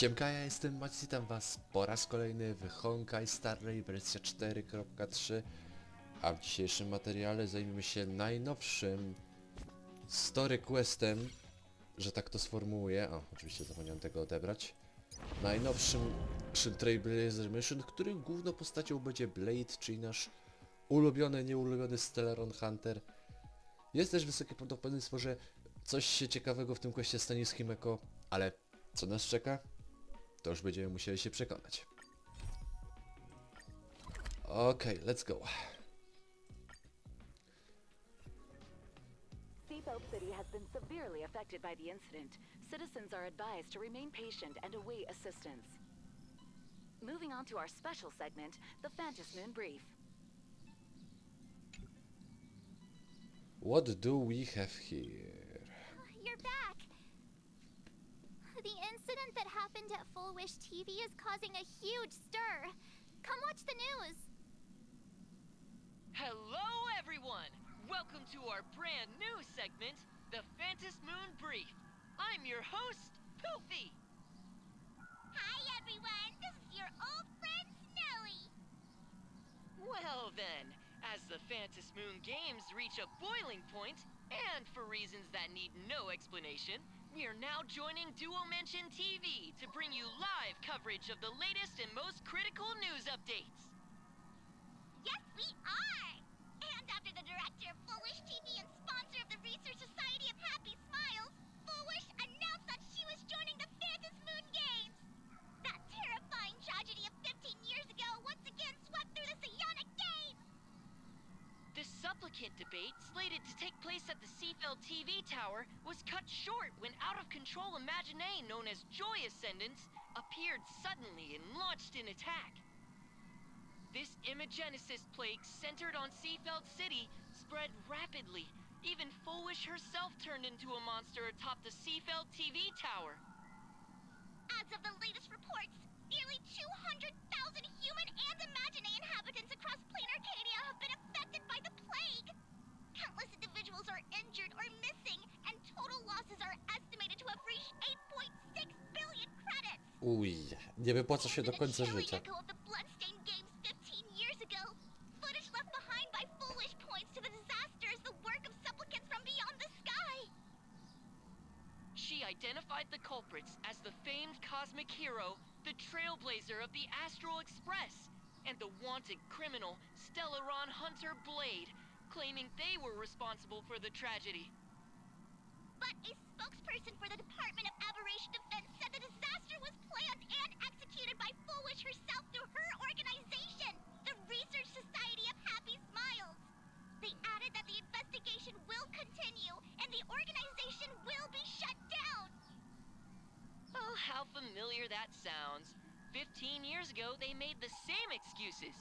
Siemka, ja jestem Max, witam was po raz kolejny w Honkai starej wersja 4.3, a w dzisiejszym materiale zajmiemy się najnowszym story questem, że tak to sformułuję, oczywiście zapomniałem tego odebrać, najnowszym Trailblazer Mission, którym główną postacią będzie Blade, czyli nasz ulubiony, nieulubiony Stellaron Hunter. Jest też wysokie prawdopodobieństwo, że coś się ciekawego w tym questie stanie z Himeko, ale co nas czeka? To już będziemy musieli się przekonać. Okej, let's go. Seatbelt City has been severely affected by the incident. Citizens are advised to remain patient and await assistance. Moving on to our special segment, the Phantom Moon Brief. What do we have here? You're back! The incident that happened at Full Wish TV is causing a huge stir. Come watch the news. Hello everyone! Welcome to our brand new segment, the Phantom Moon Brief. I'm your host, Poofy. Hi everyone, this is your old friend Snowy. Well then, as the Phantom Moon games reach a boiling point, and for reasons that need no explanation, we are now joining Duo Mention TV to bring you live coverage of the latest and most critical news updates. Yes, we are! And after the director of Full Wish TV and sponsor of the Research Society of Happy Smiles, Full Wish announced that she was joining the Phantom Moon Games! That terrifying tragedy of 15 years ago once again swept through the psionic game! The supplicant debate, slated to take place at the Seafeld TV tower, was cut short when out-of-control Imagine known as Joy Ascendants appeared suddenly and launched an attack. This Imagenesis plague centered on Seafeld City spread rapidly. Even Foolish herself turned into a monster atop the Seafeld TV tower. As of the latest reports, nearly 200,000 human and Imagine inhabitants across plain Arcadia have been affected by the plague. Countless individuals are injured or missing, and total losses are estimated to have reached 8.6 billion credits. Nie wypłaca się do końca Chilling życia. echo of the Bloodstained Games 15 years ago. Footage left behind by Foolish points to the disaster as the work of supplicants from beyond the sky. She identified the culprits as the famed cosmic hero, the Trailblazer of the Astral Express, and the wanted criminal, Stellaron Hunter Blade, claiming they were responsible for the tragedy. But a spokesperson for the Department of Aberration Defense said the disaster was planned and executed by Foolish herself through her organization, the Research Society of Happy Smiles. They added that the investigation will continue and the organization will be shut down. Oh, how familiar that sounds. 15 years ago, they made the same excuses.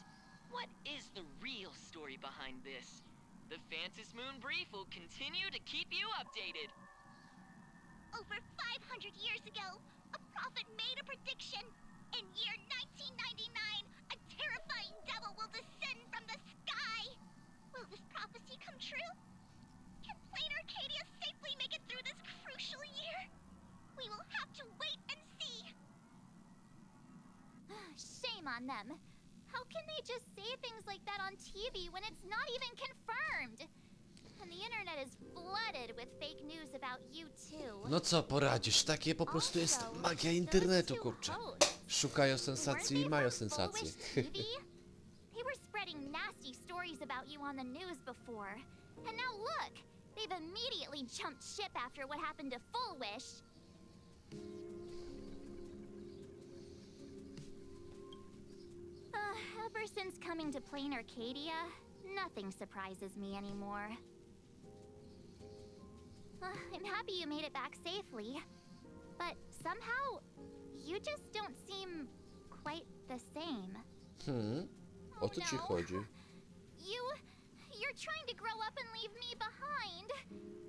What is the real story behind this? The Phantom Moon Brief will continue to keep you updated. Over 500 years ago, a prophet made a prediction. In year 1999, a terrifying devil will descend from the sky. Will this prophecy come true? Can plain Arcadia safely make it through this crucial year? We will have to wait and see. Shame on them. How can they just say things like that on TV when it's not even confirmed? And the internet is flooded with fake news about you too. No co poradzisz, takie po prostu jest magia internetu, kurczę. Szukają sensacji i mają sensacje. They were spreading nasty stories about you on the news before. And now look, they've immediately jumped ship after what happened to Full Wish. Ever since coming to Plain Arcadia, nothing surprises me anymore. I'm happy you made it back safely, but somehow, you just don't seem quite the same. O co ci chodzi? You're trying to grow up and leave me behind.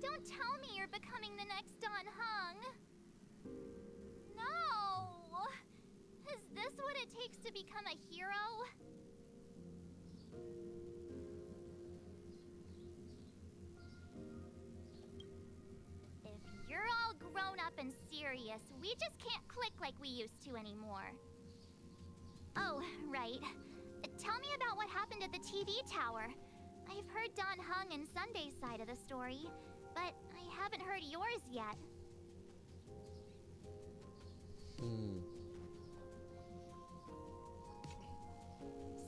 Don't tell me you're becoming the next Don Hung. No! Is this what it takes to become a hero? If you're all grown up and serious, we just can't click like we used to anymore. Oh, right. Tell me about what happened at the TV tower. I've heard Don Hung and Sunday's side of the story, but I haven't heard yours yet.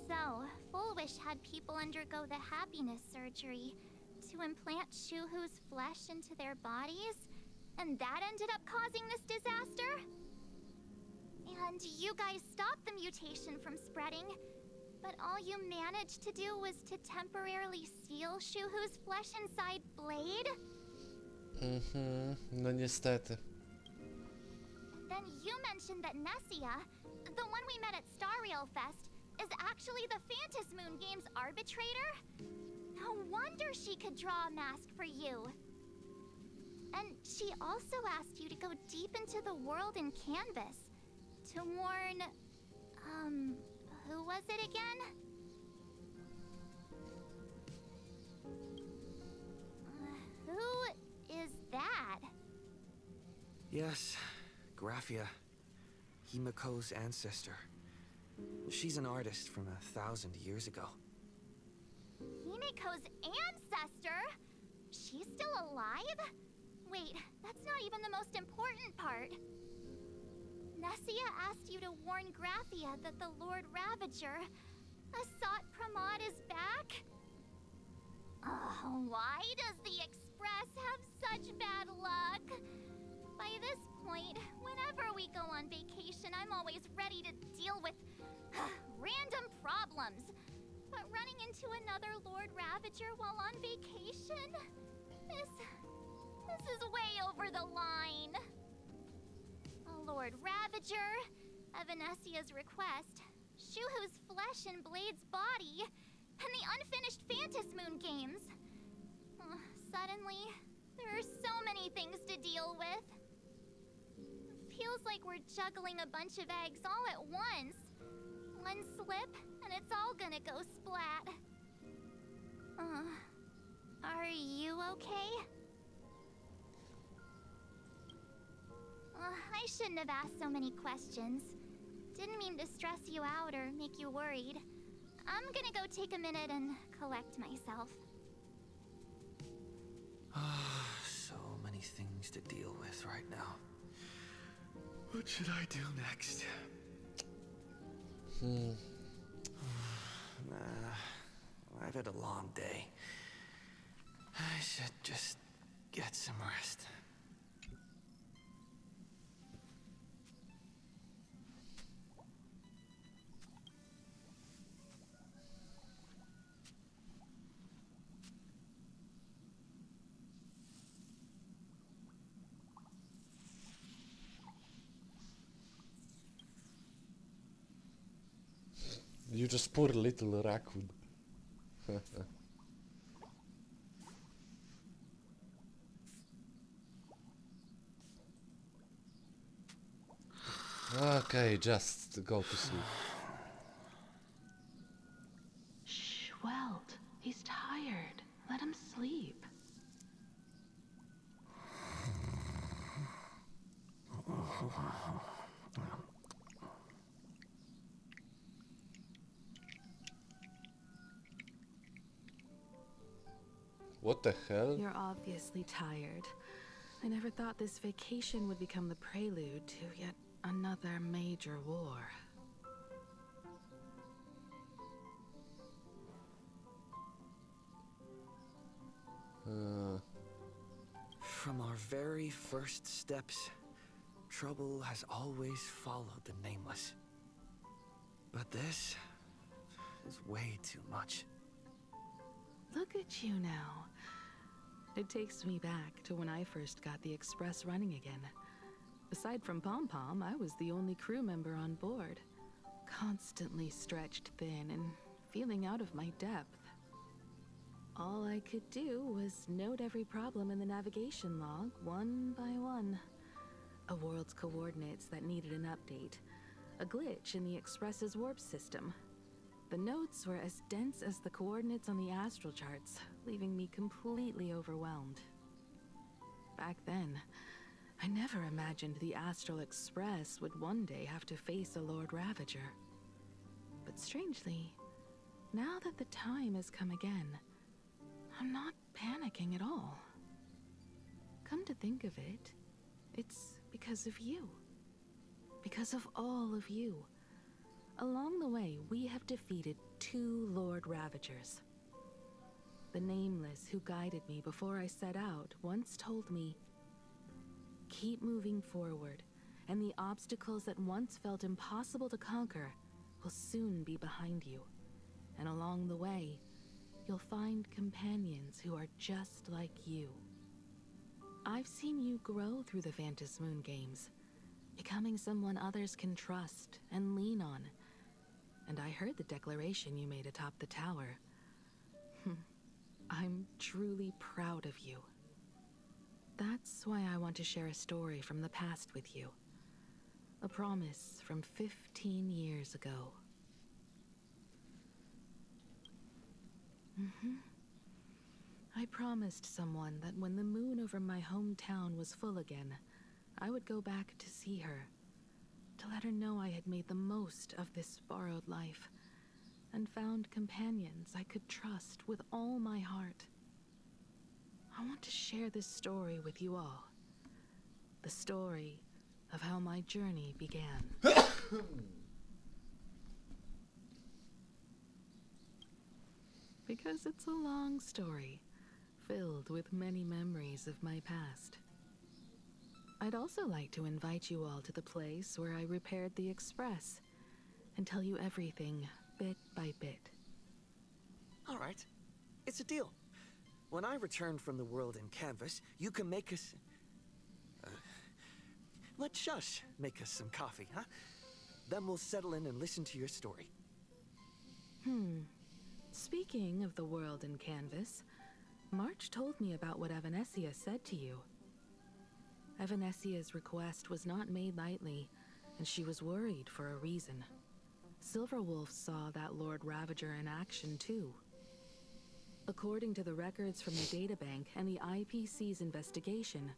So, Full Wish had people undergo the happiness surgery to implant Shuhu's flesh into their bodies, and that ended up causing this disaster? And you guys stopped the mutation from spreading, but all you managed to do was to temporarily seal Shuhu's flesh inside Blade? No niestety. Then you mentioned that Nessia, the one we met at Star Rail Fest, is actually the Phantas Moon Games arbitrator? No wonder she could draw a mask for you. And she also asked you to go deep into the world in Canvas to warn... who was it again? Who is that? Yes, Graphia. Himiko's ancestor. She's an artist from 1,000 years ago. Himiko's ancestor? She's still alive? Wait, that's not even the most important part. Nessia asked you to warn Graphia that the Lord Ravager, Asat Pramod, is back? Oh, why does the Express have such bad luck? By this point, whenever we go on vacation, I'm always ready to deal with random problems. But running into another Lord Ravager while on vacation? This is way over the line. Lord Ravager, at Venessia's request, Shuhu's flesh and Blade's body, and the unfinished Phantas Moon Games. Suddenly, there are so many things to deal with. Feels like we're juggling a bunch of eggs all at once. One slip, and it's all gonna go splat. Are you okay? I shouldn't have asked so many questions. Didn't mean to stress you out or make you worried. I'm gonna go take a minute and collect myself. So many things to deal with right now. What should I do next? I've had a long day. I should just get some rest. You just poor little raccoon. Okay, just go to sleep. Shh, Welt. He's tired. Let him sleep. What the hell? You're obviously tired. I never thought this vacation would become the prelude to yet another major war. From our very first steps, trouble has always followed the Nameless. But this is way too much. Look at you now. It takes me back to when I first got the Express running again. Aside from Pom Pom, I was the only crew member on board. Constantly stretched thin and feeling out of my depth. All I could do was note every problem in the navigation log, one by one. A world's coordinates that needed an update. A glitch in the Express's warp system. The notes were as dense as the coordinates on the astral charts, leaving me completely overwhelmed. Back then, I never imagined the Astral Express would one day have to face a Lord Ravager. But strangely, now that the time has come again, I'm not panicking at all. Come to think of it, it's because of you. Because of all of you. Along the way, we have defeated 2 Lord Ravagers. The Nameless who guided me before I set out once told me, keep moving forward, and the obstacles that once felt impossible to conquer will soon be behind you. And along the way, you'll find companions who are just like you. I've seen you grow through the Phantom Moon games, becoming someone others can trust and lean on. And I heard the declaration you made atop the tower. I'm truly proud of you. That's why I want to share a story from the past with you. A promise from 15 years ago. I promised someone that when the moon over my hometown was full again, I would go back to see her, to let her know I had made the most of this borrowed life, and found companions I could trust with all my heart. I want to share this story with you all. The story of how my journey began. Because it's a long story, filled with many memories of my past. I'd also like to invite you all to the place where I repaired the Express, and tell you everything bit by bit. All right. It's a deal. When I return from the world in canvas, you can make us... let Shush make us some coffee, huh? Then we'll settle in and listen to your story. Speaking of the world in canvas, March told me about what Evanescia said to you. Evanescia's request was not made lightly, and she was worried for a reason. Silverwolf saw that Lord Ravager in action too. According to the records from the databank and the IPC's investigation,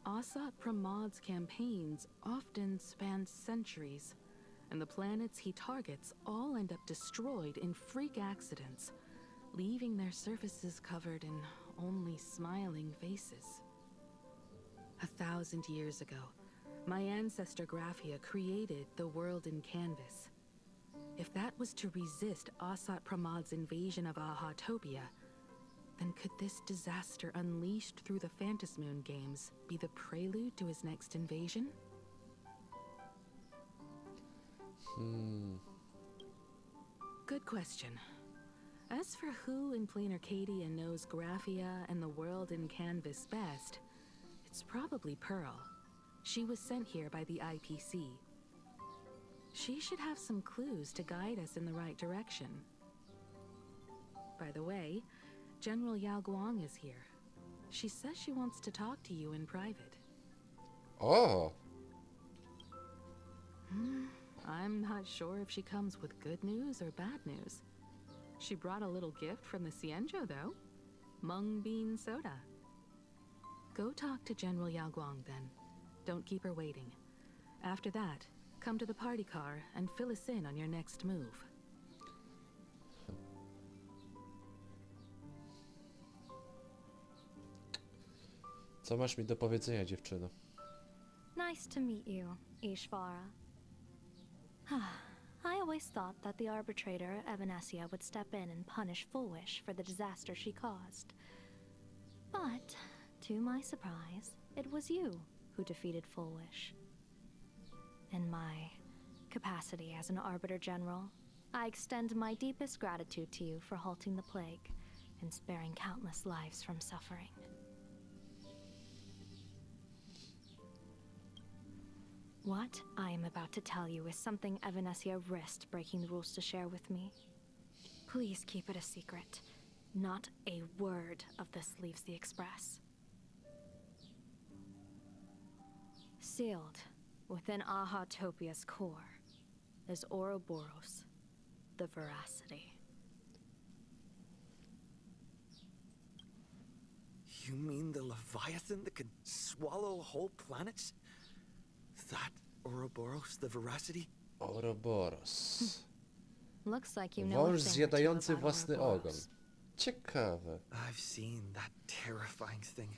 Asat Pramod's campaigns often span centuries, and the planets he targets all end up destroyed in freak accidents, leaving their surfaces covered in only smiling faces. 1,000 years ago, my ancestor Graphia created the world in canvas. If that was to resist Asat Pramod's invasion of Ahatopia, then could this disaster unleashed through the Phantom Moon games be the prelude to his next invasion? Good question. As for who in Plain Arcadia knows Graphia and the world in canvas best, it's probably Pearl. She was sent here by the IPC. She should have some clues to guide us in the right direction. By the way, General Yao Guang is here. She says she wants to talk to you in private. Oh, I'm not sure if she comes with good news or bad news. She brought a little gift from the Cienjo, though. Mung bean soda. Go talk to General Yao Guang, then. Don't keep her waiting. After that, come to the party car and fill us in on your next move. co masz mi do powiedzenia, dziewczyno? Nice to meet you, Ishvara. I always thought that the arbitrator, Evanescia, would step in and punish Fullwish for the disaster she caused. But, to my surprise, it was you who defeated Fullwish. In my capacity as an Arbiter General, I extend my deepest gratitude to you for halting the plague and sparing countless lives from suffering. What I am about to tell you is something Evanescia risked breaking the rules to share with me. Please keep it a secret. Not a word of this leaves the Express. Sealed within Ahatopia's core is Ouroboros, the Veracity. You mean the Leviathan that can swallow whole planets? That Ouroboros, the Veracity? Ouroboros. Looks like you know a Wąż thing or two zjadający about własny ogon. Ouroboros. Ciekawe. I've seen that terrifying thing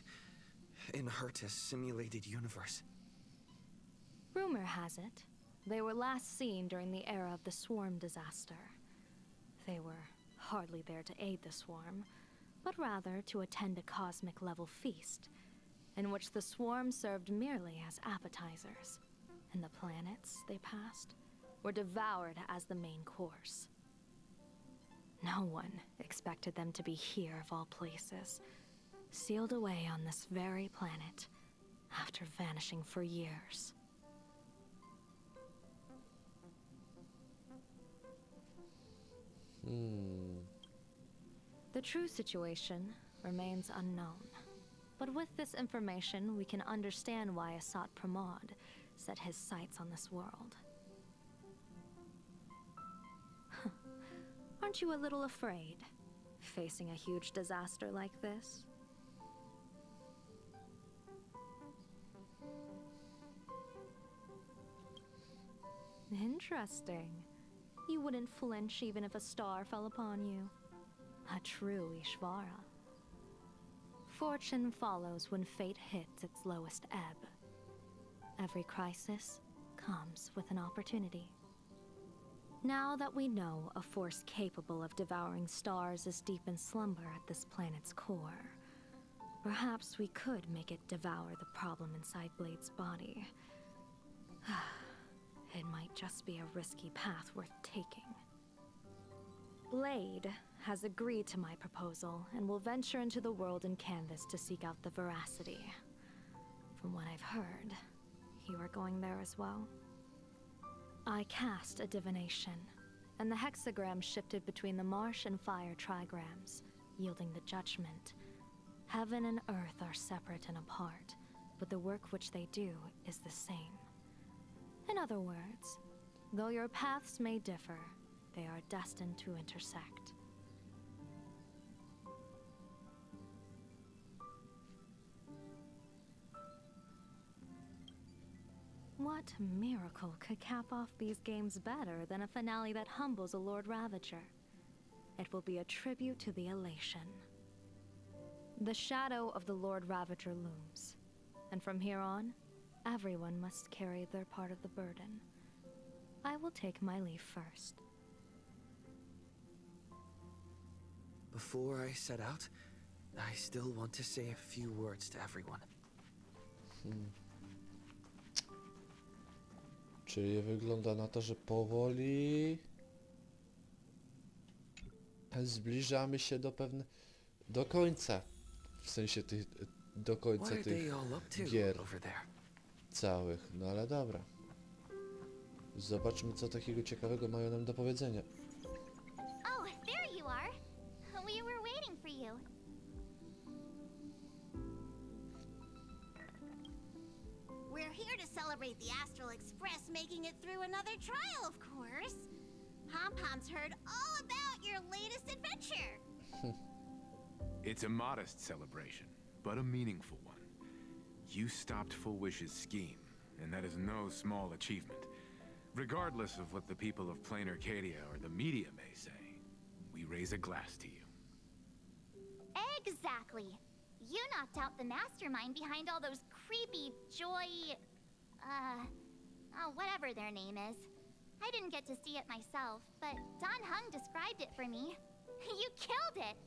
in Herta's simulated universe. Rumor has it, they were last seen during the era of the Swarm disaster. They were hardly there to aid the Swarm, but rather to attend a cosmic-level feast, in which the Swarm served merely as appetizers, and the planets they passed were devoured as the main course. No one expected them to be here of all places, sealed away on this very planet, after vanishing for years. The true situation remains unknown. But with this information, we can understand why Asat Pramod set his sights on this world. Aren't you a little afraid, facing a huge disaster like this? Interesting. You wouldn't flinch even if a star fell upon you. A true Ishvara. Fortune follows when fate hits its lowest ebb. Every crisis comes with an opportunity. Now that we know a force capable of devouring stars is deep in slumber at this planet's core, perhaps we could make it devour the problem inside Blade's body. It might just be a risky path worth taking. Blade has agreed to my proposal and will venture into the world in canvas to seek out the Veracity. From what I've heard, you are going there as well. I cast a divination, and the hexagram shifted between the marsh and fire trigrams, yielding the judgment. Heaven and earth are separate and apart, but the work which they do is the same. In other words, though your paths may differ, they are destined to intersect. What miracle could cap off these games better than a finale that humbles a Lord Ravager? It will be a tribute to the elation. The shadow of the Lord Ravager looms, and from here on, everyone must carry their part of the burden. I will take my leave first. Before I set out, I still want to say a few words to everyone. Czyli wygląda na to, że powoli zbliżamy się do końca. W sensie do końca tych gier całych. No ale dobra. Zobaczmy, co takiego ciekawego mają nam do powiedzenia. Oh, there you are. We were waiting for you. We're here to celebrate the Astral Express making it through another trial, of course. Pom-Pom's heard all about your latest adventure. It's a modest celebration, but a meaningful one. You stopped Full Wish's scheme, and that is no small achievement. Regardless of what the people of Plain Arcadia or the media may say, we raise a glass to you. Exactly. You knocked out the mastermind behind all those creepy whatever their name is. I didn't get to see it myself, but Don Hung described it for me. You killed it!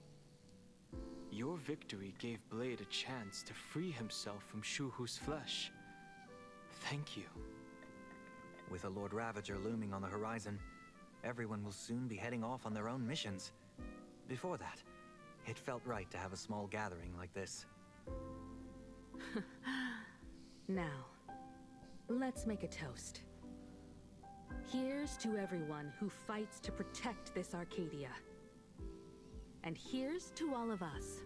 Your victory gave Blade a chance to free himself from Shuhu's flesh. Thank you. With the Lord Ravager looming on the horizon, everyone will soon be heading off on their own missions. Before that, it felt right to have a small gathering like this. Now, let's make a toast. Here's to everyone who fights to protect this Arcadia. And here's to all of us.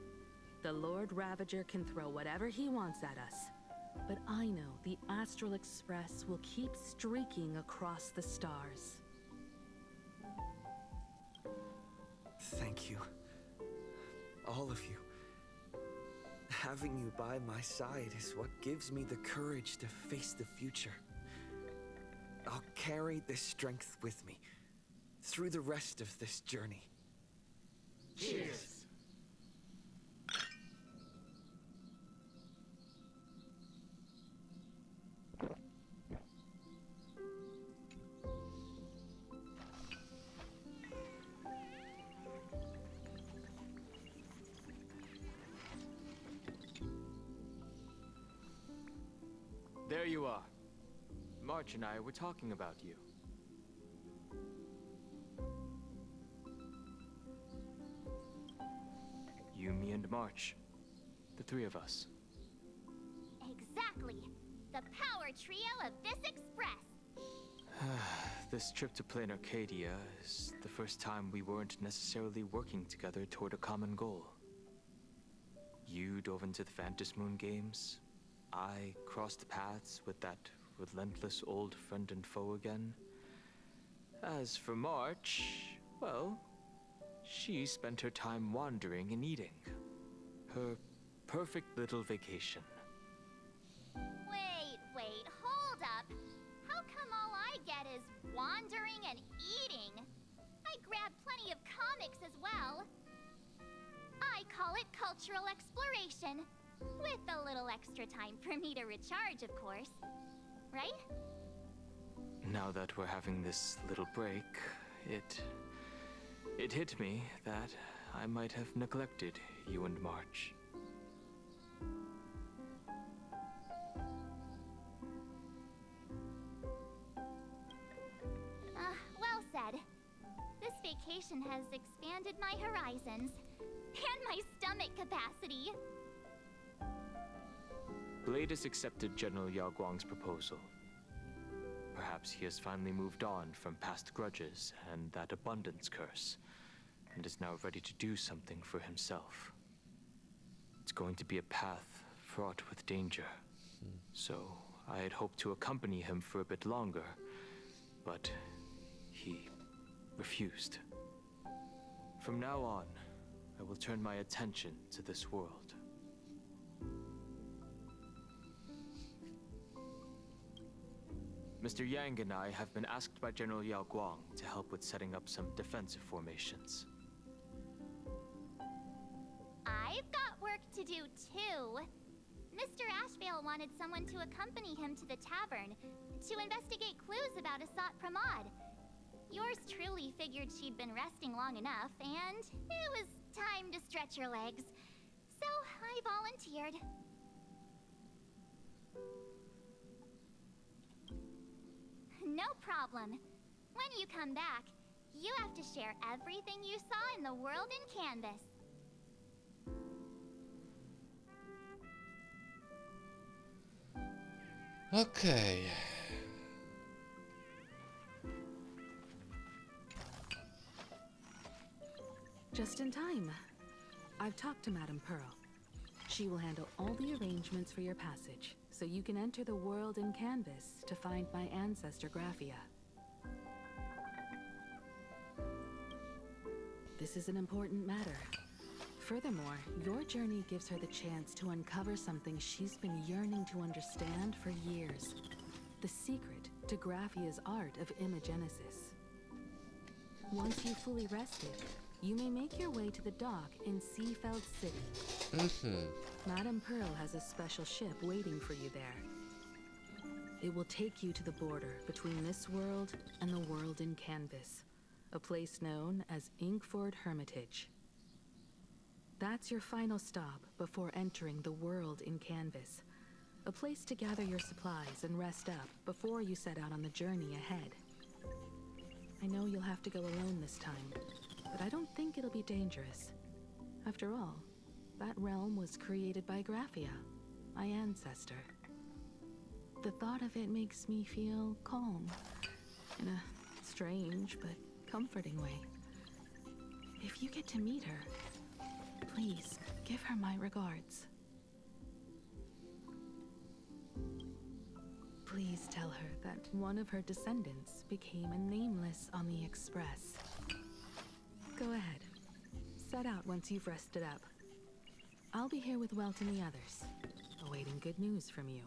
The Lord Ravager can throw whatever he wants at us, but I know the Astral Express will keep streaking across the stars. Thank you. All of you. Having you by my side is what gives me the courage to face the future. I'll carry this strength with me through the rest of this journey. Cheers. There you are. March and I were talking about you. You, me, and March. The three of us. Exactly. The power trio of this express. This trip to Plain Arcadia is the first time we weren't necessarily working together toward a common goal. You dove into the Phantom Moon games. I crossed paths with that relentless old friend and foe again. As for March, well, she spent her time wandering and eating. Her perfect little vacation. Wait, hold up. How come all I get is wandering and eating? I grab plenty of comics as well. I call it cultural exploration. With a little extra time for me to recharge, of course. Right? Now that we're having this little break, it hit me that I might have neglected you and March. Well said. This vacation has expanded my horizons and my stomach capacity. Blade has accepted General Yao Guang's proposal. Perhaps he has finally moved on from past grudges and that abundance curse, and is now ready to do something for himself. It's going to be a path fraught with danger. So I had hoped to accompany him for a bit longer, but he refused. From now on, I will turn my attention to this world. Mr. Yang and I have been asked by General Yao Guang to help with setting up some defensive formations. I've got work to do too. Mr. Ashvale wanted someone to accompany him to the tavern to investigate clues about Asat Pramod. Yours truly figured she'd been resting long enough, and it was time to stretch her legs. So I volunteered. No problem. When you come back, you have to share everything you saw in the world in Canvas. Okej. Just in time. I've talked to Madame Pearl. She will handle all the arrangements for your passage, so you can enter the world in Canvas to find my ancestor Graphia. This is an important matter. Furthermore, your journey gives her the chance to uncover something she's been yearning to understand for years. The secret to Graphia's art of imagenesis. Once you've fully rested, you may make your way to the dock in Seafeld City. Madame Pearl has a special ship waiting for you there. It will take you to the border between this world and the world in Canvas, a place known as Inkford Hermitage. That's your final stop before entering the world in Canvas, a place to gather your supplies and rest up before you set out on the journey ahead. I know you'll have to go alone this time, but I don't think it'll be dangerous. After all, that realm was created by Graphia, my ancestor. The thought of it makes me feel calm, in a strange but comforting way. If you get to meet her, please give her my regards. Please tell her that one of her descendants became a nameless on the Express. Go ahead. Set out once you've rested up. I'll be here with Welt and the others, awaiting good news from you.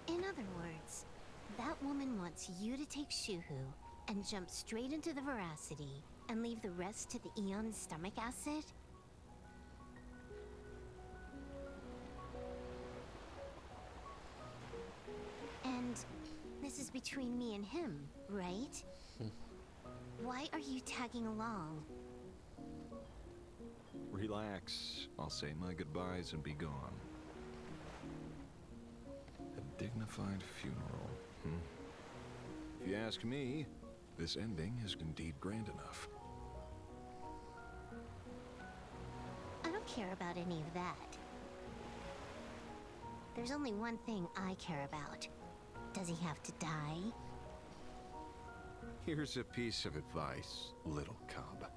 In other words, that woman wants you to take Shuhu and jump straight into the Veracity and leave the rest to the Eon's stomach acid? And this is between me and him, right? Why are you tagging along? Relax. I'll say my goodbyes and be gone. A dignified funeral, If you ask me, this ending is indeed grand enough. I don't care about any of that. There's only one thing I care about. Does he have to die? Here's a piece of advice, little cub.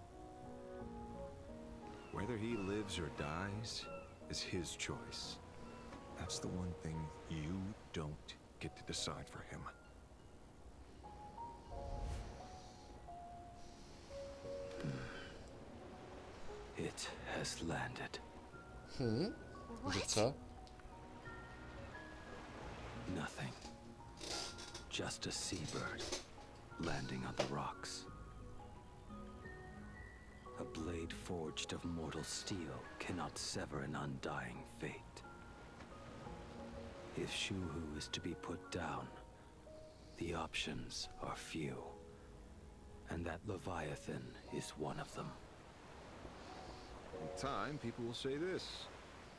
Whether he lives or dies is his choice. That's the one thing you don't get to decide for him. It has landed. Że co? Nothing. Just a seabird landing on the rocks. A blade forged of mortal steel cannot sever an undying fate. If Shuhu is to be put down, the options are few. And that Leviathan is one of them. In time, people will say this.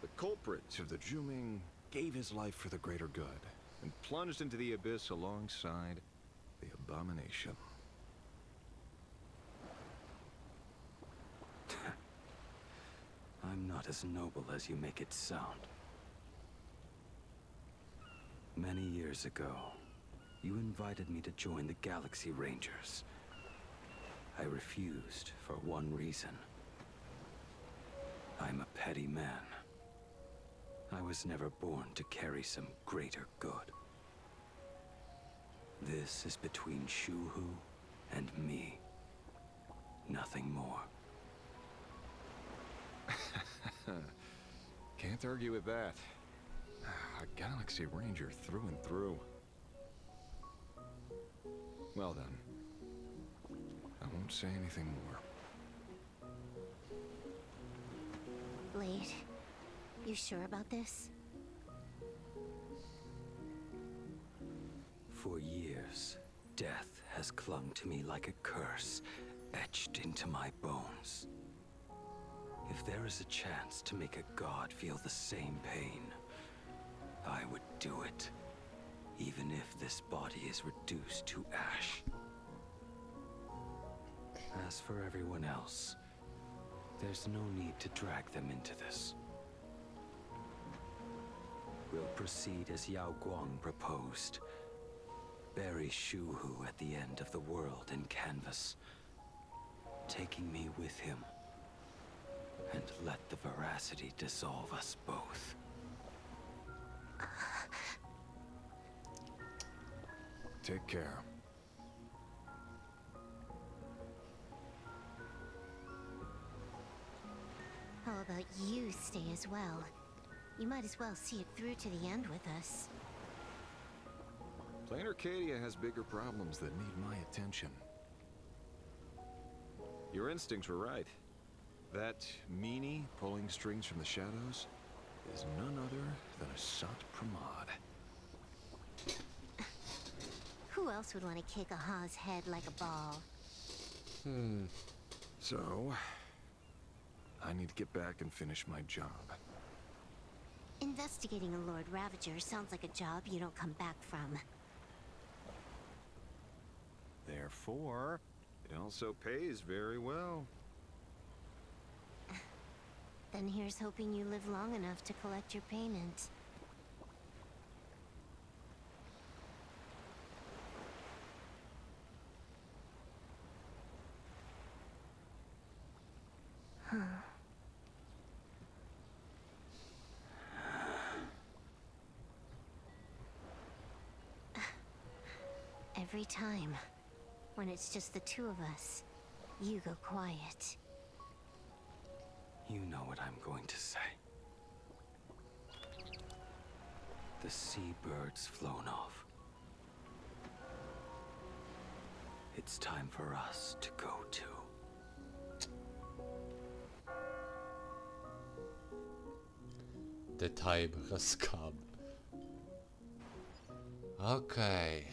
The culprit of the Juming gave his life for the greater good and plunged into the abyss alongside the abomination. I'm not as noble as you make it sound. Many years ago, you invited me to join the Galaxy Rangers. I refused for one reason. I'm a petty man. I was never born to carry some greater good. This is between Shuhu and me. Nothing more. Can't argue with that. A Galaxy Ranger through and through. Well then, I won't say anything more. Blade, you sure about this? For years, death has clung to me like a curse, etched into my bones. If there is a chance to make a god feel the same pain, I would do it, even if this body is reduced to ash. As for everyone else, there's no need to drag them into this. We'll proceed as Yao Guang proposed. Bury Shuhu at the end of the world in canvas, taking me with him, and let the Veracity dissolve us both. Take care. How about you stay as well? You might as well see it through to the end with us. Plain Arcadia has bigger problems that need my attention. Your instincts were right. That meanie pulling strings from the shadows is none other than a Sant Pramod. Who else would want to kick a Ha's head like a ball? So, I need to get back and finish my job. Investigating a Lord Ravager sounds like a job you don't come back from. Therefore, it also pays very well. Then here's hoping you live long enough to collect your payment. Every time, when it's just the two of us, you go quiet. You know what I'm going to say. The seabird's flown off. It's time for us to go too. The time has come. Okay.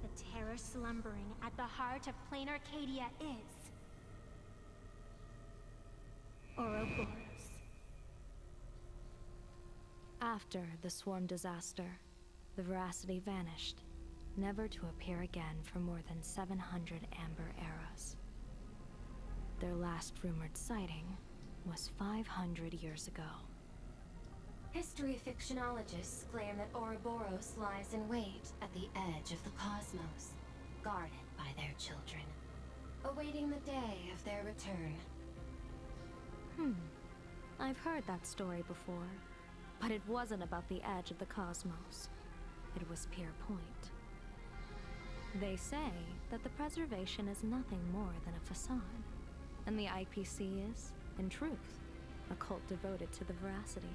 The terror slumbering at the heart of plain Arcadia is Ouroboros. After the swarm disaster, the Veracity vanished, never to appear again for more than 700 Amber eras. Their last rumored sighting was 500 years ago. History fictionologists claim that Ouroboros lies in wait at the edge of the cosmos, guarded by their children, awaiting the day of their return. I've heard that story before, but it wasn't about the edge of the cosmos. It was Pier Point. They say that the preservation is nothing more than a facade, and the IPC is, in truth, a cult devoted to the Veracity.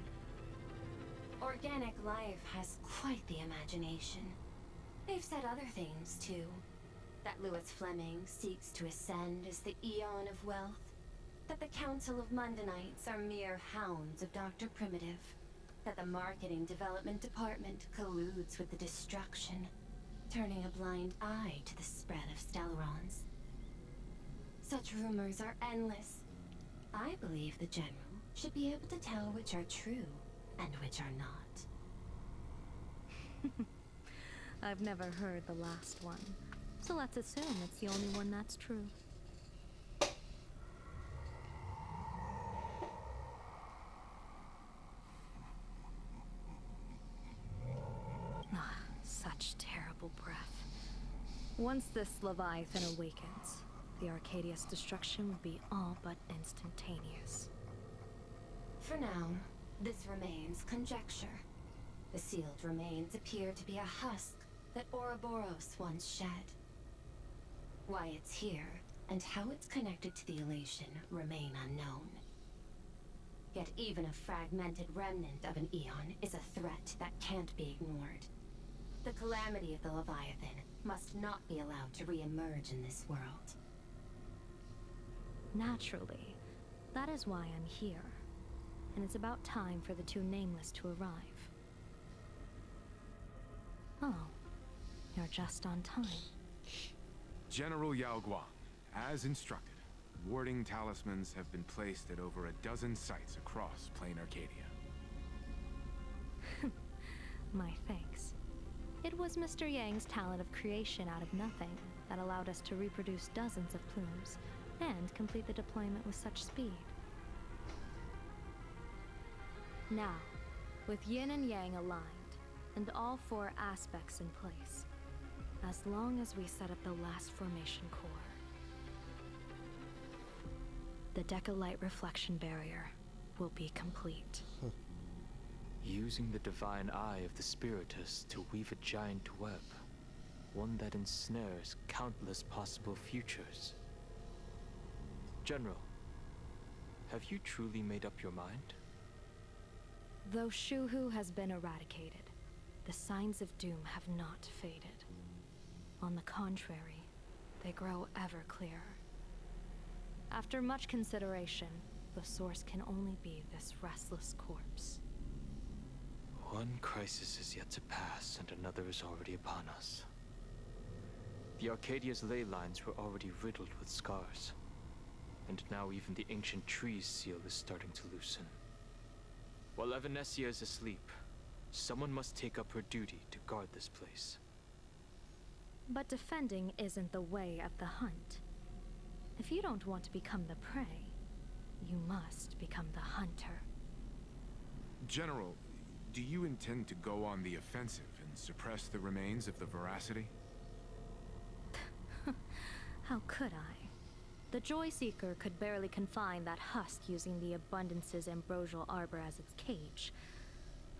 Organic life has quite the imagination. They've said other things, too. That Louis Fleming seeks to ascend as the Eon of Wealth. That the Council of Mundanites are mere hounds of Dr. Primitive. That the Marketing Development Department colludes with the destruction, turning a blind eye to the spread of Stellarons. Such rumors are endless. I believe the General should be able to tell which are true and which are not. I've never heard the last one, so let's assume it's the only one that's true. Such terrible breath. Once this Leviathan awakens, the Arcadia's destruction would be all but instantaneous. For now, this remains conjecture. The sealed remains appear to be a husk that Ouroboros once shed. Why it's here, and how it's connected to the elation, remain unknown. Yet even a fragmented remnant of an Eon is a threat that can't be ignored. The calamity of the Leviathan must not be allowed to re-emerge in this world. Naturally, that is why I'm here. And it's about time for the two Nameless to arrive. Oh, you're just on time. General Yao Guang, as instructed, warding talismans have been placed at over a dozen sites across Plain Arcadia. My thanks. It was Mr. Yang's talent of creation out of nothing that allowed us to reproduce dozens of plumes and complete the deployment with such speed. Now, with Yin and Yang aligned, and all four aspects in place, as long as we set up the last formation core, the Decalight reflection barrier will be complete. Using the divine eye of the Spiritus to weave a giant web, one that ensnares countless possible futures. General, have you truly made up your mind? Though Shuhu has been eradicated, the signs of doom have not faded. On the contrary, they grow ever clearer. After much consideration, the source can only be this restless corpse. One crisis is yet to pass, and another is already upon us. The Arcadia's ley lines were already riddled with scars, and now even the ancient tree's seal is starting to loosen. While Evanesia is asleep, someone must take up her duty to guard this place. But defending isn't the way of the hunt. If you don't want to become the prey, you must become the hunter. General, do you intend to go on the offensive and suppress the remains of the Veracity? How could I? The Joy Seeker could barely confine that husk using the Abundance's ambrosial arbor as its cage.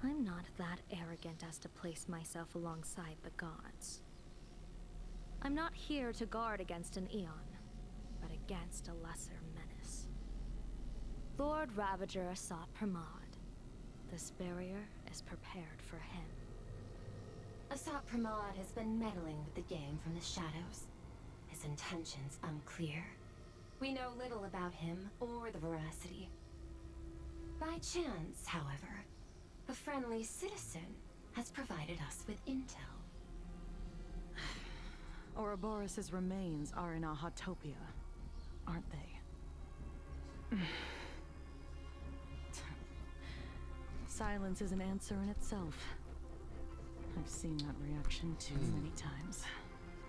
I'm not that arrogant as to place myself alongside the gods. I'm not here to guard against an Eon, but against a lesser menace. Lord Ravager Asat Pramod. This barrier is prepared for him. Asat Pramod has been meddling with the game from the shadows. His intentions unclear. We know little about him or the veracity. By chance, however, a friendly citizen has provided us with intel. Ouroboros' remains are in Ahatopia, aren't they? Silence is an answer in itself. I've seen that reaction too many times.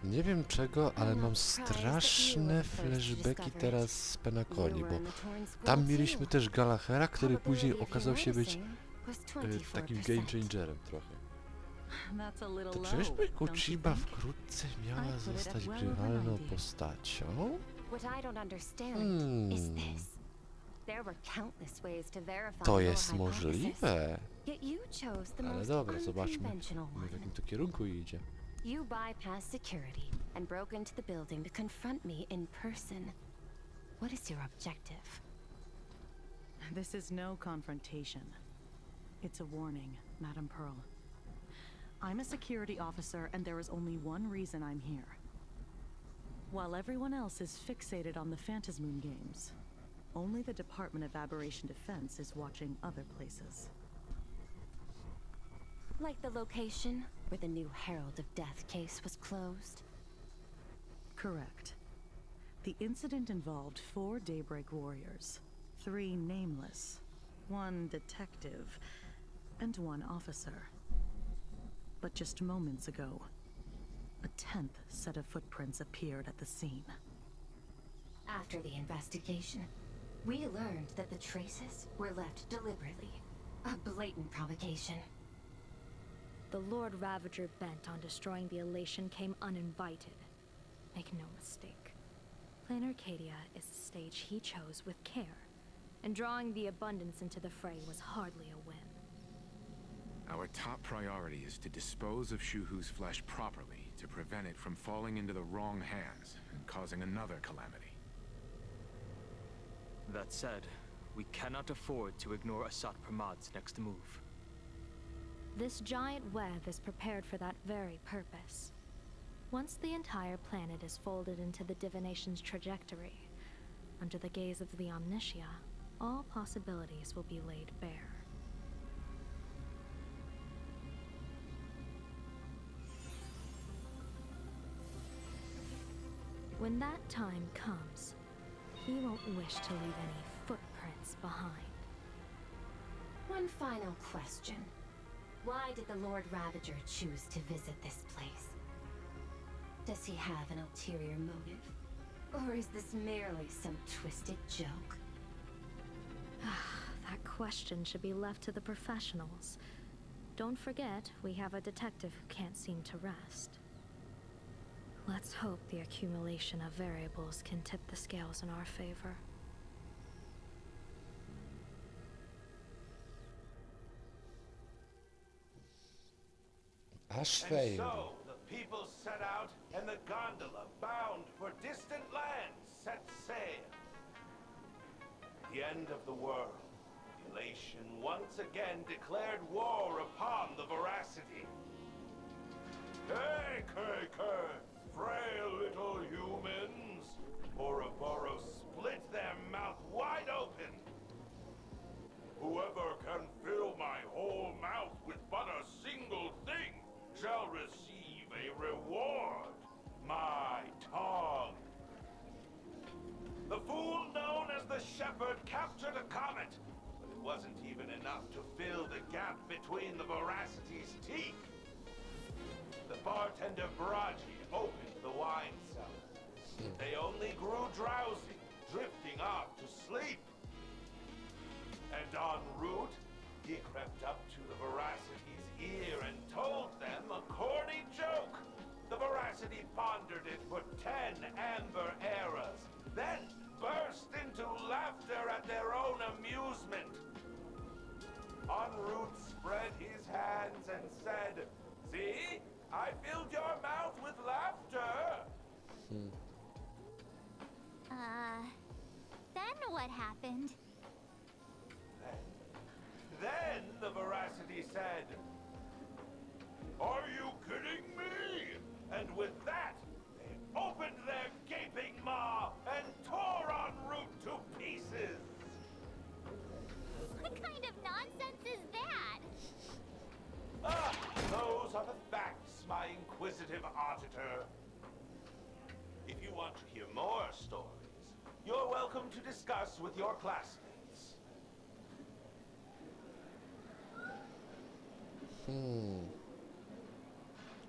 Nie wiem czego, ale mam straszne flashbacki teraz z Penacoli, bo tam mieliśmy też Galahera, który później okazał się być takim game changerem trochę. To czyżby Kuchiba wkrótce miała zostać grywalną postacią? To jest możliwe. Ale dobra, zobaczmy, w jakim to kierunku idzie. You bypassed security and broke into the building to confront me in person. What is your objective? This is no confrontation. It's a warning, Madam Pearl. I'm a security officer, and there is only one reason I'm here. While everyone else is fixated on the Phantasmoon games, only the Department of Aberration Defense is watching other places. Like the location where the new Herald of Death case was closed? Correct. The incident involved 4 Daybreak warriors, 3 nameless, 1 detective, and 1 officer. But just moments ago, a 10th set of footprints appeared at the scene. After the investigation, we learned that the traces were left deliberately. A blatant provocation. The Lord Ravager bent on destroying the Elation came uninvited. Make no mistake. Plain Arcadia is a stage he chose with care, and drawing the Abundance into the fray was hardly a win. Our top priority is to dispose of Shuhu's flesh properly to prevent it from falling into the wrong hands and causing another calamity. That said, we cannot afford to ignore Asat Pramod's next move. This giant web is prepared for that very purpose. Once the entire planet is folded into the divination's trajectory, under the gaze of the Omnitia, all possibilities will be laid bare. When that time comes, he won't wish to leave any footprints behind. One final question. Why did the Lord Ravager choose to visit this place? Does he have an ulterior motive? Or is this merely some twisted joke? That question should be left to the professionals. Don't forget, we have a detective who can't seem to rest. Let's hope the accumulation of variables can tip the scales in our favor. Aż And fail. so the people set out, and the gondola, bound for distant lands, set sail. The end of the world. Elation once again declared war upon the veracity. Hey, frail little humans! Ouroboros split their mouth wide open. Whoever can fill my whole mouth with but a single thing shall receive a reward. My tongue. The fool known as the Shepherd captured a comet, but it wasn't even enough to fill the gap between the veracity's teeth. The bartender Braji opened the wine cellar. They only grew drowsy, drifting off to sleep. And en route, he crept up to the veracity's ear and told them a corny joke. The veracity pondered it for 10 amber eras, then burst into laughter at their own amusement. En route's spread his hands and said, "See, I filled your mouth with laughter." Then what happened? Then the Veracity said, "Are you kidding me?" And with that, they opened their gaping maw and tore en route to pieces. What kind of nonsense is that? Ah, those are the facts, my inquisitive auditor. If you want to hear more stories, you're welcome to discuss with your classmates.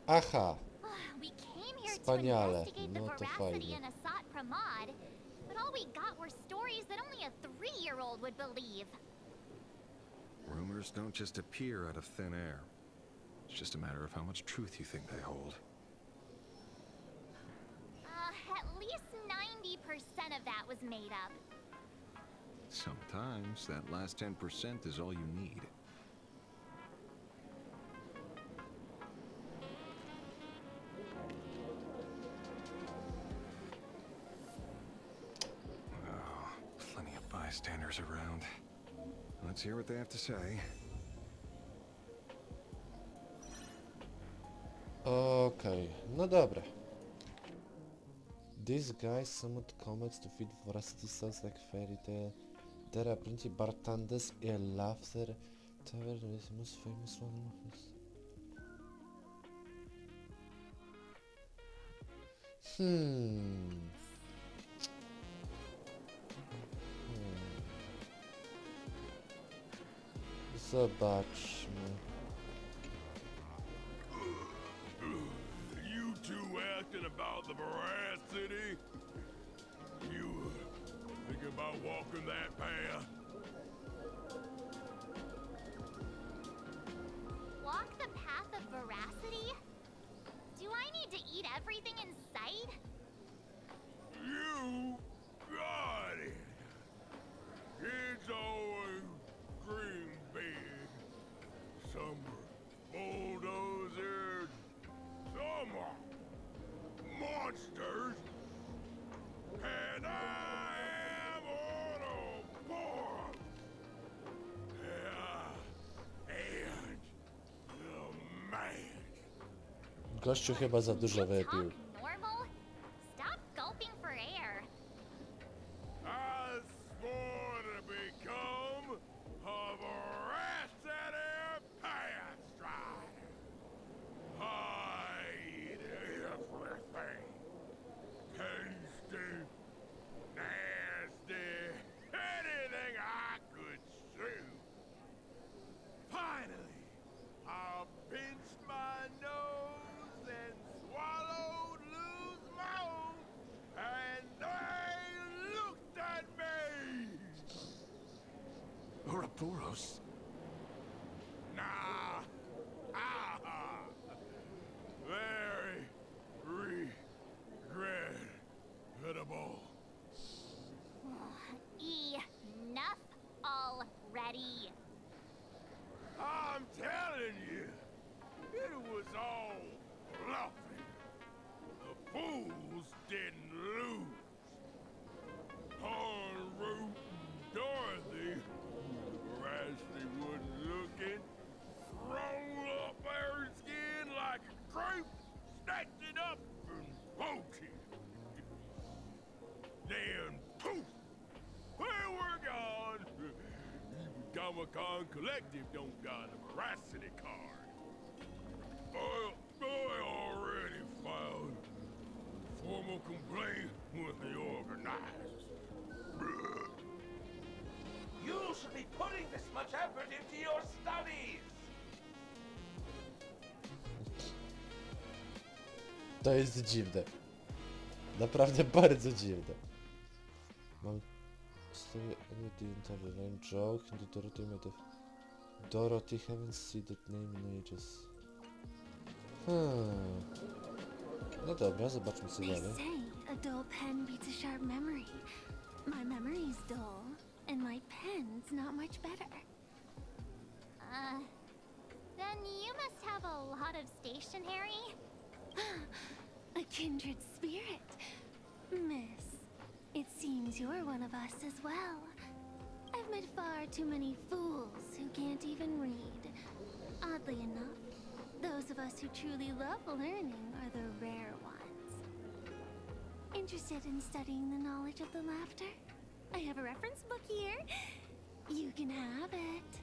Aha! We came here to Wspaniale. investigate the No to veracity fajnie. and Asat Pramod, but all we got were stories that only a 3-year-old would believe. Rumors don't just appear out of thin air. It's just a matter of how much truth you think they hold. At least 90% of that was made up. Sometimes that last 10% is all you need. Oh, plenty of bystanders around. Let's hear what they have to say. Okej, no dobra. These guys somewhat comments to feed veracity sounds like fairy tale. There are plenty bartenders and laughter. Tavern is most famous one. Zobaczmy. You two acting about the veracity? You thinking about walking that path? Walk the path of veracity? Do I need to eat everything in sight? You got it. Kids always dream big. Some are bulldozers, some are monsters, and I am on a board. And the man. Gościu chyba za dużo wypił. Talk normal? Stop gulping for air. I swore to become a veracity path strider. I eat everything. Tasty, nasty, anything I could chew. Finally, I pinched my nose and swallowed loose mouth, and they looked at me. Ouroboros? Nah. Very regrettable. Enough already. I'm telling you, it was all bluffing. The fools didn't lose. En route, Dorothy, Veracity wasn't looking, rolled up her skin like a grape, snatched it up and poked it. Then, poof, where we're gone. Comic-Con Collective don't got a veracity card. I already filed a formal complaint with the organizers. You should be putting this much effort into your studies. To jest dziwne. Naprawdę bardzo dziwne. Mam... Story intervene joke into Dorothy made Dorothy haven't seen that name in ages. No dobra, zobaczmy co They dalej. say a dull pen beats a sharp memory. My memory's dull, and my pen's not much better. must have a lot of stationery. A kindred spirit. Miss, it seems you're one of us as well. I've met far too many fools who can't even read. Oddly enough, those of us who truly love learning are the rare ones. Interested in studying the knowledge of the laughter? I have a reference book here. You can have it.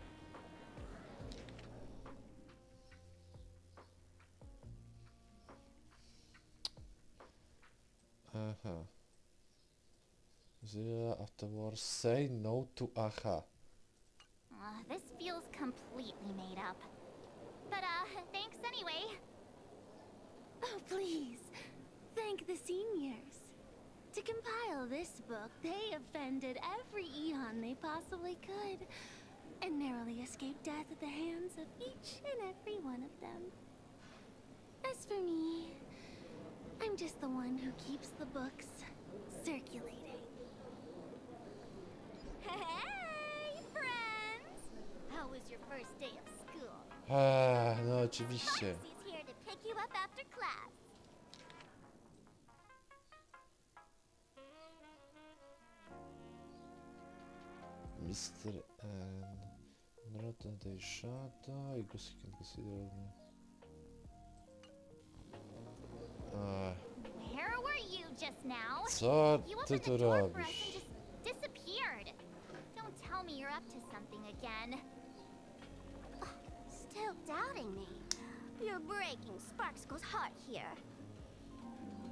Aha. Zero afterwards. Say no to aha. This feels completely made up. But, thanks anyway. Oh, please. Thank the seniors. To compile this book, they offended every Eon they possibly could, and narrowly escaped death at the hands of each and every one of them. As for me, I'm just the one who keeps the books circulating. Hey, friends! How was your first day of school? No oczywiście. Foxy's here to pick you up after class. Mr. N. Not a shadow. I guess you can consider me. Where were you just now? Co You ty opened tu the door for us robisz? and just disappeared. Don't tell me you're up to something again. Still doubting me. You're breaking Sparkskull's heart here.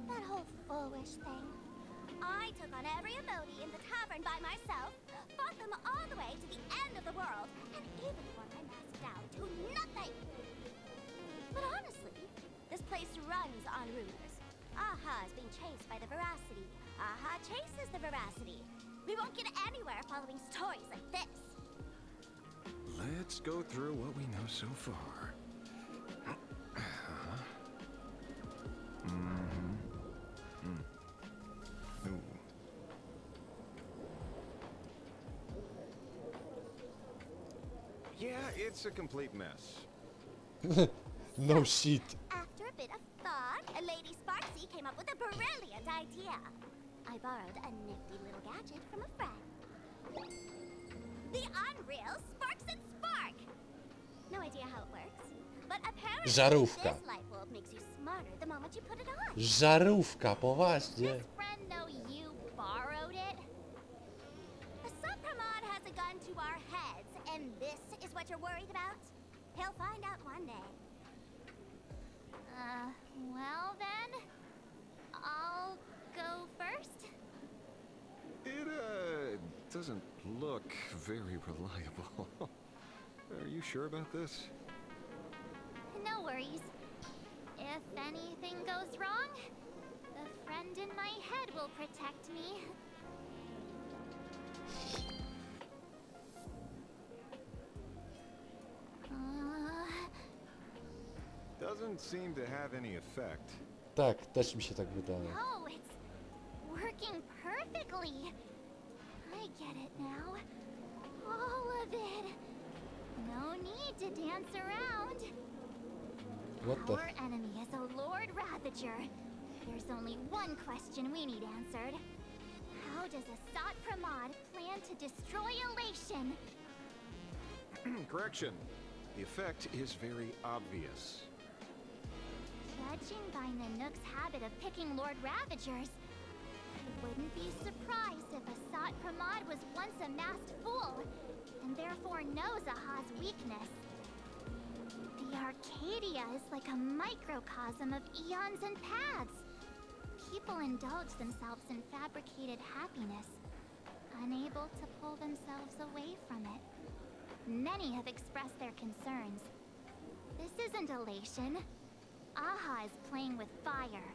That whole foolish thing. I took on every emoji in the tavern by myself, fought them all the way to the end of the world, and even when I masked out to nothing. But honestly, this place runs on rumors. Aha is being chased by the veracity. Aha chases the veracity. We won't get anywhere following stories like this. Let's go through what we know so far. Ooh. Yeah, it's a complete mess. No shit. After a bit of thought, Lady Sparksy came up with a brilliant idea. I borrowed a nifty little gadget from a friend. The Unreal Sparks and Spark! No idea how it works, but apparently Żarówka. this light bulb makes you smarter the moment you put it on. Żarówka, poważnie. Does friend know you borrowed it? The Supramod has a gun to our heads, and this is what you're worried about? He'll find out one day. Well then, I'll go first. It, doesn't look very reliable. Are you sure about this? No worries. If anything goes wrong, the friend in my head will protect me. Doesn't seem to have any effect. Tak, też mi się tak wydaje. No, it's working perfectly. I get it now. All of it. No need to dance around. What the Our enemy is a Lord Ravager. There's only one question we need answered. How does Asat Pramod plan to destroy Elation? Correction. The effect is very obvious. Judging by Nanook's habit of picking Lord Ravagers, I wouldn't be surprised if Asat Pramod was once a masked fool, and therefore knows Aha's weakness. The Arcadia is like a microcosm of eons and paths. People indulge themselves in fabricated happiness, unable to pull themselves away from it. Many have expressed their concerns. This isn't elation. Aha is playing with fire.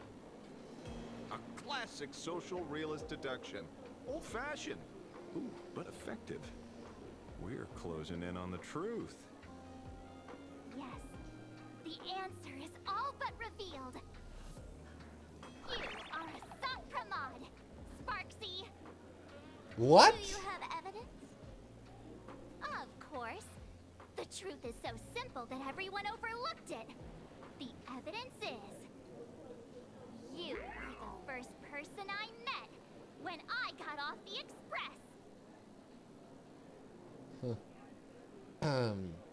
A classic social realist deduction. Old-fashioned. Ooh, but effective. We're closing in on the truth. Yes, the answer is all but revealed. You are Asat Pramod, Sparksy. What? Do you have evidence? Of course. The truth is so simple that everyone overlooked it. The evidence is... you were the first person I met when I got off the express.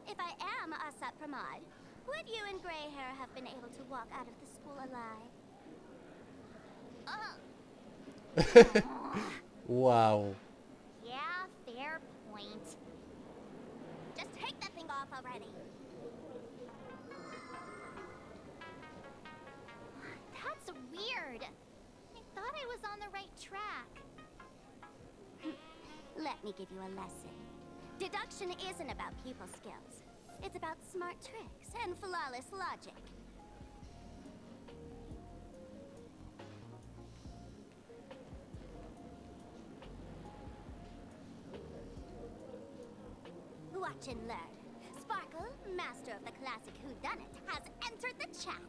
If I am Asat Pramod, would you and Grey Hair have been able to walk out of the school alive? Wow. Yeah, fair point. Just take that thing off already. That's weird. I thought I was on the right track. Let me give you a lesson. Deduction isn't about people skills. It's about smart tricks and flawless logic. Watch and learn. Sparkle, master of the classic whodunit, has entered the chat.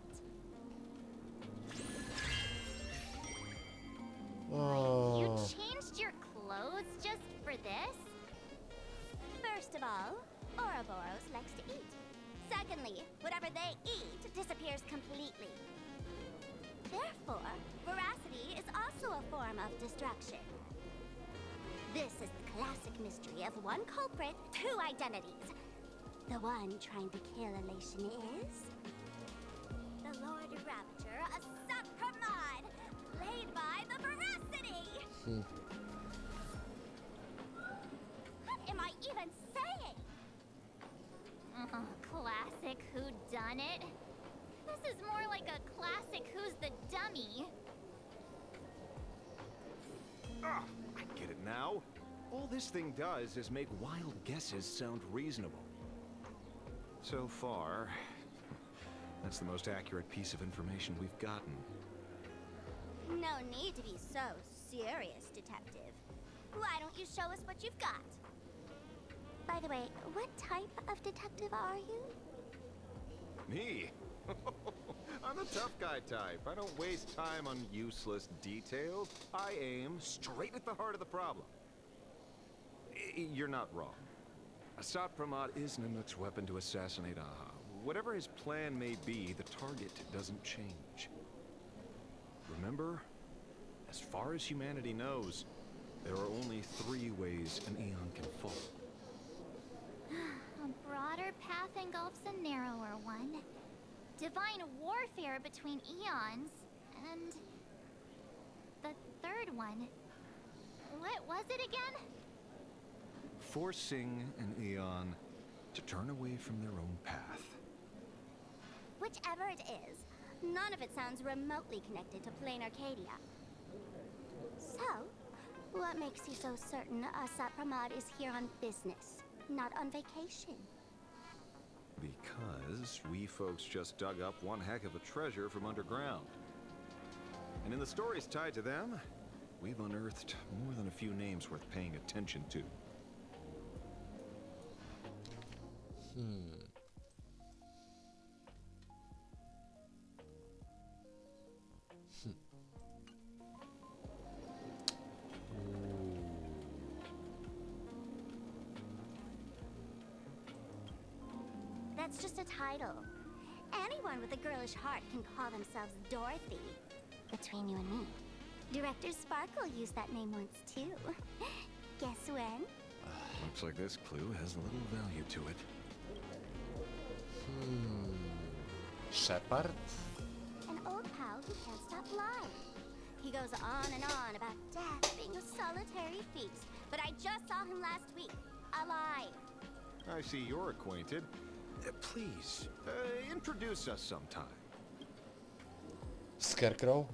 Oh. You changed your clothes just for this? First of all, Ouroboros likes to eat. Secondly, whatever they eat disappears completely. Therefore, veracity is also a form of distraction. This is the classic mystery of one culprit, two identities. The one trying to kill Elation is... the Lord Ravager, Asat Pramod, played by the veracity! What am I even saying? Classic whodunit? This is more like a classic Who's the Dummy. I get it now. All this thing does is make wild guesses sound reasonable. So far, that's the most accurate piece of information we've gotten. No need to be so serious, Detective. Why don't you show us what you've got? By the way, what type of detective are you? Me? I'm the tough guy type. I don't waste time on useless details. I aim straight at the heart of the problem. You're not wrong. Asat Pramod is Nanook's weapon to assassinate Aha. Whatever his plan may be, the target doesn't change. Remember, as far as humanity knows, there are only 3 ways an Aeon can fall. A broader path engulfs a narrower one. Divine warfare between eons, and... the third one. What was it again? Forcing an Aeon to turn away from their own path. Whichever it is, none of it sounds remotely connected to plain Arcadia. So, what makes you so certain Asat Pramod is here on business, not on vacation? Because we folks just dug up one heck of a treasure from underground. And in the stories tied to them, we've unearthed more than a few names worth paying attention to. That's just a title. Anyone with a girlish heart can call themselves Dorothy. Between you and me, Director Sparkle used that name once too. Guess when? Looks like this clue has little value to it. Shepard? An old pal who can't stop lying. He goes on and on about death being a solitary feast, but I just saw him last week, alive. I see you're acquainted. Please, introduce us sometime. Scarecrow?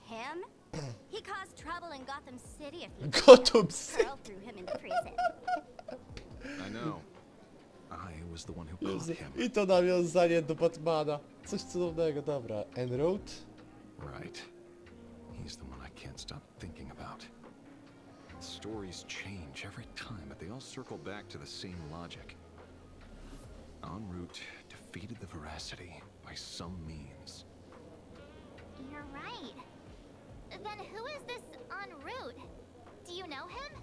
Him? He caused trouble in Gotham City a few Gotham City. Pearl threw him into prison. I know. I was the one who caught him. I to nawiązanie do Batmana. Coś cudownego, dobra. Enroute? Right. He's the one I can't stop thinking about. Stories change every time, but they all circle back to the same logic. En route defeated the veracity by some means. You're right. Then who is this en route? Do you know him?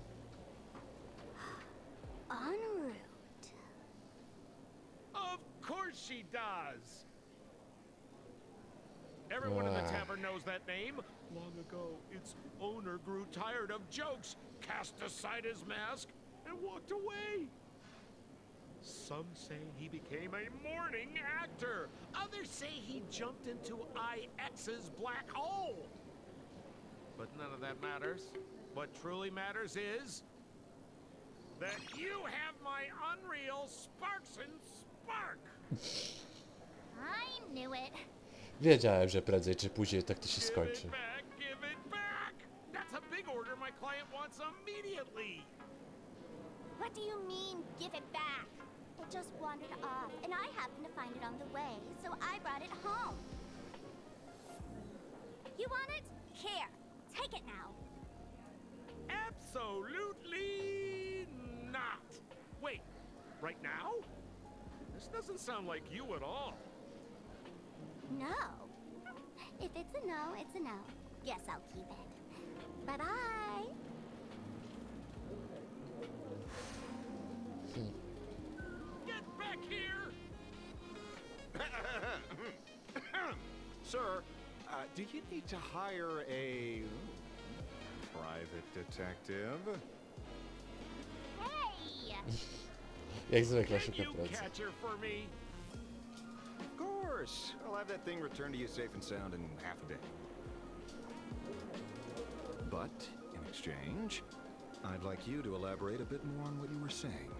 En route. course she does! Everyone in the tavern knows that name. Long ago, its owner grew tired of jokes, cast aside his mask, and walked away. Some say he became a mourning actor. Others say he jumped into IX's black hole. But none of that matters. What truly matters is that you have my unreal Sparks and Spark. I knew it. Wiedziałem, że prędzej czy później tak to się Give skończy. it back, give it back. That's a big order my client wants immediately. What do you mean, give it back? It just wandered off, and I happened to find it on the way, so I brought it home. You want it? Here, take it now. Absolutely not. Wait, right now? This doesn't sound like you at all. No. If it's a no, it's a no. Guess I'll keep it. Bye-bye. Get back here! Sir, do you need to hire a private detective? Hey! Jak zwykle Can szuka you pracy. catch her for me? Of course. I'll have that thing returned to you safe and sound in half a day. But, in exchange, I'd like you to elaborate a bit more on what you were saying.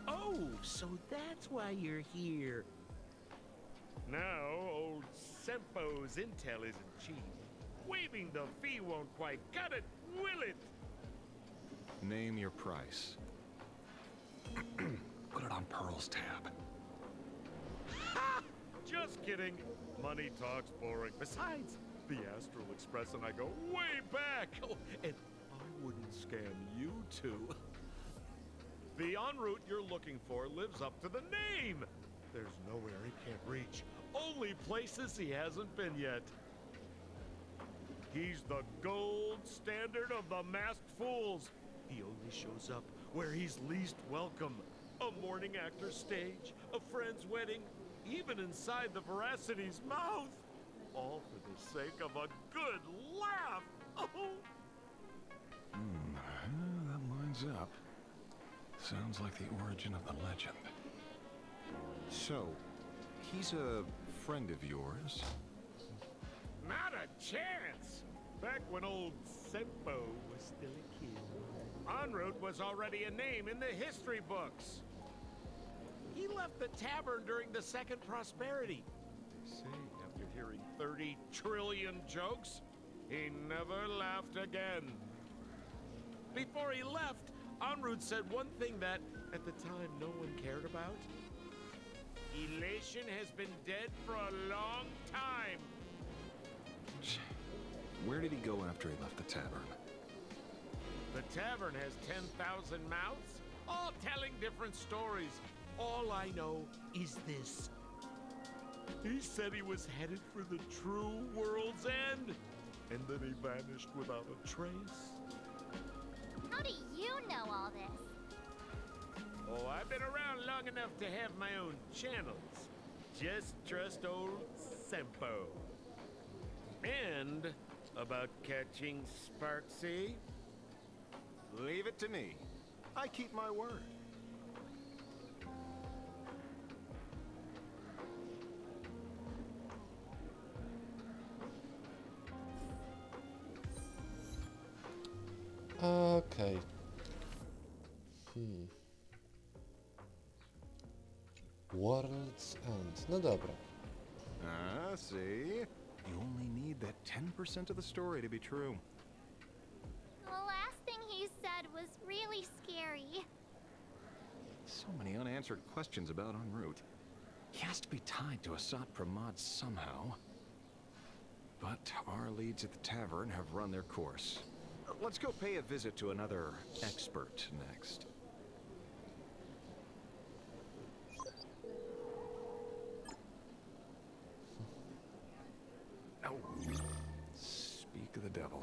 Oh, so that's why you're here. Now, old Sempo's intel isn't cheap. Waiving the fee won't quite cut it, will it? Name your price. Put it on Pearl's tab. Ha! Just kidding. Money talks boring. Besides, the Astral Express and I go way back. Oh, and I wouldn't scam you two. The en route you're looking for lives up to the name. There's nowhere he can't reach. Only places he hasn't been yet. He's the gold standard of the masked fools. He only shows up where he's least welcome. A mourning actor's stage, a friend's wedding, even inside the Veracity's mouth. All for the sake of a good laugh. Oh. That lines up. Sounds like the origin of the legend. So, he's a friend of yours? Not a chance! Back when old Sempo was still a kid, en route was already a name in the history books. He left the tavern during the Second Prosperity. They say after hearing 30 trillion jokes, he never laughed again. Before he left, en route said one thing that, at the time, no one cared about. Elation has been dead for a long time. Where did he go after he left the tavern? The tavern has 10,000 mouths, all telling different stories. All I know is this. He said he was headed for the true world's end, and then he vanished without a trace. How do you know all this? Oh, I've been around long enough to have my own channels. Just trust old Sempo. And about catching Sparksy? Leave it to me. I keep my word. Okej. World's End. No dobra. Ah, see? You only need that 10% of the story to be true. The last thing he said was really scary. So many unanswered questions about en route. He has to be tied to Asat Pramod somehow. But our leads at the tavern have run their course. Let's go pay a visit to another expert next. Oh. Speak of the devil.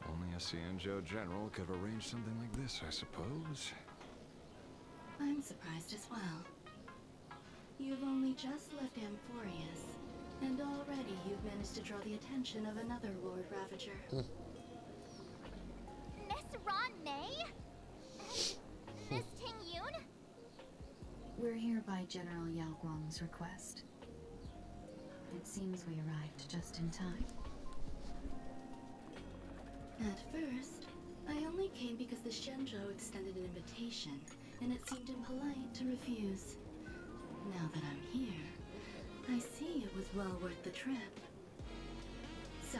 Only a Cianjo general could have arranged something like this, I suppose. I'm surprised as well. You've only just left Amphorius, and already you've managed to draw the attention of another Lord Ravager. Miss Ron May? Miss Ting Yoon? We're here by General Yao Guang's request. It seems we arrived just in time. At first, I only came because the Shenzhou extended an invitation, and it seemed impolite to refuse. Now that I'm here, I see it was well worth the trip. So,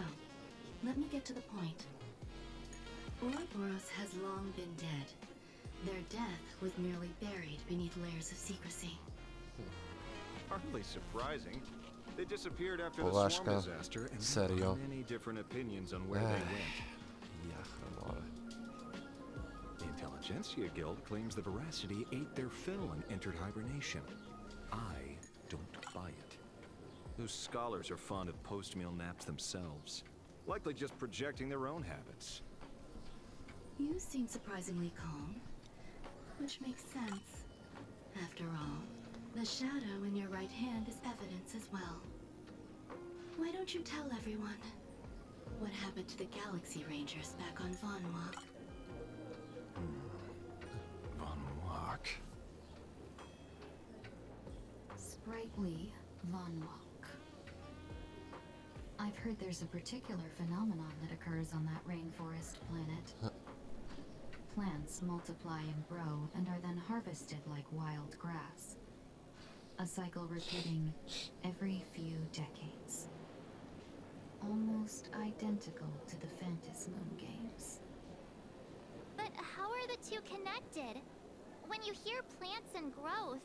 let me get to the point. Ouroboros has long been dead. Their death was merely buried beneath layers of secrecy. Hardly surprising. They disappeared after the swarm disaster, and there are many different opinions on where they went. The Intelligentsia Guild claims the Veracity ate their fill and entered hibernation. I don't buy it. Those scholars are fond of post-meal naps themselves, likely just projecting their own habits. You seem surprisingly calm, which makes sense. After all, the shadow in your right hand is evidence as well. Why don't you tell everyone what happened to the Galaxy Rangers back on Von Walk? Von Walk? Sprightly Von Walk. I've heard there's a particular phenomenon that occurs on that rainforest planet. Plants multiply and grow and are then harvested like wild grass. A cycle repeating every few decades. Almost identical to the Phantom Moon games. But how are the two connected? When you hear plants and growth,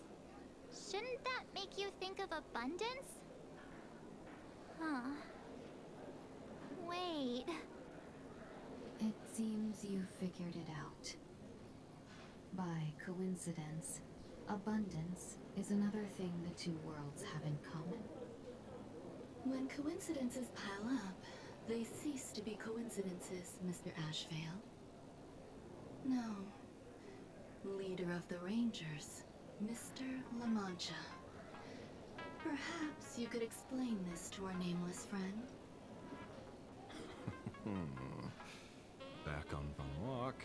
shouldn't that make you think of abundance? Huh. Wait. It seems you figured it out. By coincidence, abundance is another thing the two worlds have in common. When coincidences pile up, they cease to be coincidences, Mr. Ashvale. No. Leader of the Rangers, Mr. La Mancha. Perhaps you could explain this to our nameless friend? Back on Von Walk,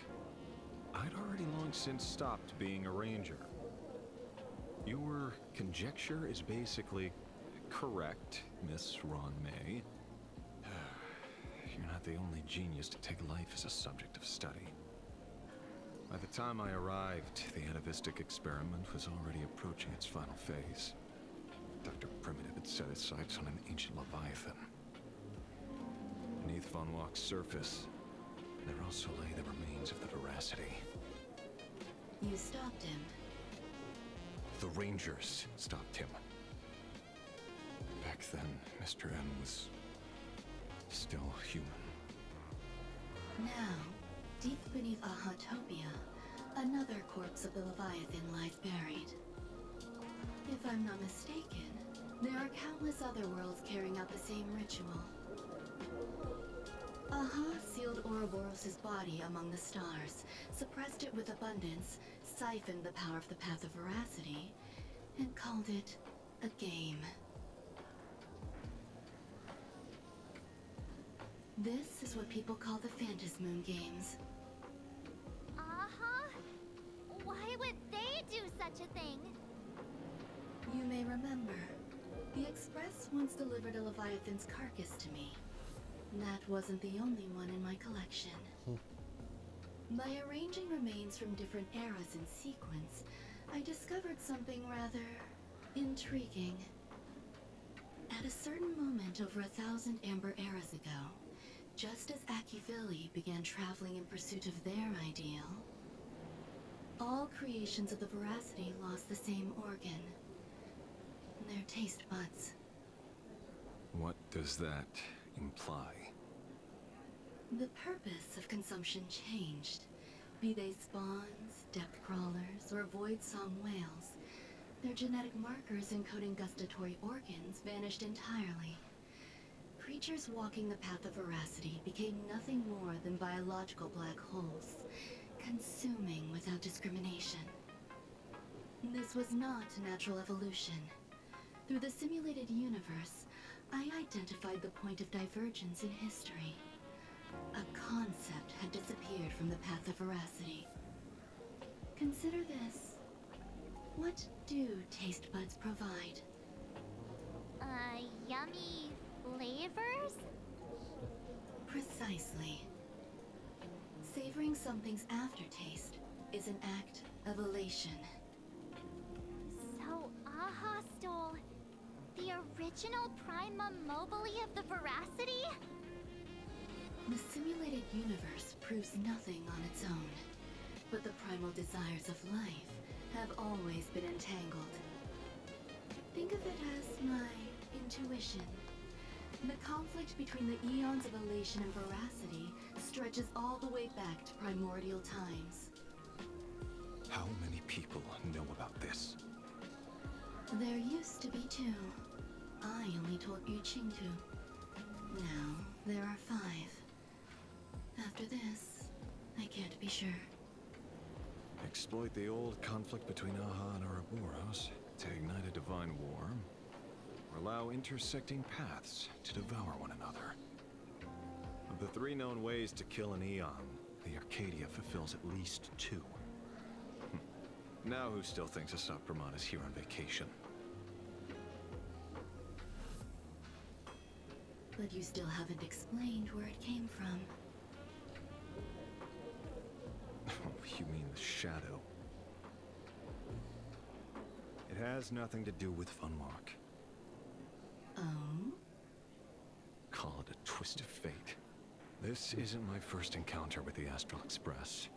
I'd already long since stopped being a ranger. Your conjecture is basically correct, Miss Ron May. You're not the only genius to take life as a subject of study. By the time I arrived, the atavistic experiment was already approaching its final phase. Dr. Primitive had set his sights on an ancient leviathan. Beneath Von Walk's surface, there also lay the remains of the Veracity. You stopped him. The Rangers stopped him. Back then, Mr. N was still human. Now, deep beneath Ahatopia, another corpse of the Leviathan lies buried. If I'm not mistaken, there are countless other worlds carrying out the same ritual. Aha sealed Ouroboros' body among the stars, suppressed it with abundance, siphoned the power of the Path of Veracity, and called it a game. This is what people call the Phantom Moon games. Uh-huh. Why would they do such a thing? You may remember, the Express once delivered a Leviathan's carcass to me. That wasn't the only one in my collection. By arranging remains from different eras in sequence, I discovered something rather intriguing. At a certain moment over 1,000 Amber eras ago, just as Akivili began traveling in pursuit of their ideal, all creations of the Veracity lost the same organ, their taste buds. What does that imply? The purpose of consumption changed. Be they spawns, depth crawlers, or void song whales, their genetic markers encoding gustatory organs vanished entirely. Creatures walking the path of Veracity became nothing more than biological black holes, consuming without discrimination. This was not natural evolution. Through the simulated universe, I identified the point of divergence in history. A concept had disappeared from the path of veracity. Consider this. What do taste buds provide? Yummy flavors? Precisely. Savoring something's aftertaste is an act of elation. So Aha stole the original Prima Mobile of the Veracity? The simulated universe proves nothing on its own, but the primal desires of life have always been entangled. Think of it as my intuition. The conflict between the eons of elation and veracity stretches all the way back to primordial times. How many people know about this? There used to be 2. I only told Yu Qingtu. Now, there are 5. After this, I can't be sure. Exploit the old conflict between Aha and Ouroboros to ignite a divine war, or allow intersecting paths to devour one another. Of the 3 known ways to kill an Eon, the Arcadia fulfills at least 2. Now who still thinks Asat Brahman is here on vacation? But you still haven't explained where it came from. You mean the shadow? It has nothing to do with Funmark. Oh? Call it a twist of fate. This isn't my first encounter with the Astral Express,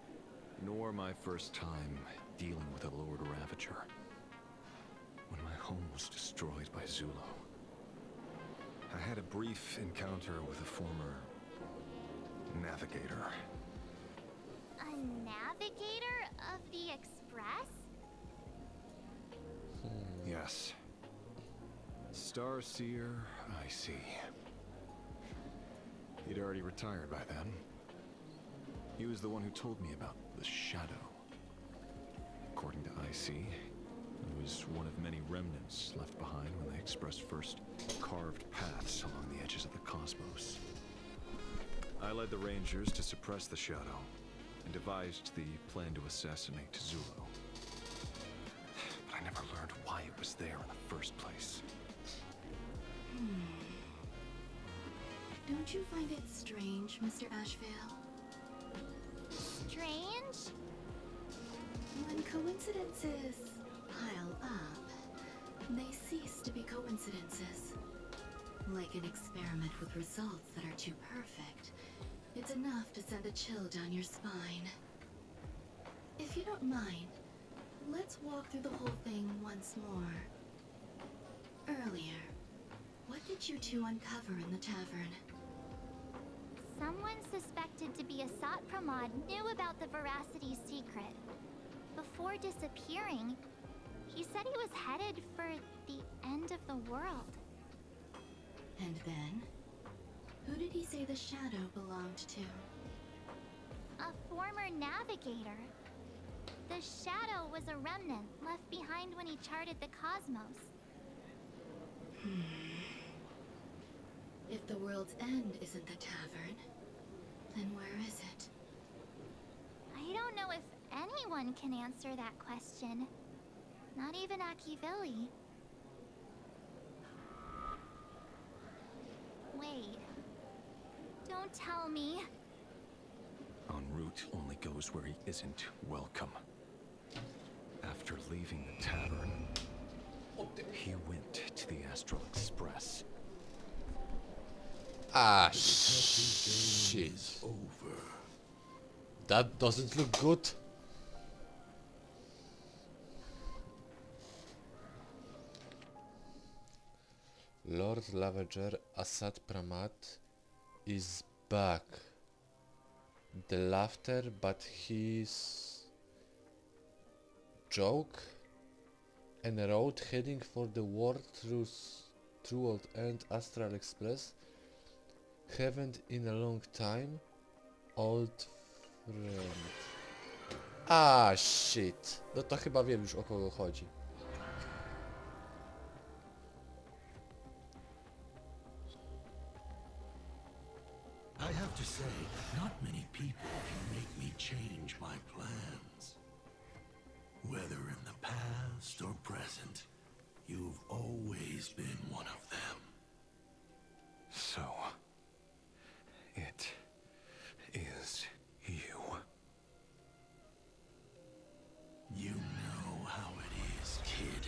nor my first time dealing with a Lord Ravager. When my home was destroyed by Zulo, I had a brief encounter with a former navigator. A navigator of the Express? Yes. Starseer, I see. He'd already retired by then. He was the one who told me about the Shadow. According to IC, it was one of many remnants left behind when the Express first carved paths along the edges of the cosmos. I led the Rangers to suppress the Shadow, and devised the plan to assassinate Zulo. But I never learned why it was there in the first place. Don't you find it strange, Mr. Ashvale? Strange? When coincidences pile up, they cease to be coincidences. Like an experiment with results that are too perfect, it's enough to send a chill down your spine. If you don't mind, let's walk through the whole thing once more. Earlier, what did you 2 uncover in the tavern? Someone suspected to be Asat Pramod knew about the Veracity secret. Before disappearing, he said he was headed for the end of the world. And then? Who did he say the Shadow belonged to? A former navigator. The Shadow was a remnant left behind when he charted the cosmos. If the world's end isn't the tavern, then where is it? I don't know if anyone can answer that question. Not even Akivili. Wait. Don't tell me. En route only goes where he isn't welcome. After leaving the tavern, he went to the Astral Express. Ah, shit. Over. That doesn't look good. Lord Ravager Asat Pramat is back. The laughter, but his joke and a road heading for the world through and Astral Express. Haven't in a long time, old friend. Ah, shit. No to chyba wiem już o kogo chodzi. have to say, not many people can make me change my plans. Whether in the past or present, you've always been one of them. So, it is you. You know how it is, kid.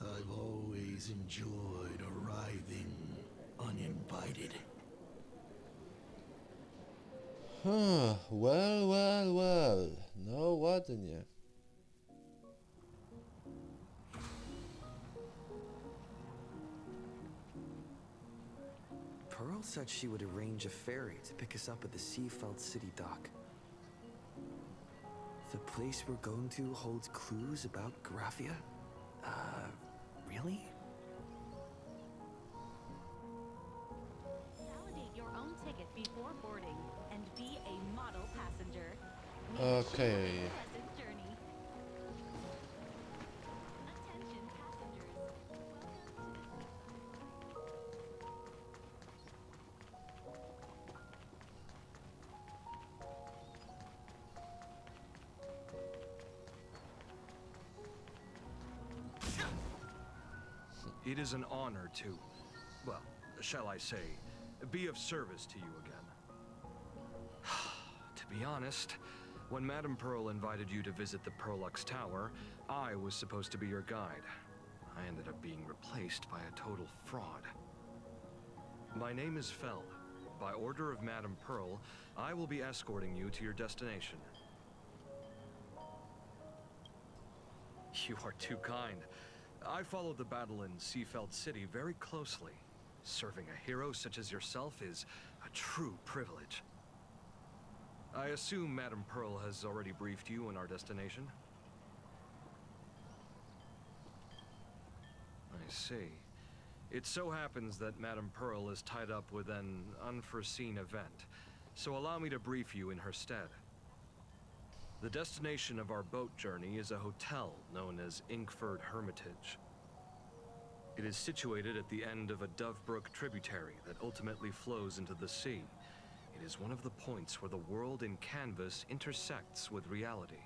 I've always enjoyed arriving uninvited. Huh, well. No ładnie. Pearl said she would arrange a ferry to pick us up at the Seafeld City dock. The place we're going to holds clues about Graphia? Really? Validate your own ticket before boarding and be a model passenger. Okay. Pleasant journey. Attention passengers. It is an honor to, well, shall I say, be of service to you again. To be honest, when Madame Pearl invited you to visit the Perlux Tower, I was supposed to be your guide. I ended up being replaced by a total fraud. My name is Feld. By order of Madame Pearl, I will be escorting you to your destination. You are too kind. I followed the battle in Seafeld City very closely. Serving a hero such as yourself is a true privilege. I assume Madame Pearl has already briefed you on our destination? I see. It so happens that Madame Pearl is tied up with an unforeseen event, so allow me to brief you in her stead. The destination of our boat journey is a hotel known as Inkford Hermitage. It is situated at the end of a Dovebrook tributary that ultimately flows into the sea. It is one of the points where the world in canvas intersects with reality.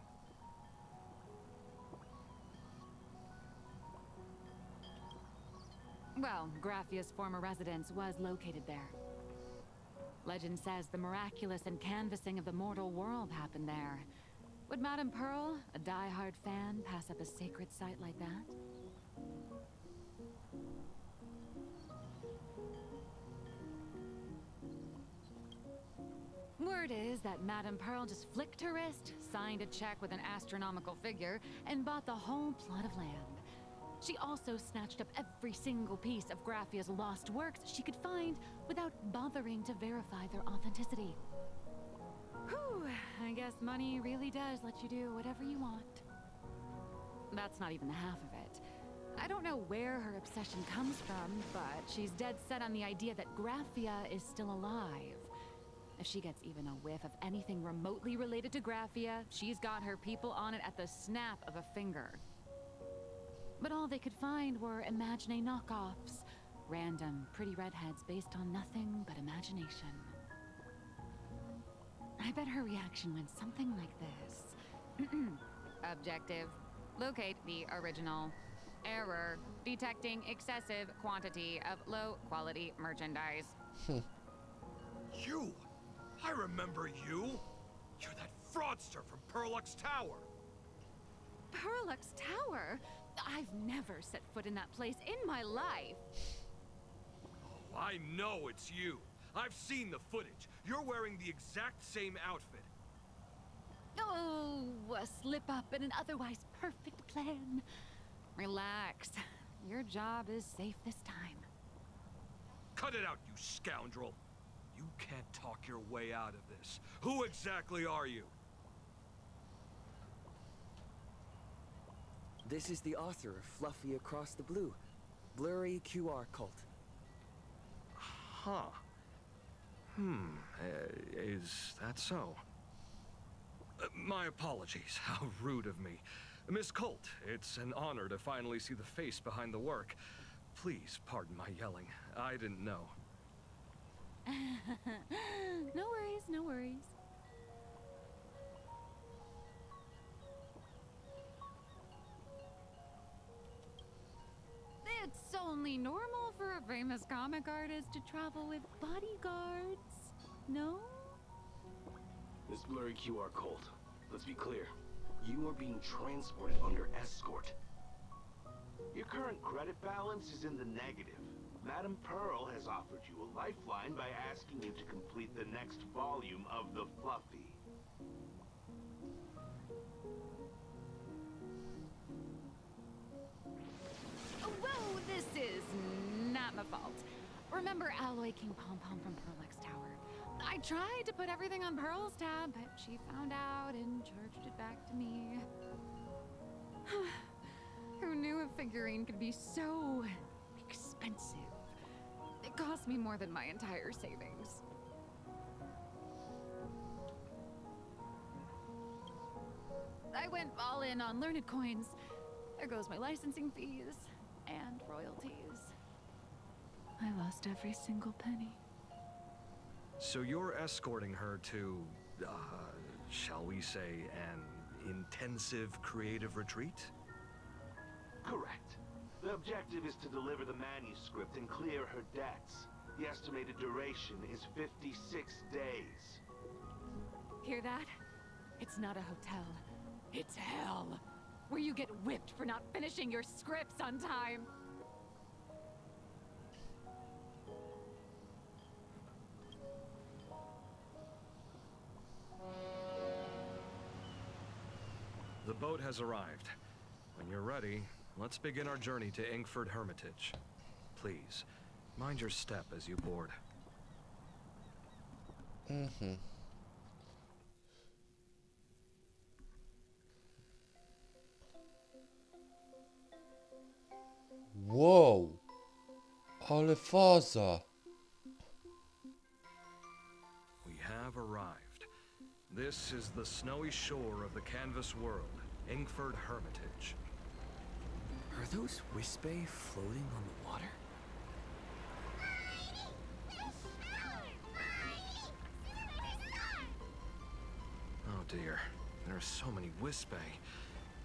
Well, Graphia's former residence was located there. Legend says the miraculous encanvassing of the mortal world happened there. Would Madame Pearl, a die-hard fan, pass up a sacred site like that? Word is that Madame Pearl just flicked her wrist, signed a check with an astronomical figure, and bought the whole plot of land. She also snatched up every single piece of Graphia's lost works she could find without bothering to verify their authenticity. Whew, I guess money really does let you do whatever you want. That's not even the half of it. I don't know where her obsession comes from, but she's dead set on the idea that Graphia is still alive. If she gets even a whiff of anything remotely related to Graphia, she's got her people on it at the snap of a finger. But all they could find were Imagine knockoffs. Random, pretty redheads based on nothing but imagination. I bet her reaction went something like this. Objective. Locate the original. Error. Detecting excessive quantity of low-quality merchandise. You! I remember you! You're that fraudster from Perlux Tower! Perlux Tower? I've never set foot in that place in my life. Oh, I know it's you. I've seen the footage. You're wearing the exact same outfit. Oh, a slip up in an otherwise perfect plan. Relax. Your job is safe this time. Cut it out, you scoundrel. You can't talk your way out of this. Who exactly are you? This is the author of Fluffy Across the Blue, Blurry QR Cult. Huh. Is that so? My apologies. How rude of me. Miss Colt, it's an honor to finally see the face behind the work. Please pardon my yelling. I didn't know. No worries, no worries. It's only normal for a famous comic artist to travel with bodyguards, no? This blurry QR code. Let's be clear. You are being transported under escort. Your current credit balance is in the negative. Madame Pearl has offered you a lifeline by asking you to complete the next volume of the Fluffy. Whoa, this is not my fault. Remember Alloy King Pom Pom from Pearlix Tower? I tried to put everything on Pearl's tab, but she found out and charged it back to me. Who knew a figurine could be so expensive? It cost me more than my entire savings. I went all in on learned coins. There goes my licensing fees and royalties. I lost every single penny. So you're escorting her to, shall we say, an intensive creative retreat? Correct. The objective is to deliver the manuscript and clear her debts. The estimated duration is 56 days. Hear that? It's not a hotel. It's hell. Where you get whipped for not finishing your scripts on time. The boat has arrived. When you're ready, let's begin our journey to Inkford Hermitage. Please, mind your step as you board. Mhm. Wow! Ale faza! We have arrived. This is the snowy shore of the canvas world, Inkford Hermitage. Are those Wispay floating on the water? Oh dear, there are so many Wispay.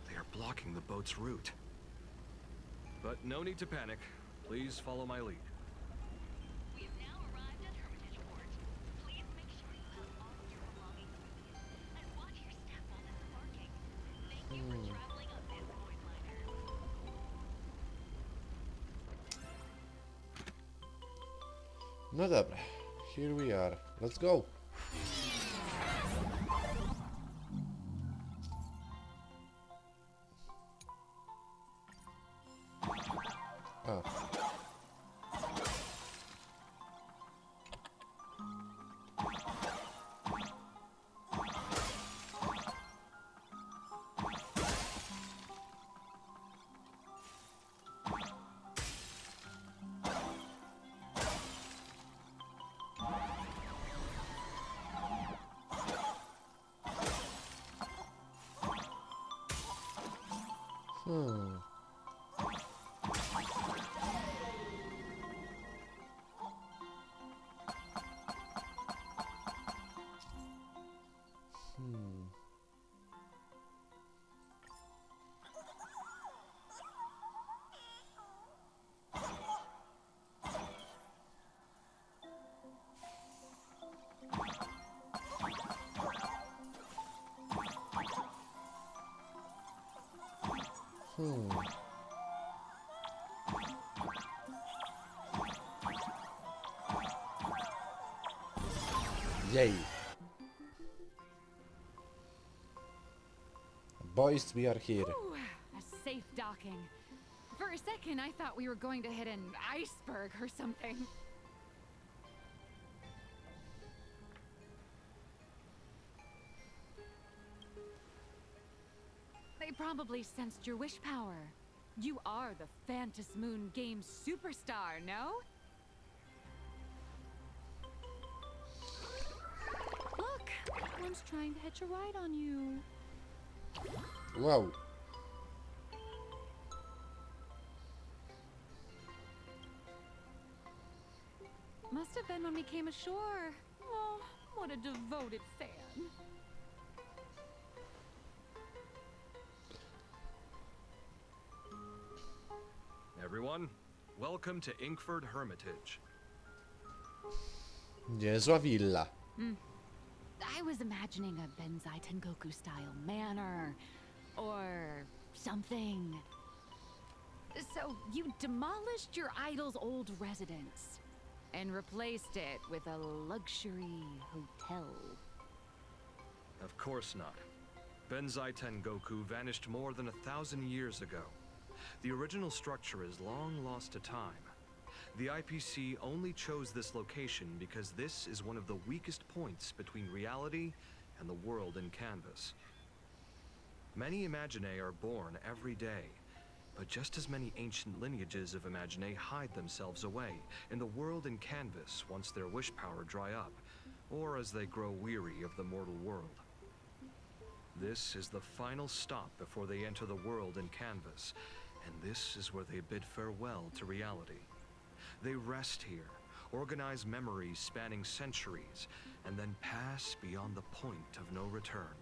They are blocking the boat's route. But no need to panic. Please follow my lead. We have now arrived at Hermitage Port. Please make sure you have all of your belongings with you. And watch your step while disembarking. Thank you for traveling on this void liner. No dobra, here we are. Let's go! Ah. Yay! Boys, we are here. Ooh, a safe docking. For a second, I thought we were going to hit an iceberg or something. They probably sensed your wish power. You are the Phantas Moon Games superstar, no? Look, one's trying to hitch a ride on you. Wow. Must have been when we came ashore. Oh, what a devoted fan. Everyone, welcome to Inkford Hermitage. Niezła villa. I was imagining a Benzai Tengoku style manor or something. So you demolished your idol's old residence and replaced it with a luxury hotel. Of course not. Benzai Tengoku vanished more than 1,000 years ago. The original structure is long lost to time. The IPC only chose this location because this is one of the weakest points between reality and the world in canvas. Many Imaginae are born every day, but just as many ancient lineages of Imaginae hide themselves away in the world in canvas once their wish power dry up, or as they grow weary of the mortal world. This is the final stop before they enter the world in canvas, and this is where they bid farewell to reality. They rest here, organize memories spanning centuries, and then pass beyond the point of no return.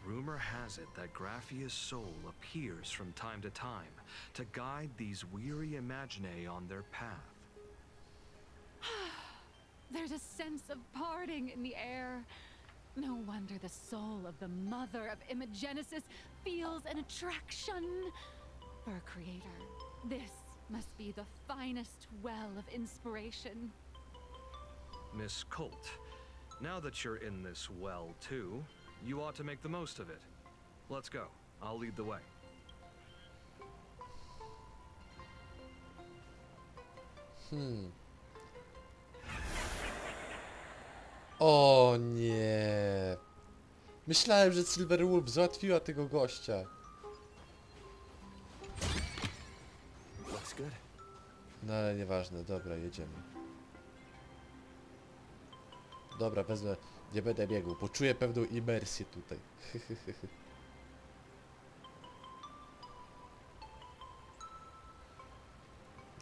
Rumor has it that Graphia's soul appears from time to time to guide these weary Imaginae on their path. There's a sense of parting in the air. No wonder the soul of the mother of Imagenesis feels an attraction for a creator. This must be the finest well of inspiration. Miss Colt, now that you're in this well too, you ought to make the most of it. Let's go. I'll lead the way. O nie. Myślałem, że Silverwolf załatwiła tego gościa. Looks good. No ale nieważne, dobra, jedziemy. Dobra, wezmę, nie będę biegł, poczuję pewną imersję tutaj.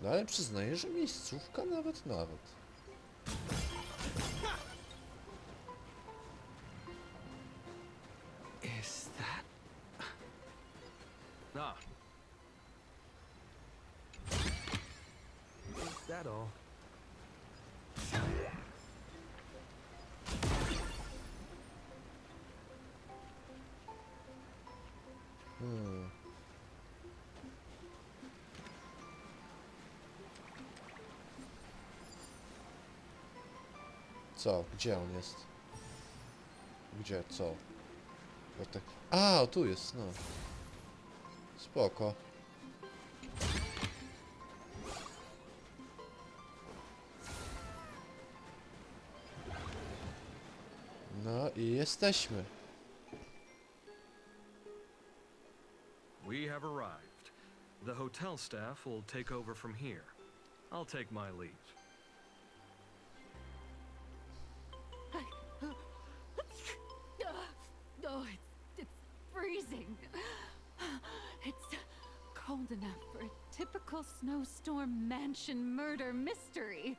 No ale przyznaję, że miejscówka nawet. Is that... Ah, Is that all? Co? Gdzie on jest? Gdzie? Co? O tak... A, tu jest, no. Spoko. No i jesteśmy. we have arrived. The hotel staff will take over from here. I'll take my leave. Oh, it's freezing. It's cold enough for a typical snowstorm mansion murder mystery.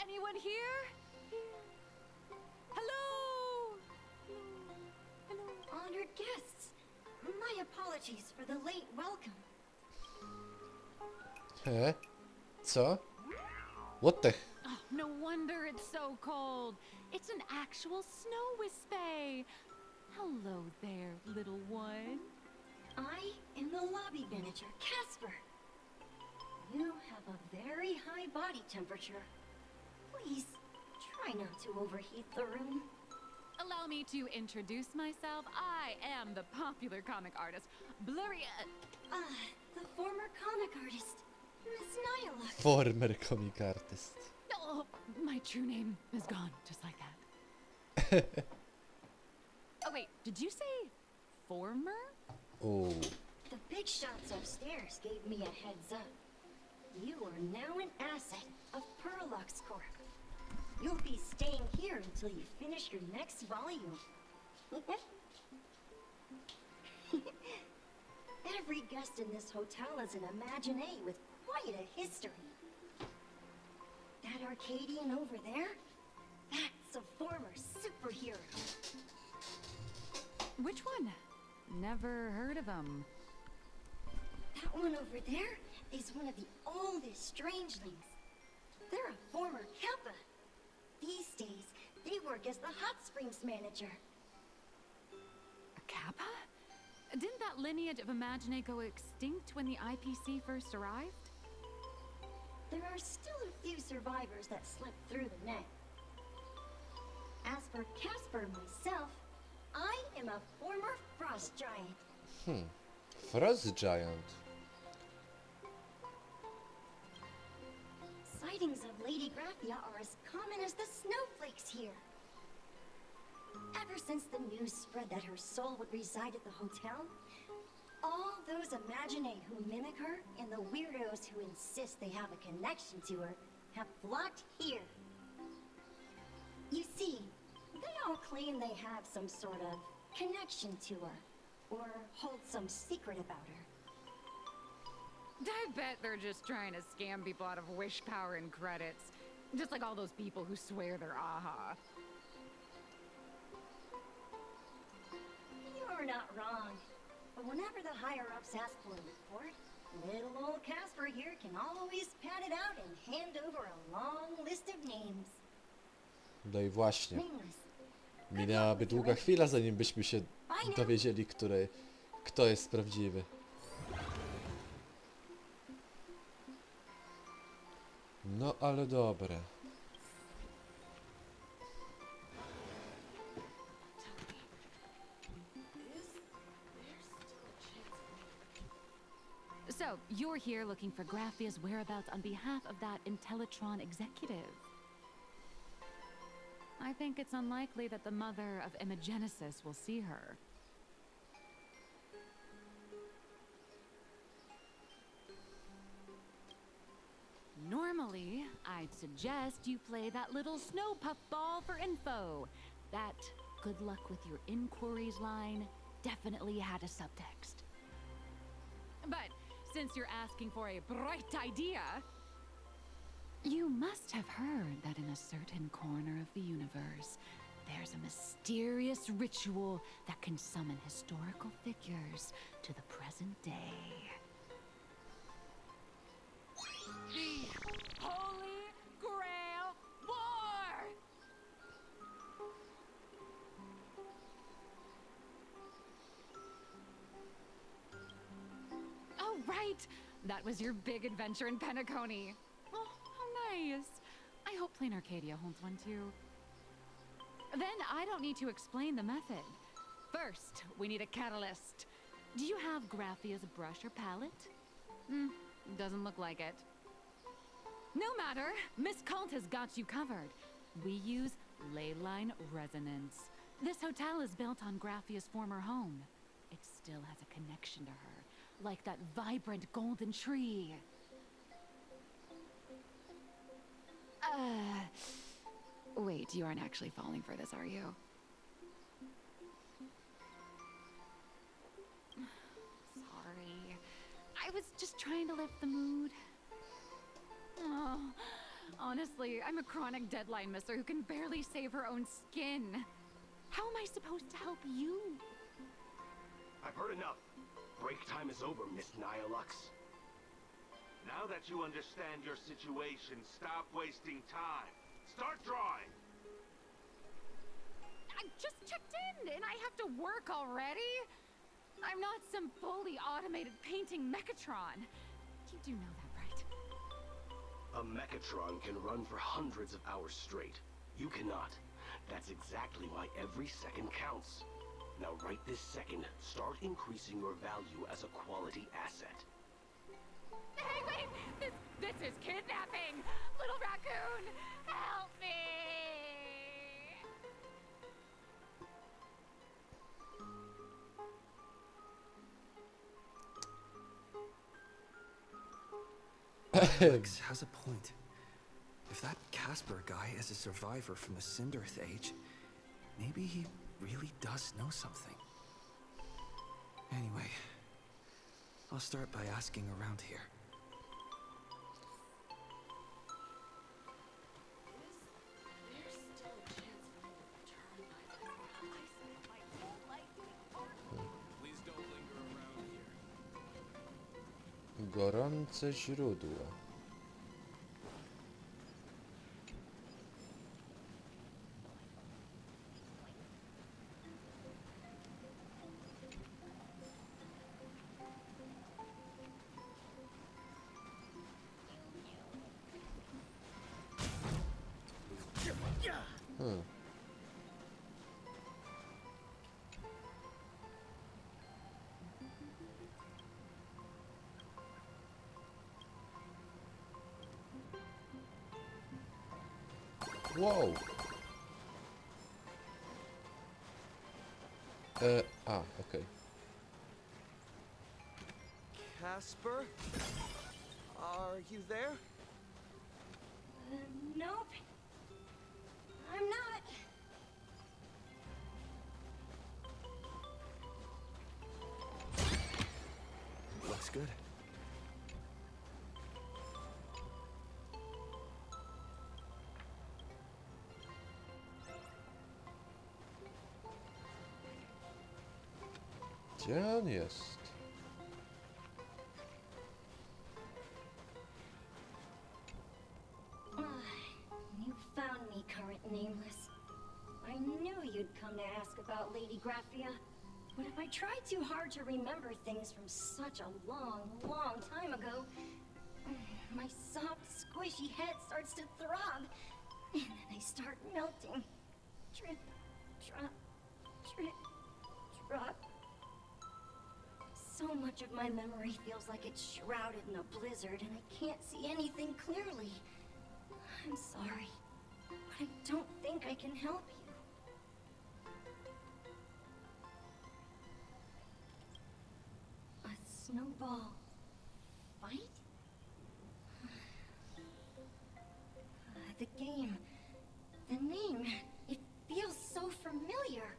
Anyone here? Hello? Hello? Honored guests, my apologies for the late welcome. He? Co? What the... Oh, no wonder it's so cold. It's an actual snow wispy. Hello there, little one. I am the lobby manager, Casper. You have a very high body temperature. Please, try not to overheat the room. Allow me to introduce myself. I am the popular comic artist, Blurry... The former comic artist, Miss Nyla. Former comic artist. Oh, my true name is gone, just like that. Oh wait, did you say former? Oh. The big shots upstairs gave me a heads up. You are now an asset of Perlux Corp. You'll be staying here until you finish your next volume. Every guest in this hotel is an Imaginae with quite a history. That Arcadian over there? That's a former superhero. Which one? Never heard of him. That one over there is one of the oldest strangelings. They're a former Kappa. These days, they work as the hot springs manager. A Kappa? Didn't that lineage of Imagine go extinct when the IPC first arrived? There are still a few survivors that slipped through the net. As for Casper myself, I am a former frost giant. Frost Giant. Sightings of Lady Graphia are as common as the snowflakes here. Ever since the news spread that her soul would reside at the hotel, all those Imagine who mimic her and the weirdos who insist they have a connection to her have flocked here. You see, they all claim they have some sort of connection to her, or hold some secret about her. I bet they're just trying to scam people out of wish power and credits. Just like all those people who swear they're AHA. You're not wrong. But whenever the higher-ups ask for a report, little old Casper here can always pad it out and hand over a long list of names. No i właśnie. Nameless. Minęłaby długa chwila, zanim byśmy się dowiedzieli, kto jest prawdziwy. No ale dobre. So, you're here looking for Graphia's whereabouts on behalf of that Intellitron executive. I think it's unlikely that the mother of Imagenesis will see her. Normally, I'd suggest you play that little snow puff ball for info. That good luck with your inquiries line definitely had a subtext. But since you're asking for a bright idea, you must have heard that in a certain corner of the universe, there's a mysterious ritual that can summon historical figures to the present day. The Holy Grail War! Oh, right! That was your big adventure in Penacony. Oh, how nice. I hope Plain Arcadia holds one too. Then I don't need to explain the method. First, we need a catalyst. Do you have Graphia's brush or palette? Doesn't look like it. No matter, Miss Cult has got you covered. We use ley line resonance. This hotel is built on Graphia's former home. It still has a connection to her, like that vibrant golden tree. Wait, you aren't actually falling for this, are you? Sorry. I was just trying to lift the mood. Oh, honestly, I'm a chronic deadline misser who can barely save her own skin. How am I supposed to help you? I've heard enough. Break time is over, Miss Nihilux. Now that you understand your situation, stop wasting time. Start drawing! I just checked in, and I have to work already? I'm not some fully automated painting Mechatron. You do know that, right? A Mechatron can run for hundreds of hours straight. You cannot. That's exactly why every second counts. Now right this second, start increasing your value as a quality asset. Hey, wait! This is kidnapping! Little raccoon, help me! Alex has a point. If that Casper guy is a survivor from the Cinderth Age, maybe he really does know something. Anyway, I'll start by asking around here. Gorące źródło. Wow. Okay. Casper? Are you there? Nope. I'm not. Looks good. Gdzie on jest? You found me, current nameless. I knew you'd come to ask about Lady Graphia. But if I try too hard to remember things from such a long, long time ago, my soft, squishy head starts to throb. And then I start melting. Drip, drop, drip, drop. So much of my memory feels like it's shrouded in a blizzard and I can't see anything clearly. I'm sorry, but I don't think I can help you. A snowball fight? The game, the name, it feels so familiar.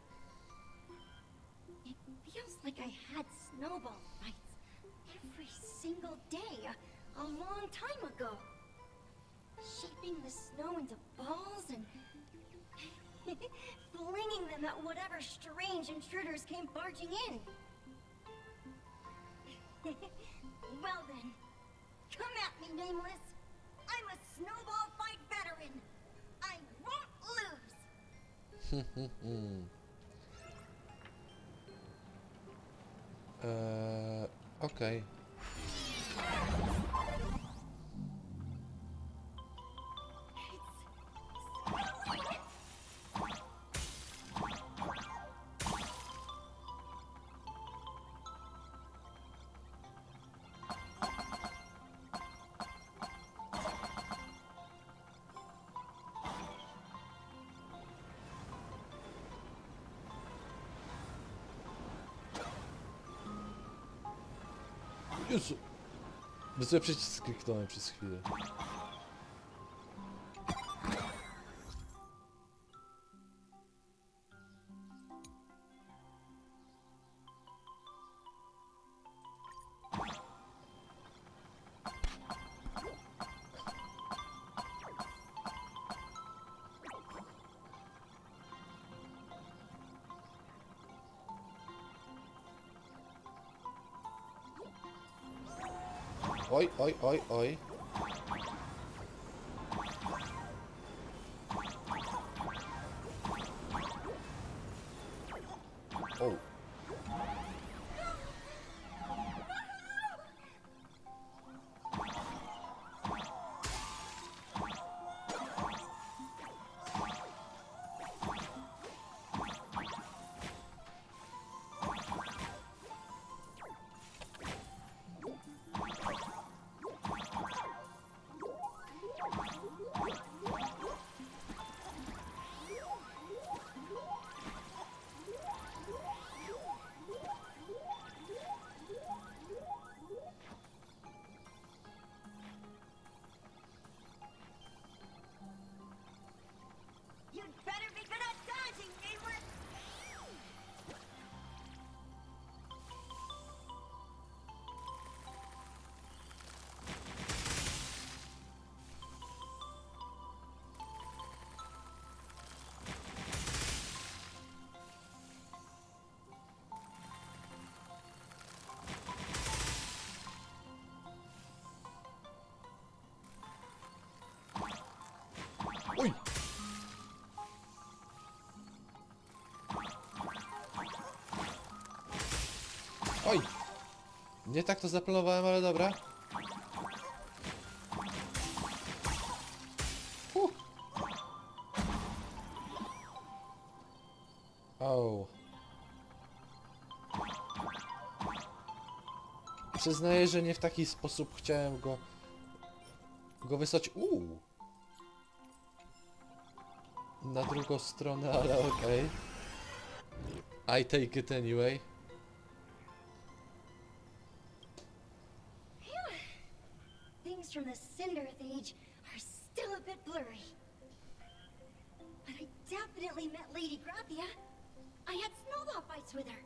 It feels like I had snowball fights every single day a long time ago. Shaping the snow into balls and flinging them at whatever strange intruders came barging in. Well then, come at me, Nameless. I'm a snowball fight veteran. I won't lose. Okay. Jezu! Bez sobie przycisk kliknąłem przez chwilę. Oj, oj, oj, oj. O. Oj! Oj! Nie tak to zaplanowałem, ale dobra. O. Przyznaję, że nie w taki sposób chciałem go wysłać. Na drugą stronę, ale okej. I take it anyway. Things from the Cindereth Age are still a bit blurry. But I definitely met Lady Grathia. I had snowball fights with her.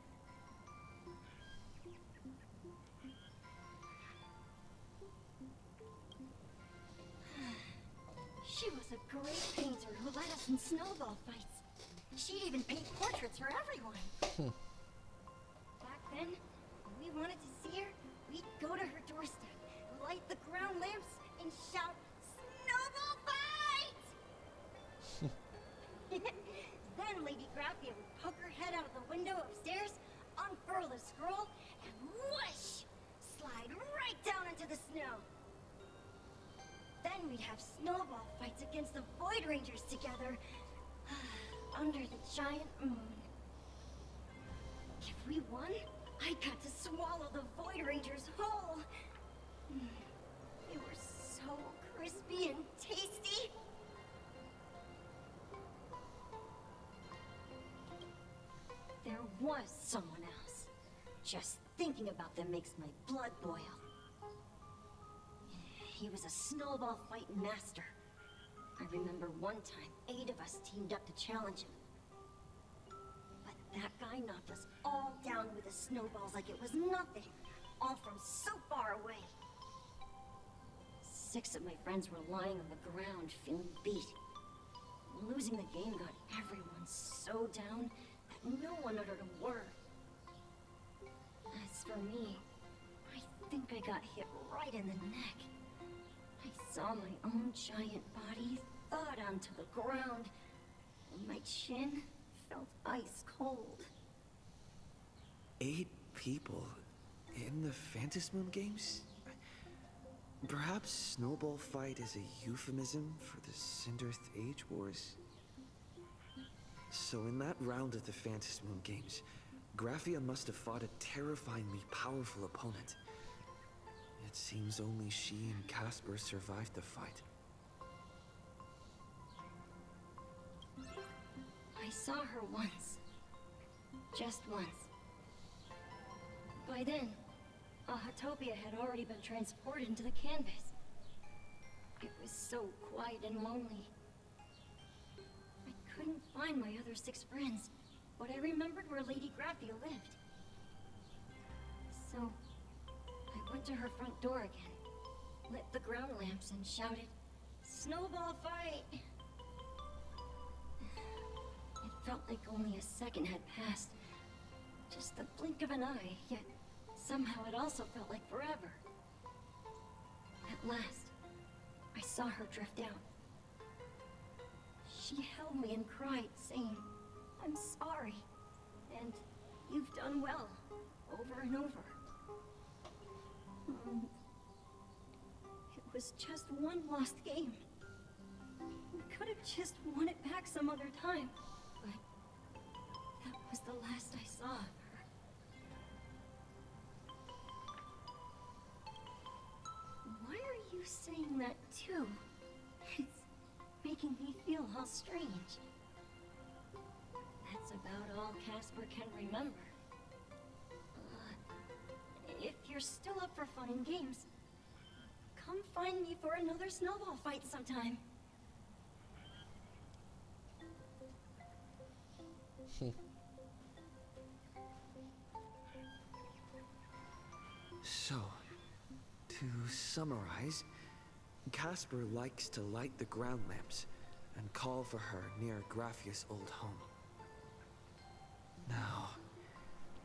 She was a great painter who led us in snowball fights. She'd even paint portraits for everyone. Back then, when we wanted to see her, we'd go to her doorstep, light the ground lamps, and shout, "Snowball fight!" Then Lady Grathia would poke her head out of the window upstairs, unfurl the scroll, and whoosh! Slide right down into the snow. Then we'd have snowball fights against the Void Rangers together, under the giant moon. If we won, I got to swallow the Void Rangers whole. They were so crispy and tasty. There was someone else. Just thinking about them makes my blood boil. He was a snowball fight master. I remember one time, 8 of us teamed up to challenge him. But that guy knocked us all down with the snowballs like it was nothing, all from so far away. 6 of my friends were lying on the ground, feeling beat. Losing the game got everyone so down that no one uttered a word. As for me, I think I got hit right in the neck. I saw my own giant body thud onto the ground, and my chin felt ice cold. 8 people in the Phantasmoon games? Perhaps Snowball Fight is a euphemism for the Cindereth Age Wars? So in that round of the Phantasmoon games, Graphia must have fought a terrifyingly powerful opponent. It seems only she and Casper survived the fight. I saw her once. Just once. By then, Ahatopia had already been transported into the canvas. It was so quiet and lonely. I couldn't find my other 6 friends, but I remembered where Lady Graphia lived. So, I went to her front door again, lit the ground lamps, and shouted, "Snowball fight!" It felt like only a second had passed. Just the blink of an eye, yet somehow it also felt like forever. At last, I saw her drift out. She held me and cried, saying, "I'm sorry, and you've done well," over and over. It was just one lost game. We could have just won it back some other time, but that was the last I saw of her. Why are you saying that too? It's making me feel all strange. That's about all Casper can remember. If you're still up for fun and games, come find me for another snowball fight sometime. So, to summarize, Casper likes to light the ground lamps and call for her near Graphia's old home. Now,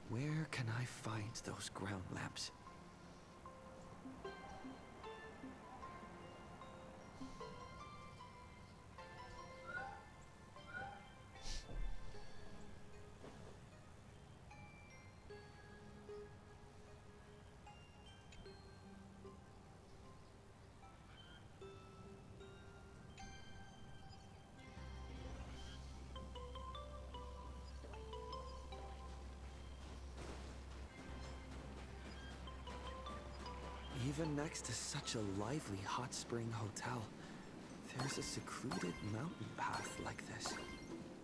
where can I find those ground lamps? Even next to such a lively hot spring hotel, there's a secluded mountain path like this.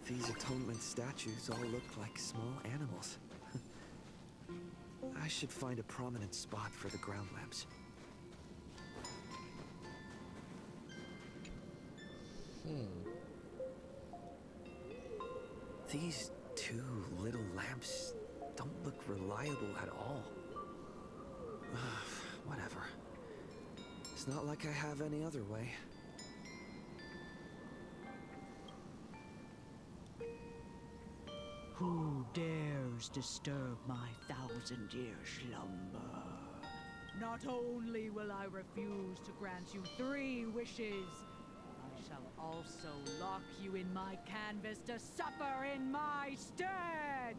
These atonement statues all look like small animals. I should find a prominent spot for the ground lamps. These two little lamps don't look reliable at all. Whatever. It's not like I have any other way. Who dares disturb my 1,000-year slumber? Not only will I refuse to grant you 3 wishes, I shall also lock you in my canvas to suffer in my stead!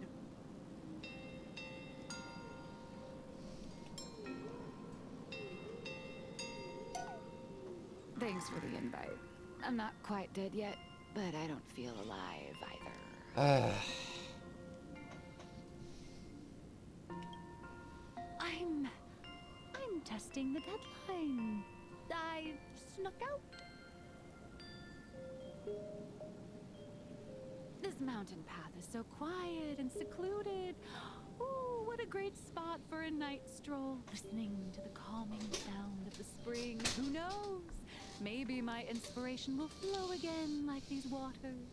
Thanks for the invite. I'm not quite dead yet, but I don't feel alive either. I'm testing the deadline. I snuck out. This mountain path is so quiet and secluded. Ooh, what a great spot for a night stroll, listening to the calming sound of the spring. Who knows? Maybe my inspiration will flow again like these waters.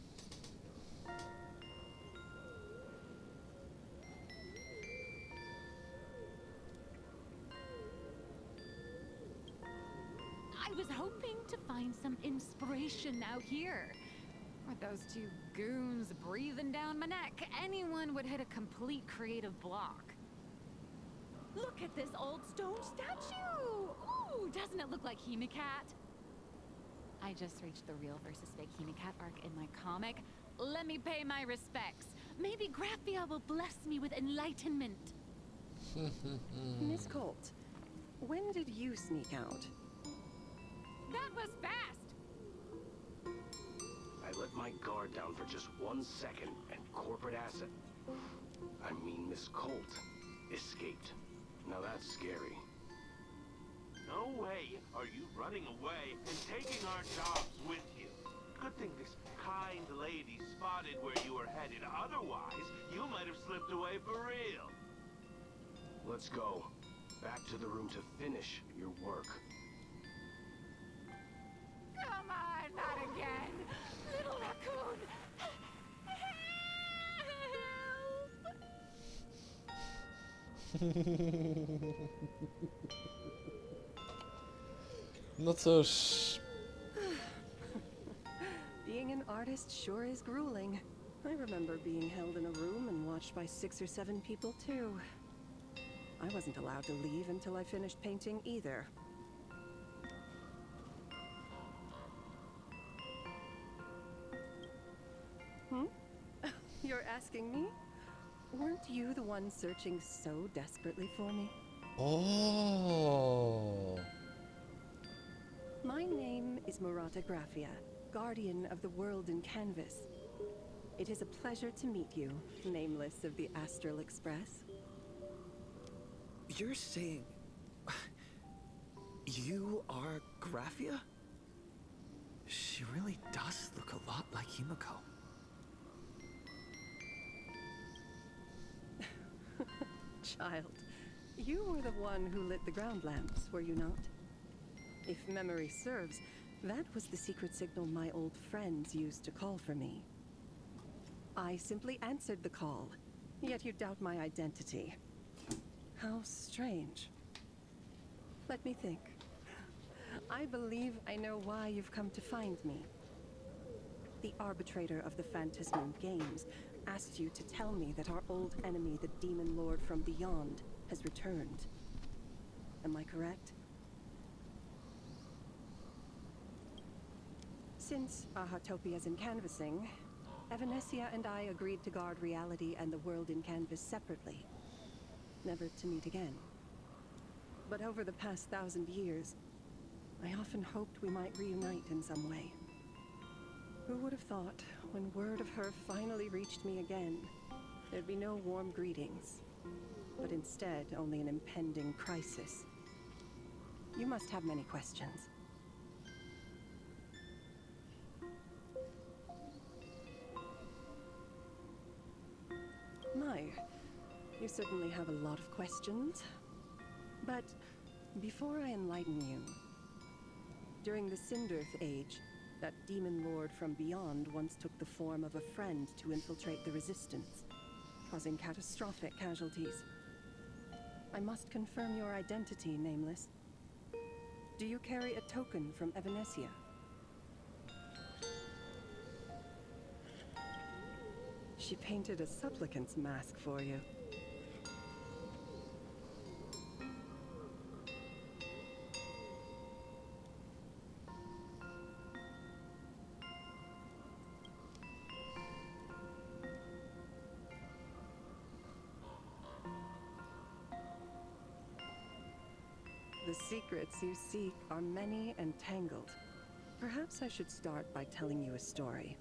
I was hoping to find some inspiration out here. With those 2 goons breathing down my neck, anyone would hit a complete creative block. Look at this old stone statue! Ooh, doesn't it look like Hemicat? I just reached the real versus fake Hemicat arc in my comic. Let me pay my respects. Maybe Graphia will bless me with enlightenment. Miss Colt, when did you sneak out? That was fast! I let my guard down for just 1 second, and corporate asset, I mean Miss Colt, escaped. Now that's scary. No way are you running away and taking our jobs with you. Good thing this kind lady spotted where you were headed. Otherwise, you might have slipped away for real. Let's go. Back to the room to finish your work. Come on, not again! Little raccoon! No cóż. Being an artist sure is grueling. I remember being held in a room and watched by 6 or 7 people too. I wasn't allowed to leave until I finished painting either. You're asking me? Weren't you the one searching so desperately for me? Oh. My name is Murata Graphia, guardian of the world in canvas. It is a pleasure to meet you, nameless of the Astral Express. You're saying... you are Graphia? She really does look a lot like Himiko. Child, you were the one who lit the ground lamps, were you not? If memory serves, that was the secret signal my old friends used to call for me. I simply answered the call, yet you doubt my identity. How strange. Let me think. I believe I know why you've come to find me. The arbitrator of the Phantasmal Games asked you to tell me that our old enemy, the Demon Lord from beyond, has returned. Am I correct? Since Ahatopia's in canvassing, Evanescia and I agreed to guard reality and the world in canvas separately, never to meet again. But over the past 1,000 years, I often hoped we might reunite in some way. Who would have thought, when word of her finally reached me again, there'd be no warm greetings, but instead only an impending crisis. You must have many questions. My, you certainly have a lot of questions. But before I enlighten you, during the Cinderth Age, that demon lord from beyond once took the form of a friend to infiltrate the Resistance, causing catastrophic casualties. I must confirm your identity, Nameless. Do you carry a token from Evanesia? She painted a supplicant's mask for you. The secrets you seek are many and tangled. Perhaps I should start by telling you a story.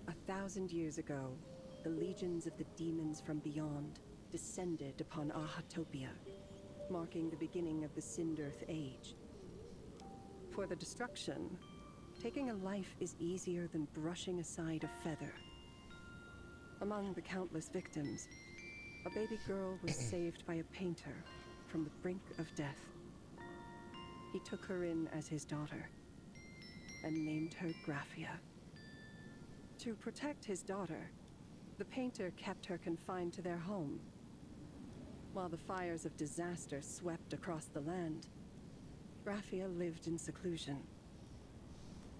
1,000 years ago, the legions of the demons from beyond descended upon Ahatopia, marking the beginning of the Cinderth Age. For the destruction, taking a life is easier than brushing aside a feather. Among the countless victims, a baby girl was saved by a painter from the brink of death. He took her in as his daughter and named her Graphia. To protect his daughter, the painter kept her confined to their home. While the fires of disaster swept across the land, Graphia lived in seclusion.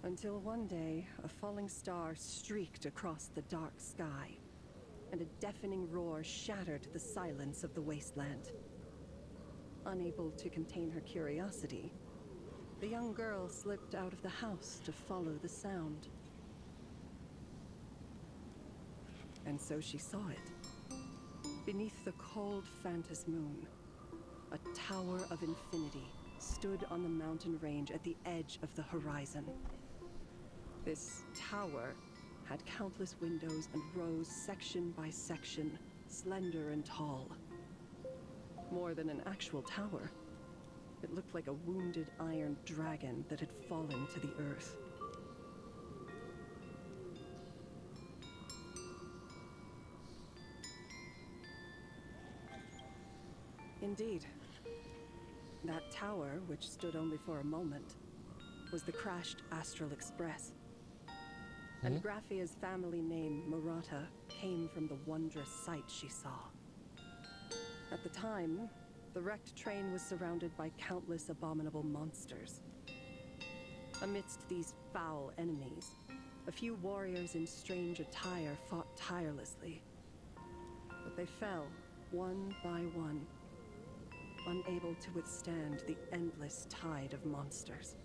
Until one day, a falling star streaked across the dark sky, and a deafening roar shattered the silence of the wasteland. Unable to contain her curiosity, the young girl slipped out of the house to follow the sound. And so she saw it. Beneath the cold Phantas moon, a tower of infinity stood on the mountain range at the edge of the horizon. This tower had countless windows and rose section by section, slender and tall. More than an actual tower, it looked like a wounded iron dragon that had fallen to the earth. Indeed, that tower, which stood only for a moment, was the crashed Astral Express. And Graphia's family name, Murata, came from the wondrous sight she saw. At the time, the wrecked train was surrounded by countless abominable monsters. Amidst these foul enemies, a few warriors in strange attire fought tirelessly. But they fell, one by one, unable to withstand the endless tide of monsters.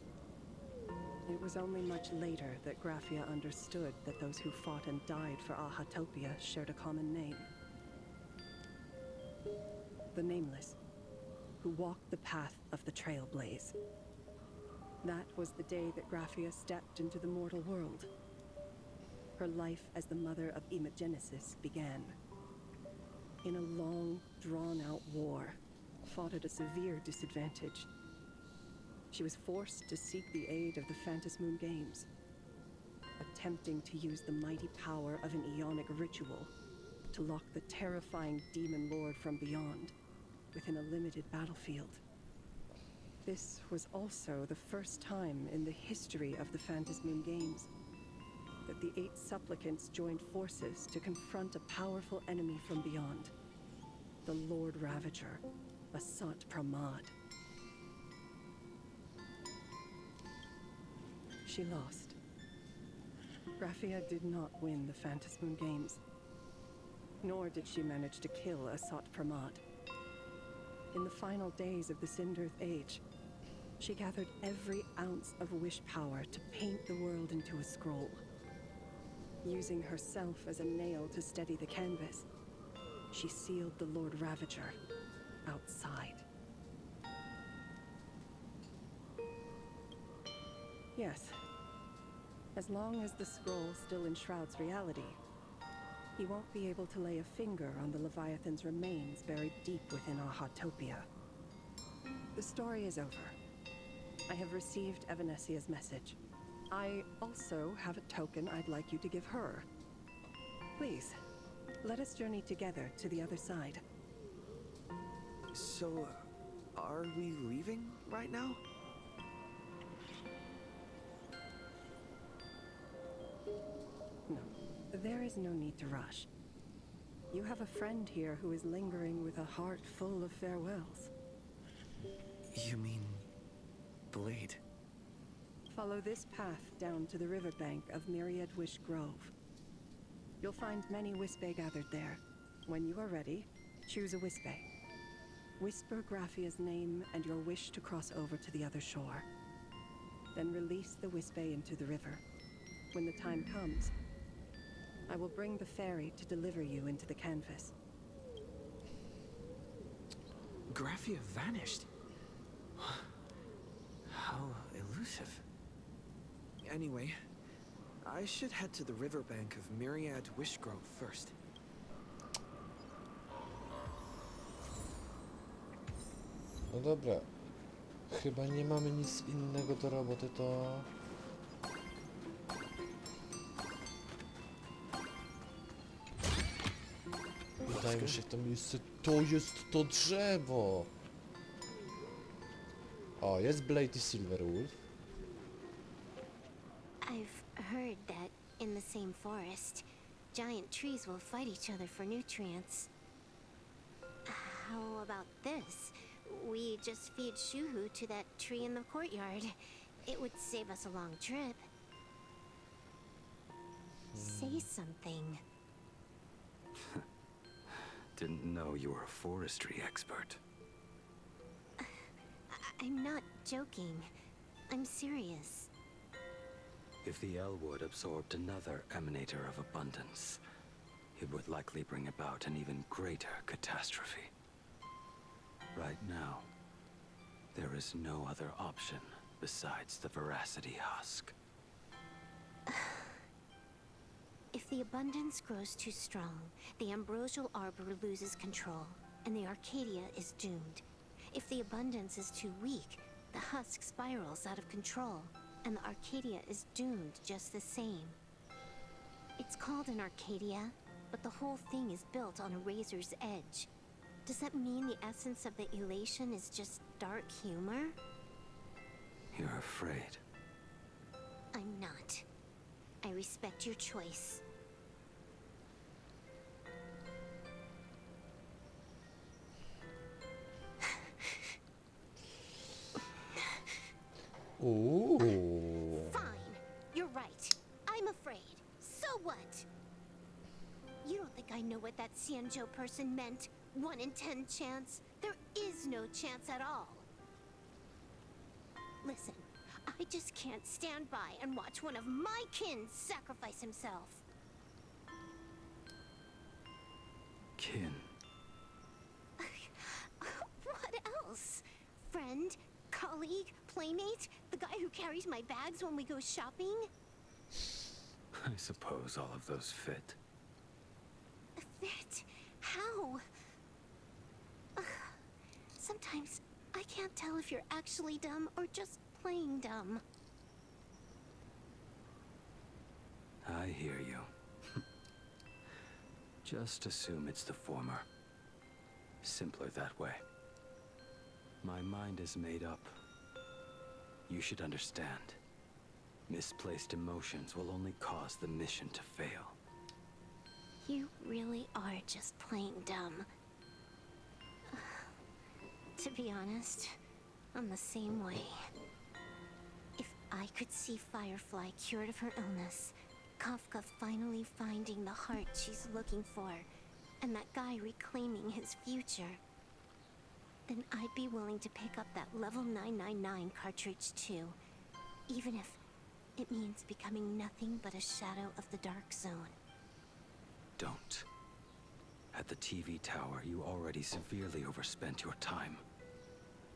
It was only much later that Graphia understood that those who fought and died for Ahatopia shared a common name. The Nameless, who walked the path of the Trailblaze. That was the day that Graphia stepped into the mortal world. Her life as the mother of Imogenesis began. In a long, drawn-out war, fought at a severe disadvantage. She was forced to seek the aid of the Phantas Moon Games, attempting to use the mighty power of an Ionic ritual to lock the terrifying demon lord from beyond within a limited battlefield. This was also the first time in the history of the Phantas Moon Games that the 8 supplicants joined forces to confront a powerful enemy from beyond, the Lord Ravager, Asat Pramad. She lost. Graphia did not win the Phantas Moon Games, nor did she manage to kill Asat Pramad. In the final days of the Cinderth Age, she gathered every ounce of wish power to paint the world into a scroll. Using herself as a nail to steady the canvas, she sealed the Lord Ravager outside. Yes, as long as the scroll still enshrouds reality, he won't be able to lay a finger on the Leviathan's remains buried deep within Ahatopia. The The story is over. I have received Evanesia's message. I also have a token I'd like you to give her. Please, let us journey together to the other side. So, are we leaving right now? No, there is no need to rush. You have a friend here who is lingering with a heart full of farewells. You mean... Blade? Follow this path down to the riverbank of Myriad Wish Grove. You'll find many Wispe gathered there. When you are ready, choose a Wispe. Whisper Graphia's name and your wish to cross over to the other shore. Then release the Wispe into the river. When the time comes, I will bring the ferry to deliver you into the canvas. Graphia vanished. How elusive. Anyway, I should head to the riverbank of Myriad Wish Grove first. No dobra. Chyba nie mamy nic innego do roboty, to... Udajmy się w to miejsce. To jest to drzewo! O, jest Blade i Silverwolf. I've heard that in the same forest, giant trees will fight each other for nutrients. How about this? We just feed Shuhu to that tree in the courtyard. It would save us a long trip. Say something. Didn't know you were a forestry expert. I'm not joking. I'm serious. If the Elwood absorbed another emanator of abundance, it would likely bring about an even greater catastrophe. Right now, there is no other option besides the Veracity Husk. If the abundance grows too strong, the ambrosial arbor loses control, and the Arcadia is doomed. If the abundance is too weak, the husk spirals out of control, and the Arcadia is doomed just the same. It's called an Arcadia, but the whole thing is built on a razor's edge. Does that mean the essence of the elation is just dark humor? You're afraid. I'm not. I respect your choice. Ooh. Fine. You're right. I'm afraid. So what? You don't think I know what that Xianzhou person meant? 1 in 10 chance? There is no chance at all. Listen, I just can't stand by and watch one of my kin sacrifice himself. Kin. What else? Friend? Colleague? Playmate? The guy who carries my bags when we go shopping? I suppose all of those fit. Fit? How? Sometimes I can't tell if you're actually dumb or just playing dumb. I hear you. Just assume it's the former. Simpler that way. My mind is made up. You should understand. Misplaced emotions will only cause the mission to fail. You really are just playing dumb. To be honest, I'm the same way. If I could see Firefly cured of her illness, Kafka finally finding the heart she's looking for, and that guy reclaiming his future, then I'd be willing to pick up that level 999 cartridge too, even if it means becoming nothing but a shadow of the Dark Zone. Don't. At the TV tower, you already severely overspent your time.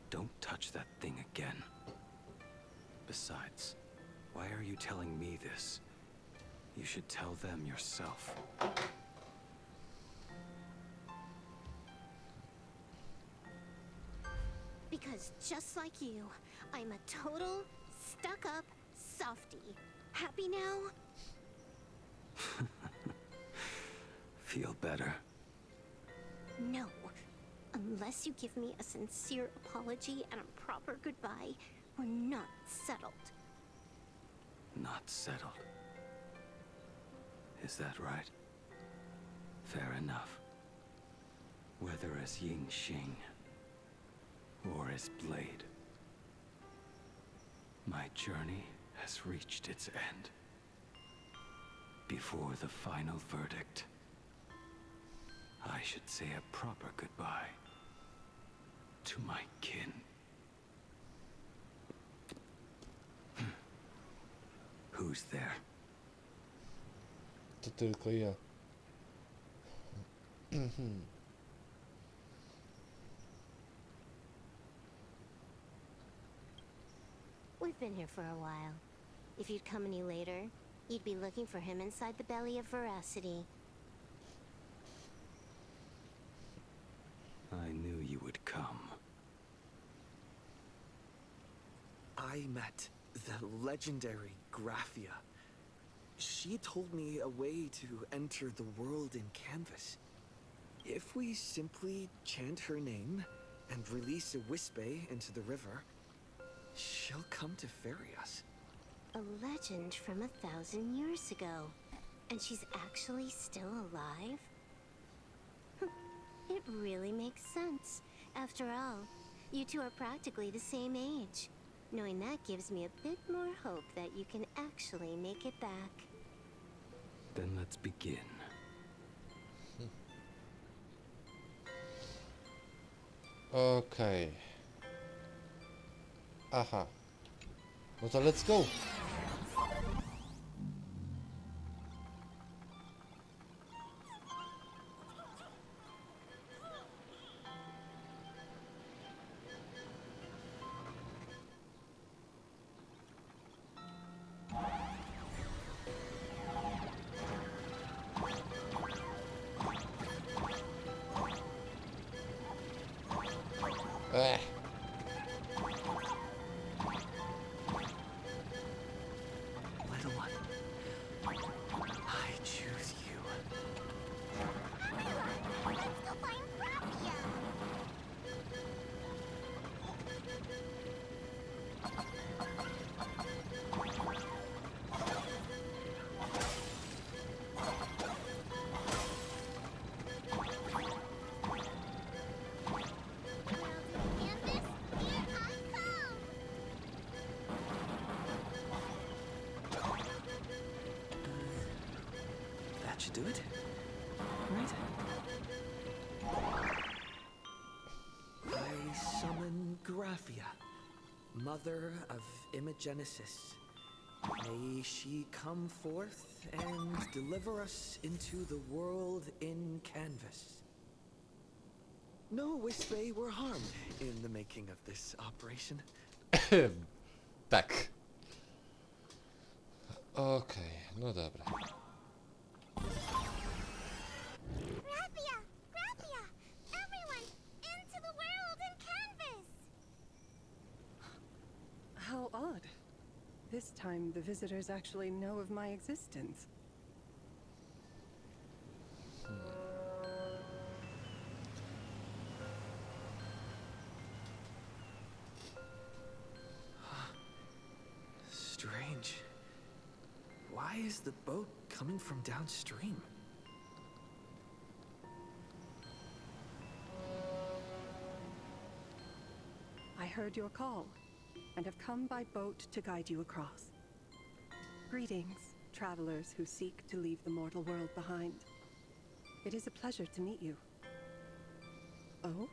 Don't touch that thing again. Besides, why are you telling me this? You should tell them yourself. Because Because just like you, I'm a total, stuck-up softie. Happy now? Feel better. No. Unless you give me a sincere apology and a proper goodbye, we're not settled. Not settled. Is that right? Fair enough. Whether as Ying Xing or as Blade, my journey has reached its end. Before the final verdict, I should say a proper goodbye to my kin. Who's there? To tylko ja. We've been here for a while. If you'd come any later, you'd be looking for him inside the belly of Veracity. I knew you would come. I met the legendary Graphia. She told me a way to enter the world in canvas. If we simply chant her name and release a Wispe into the river, she'll come to ferry us. A legend from 1,000 years ago. And she's actually still alive? It really makes sense. After all, you two are practically the same age. Knowing that gives me a bit more hope that you can actually make it back. Then let's begin. Okej. Aha. No to let's go. Little one, I choose you. Let's go find Graphia! That should do it. Right? I summon Graphia, mother of Imogenesis. May she come forth and deliver us into the world in canvas. No Wispe were harmed in the making of this operation. Tak. Okej, no dobra. Graphia! Graphia! Everyone! Into the world in canvas! How odd. This time the visitors actually know of my existence. Strange. Why is the boat coming from downstream? I heard your call, and have come by boat to guide you across. Greetings, travelers who seek to leave the mortal world behind. It is a pleasure to meet you. Oh?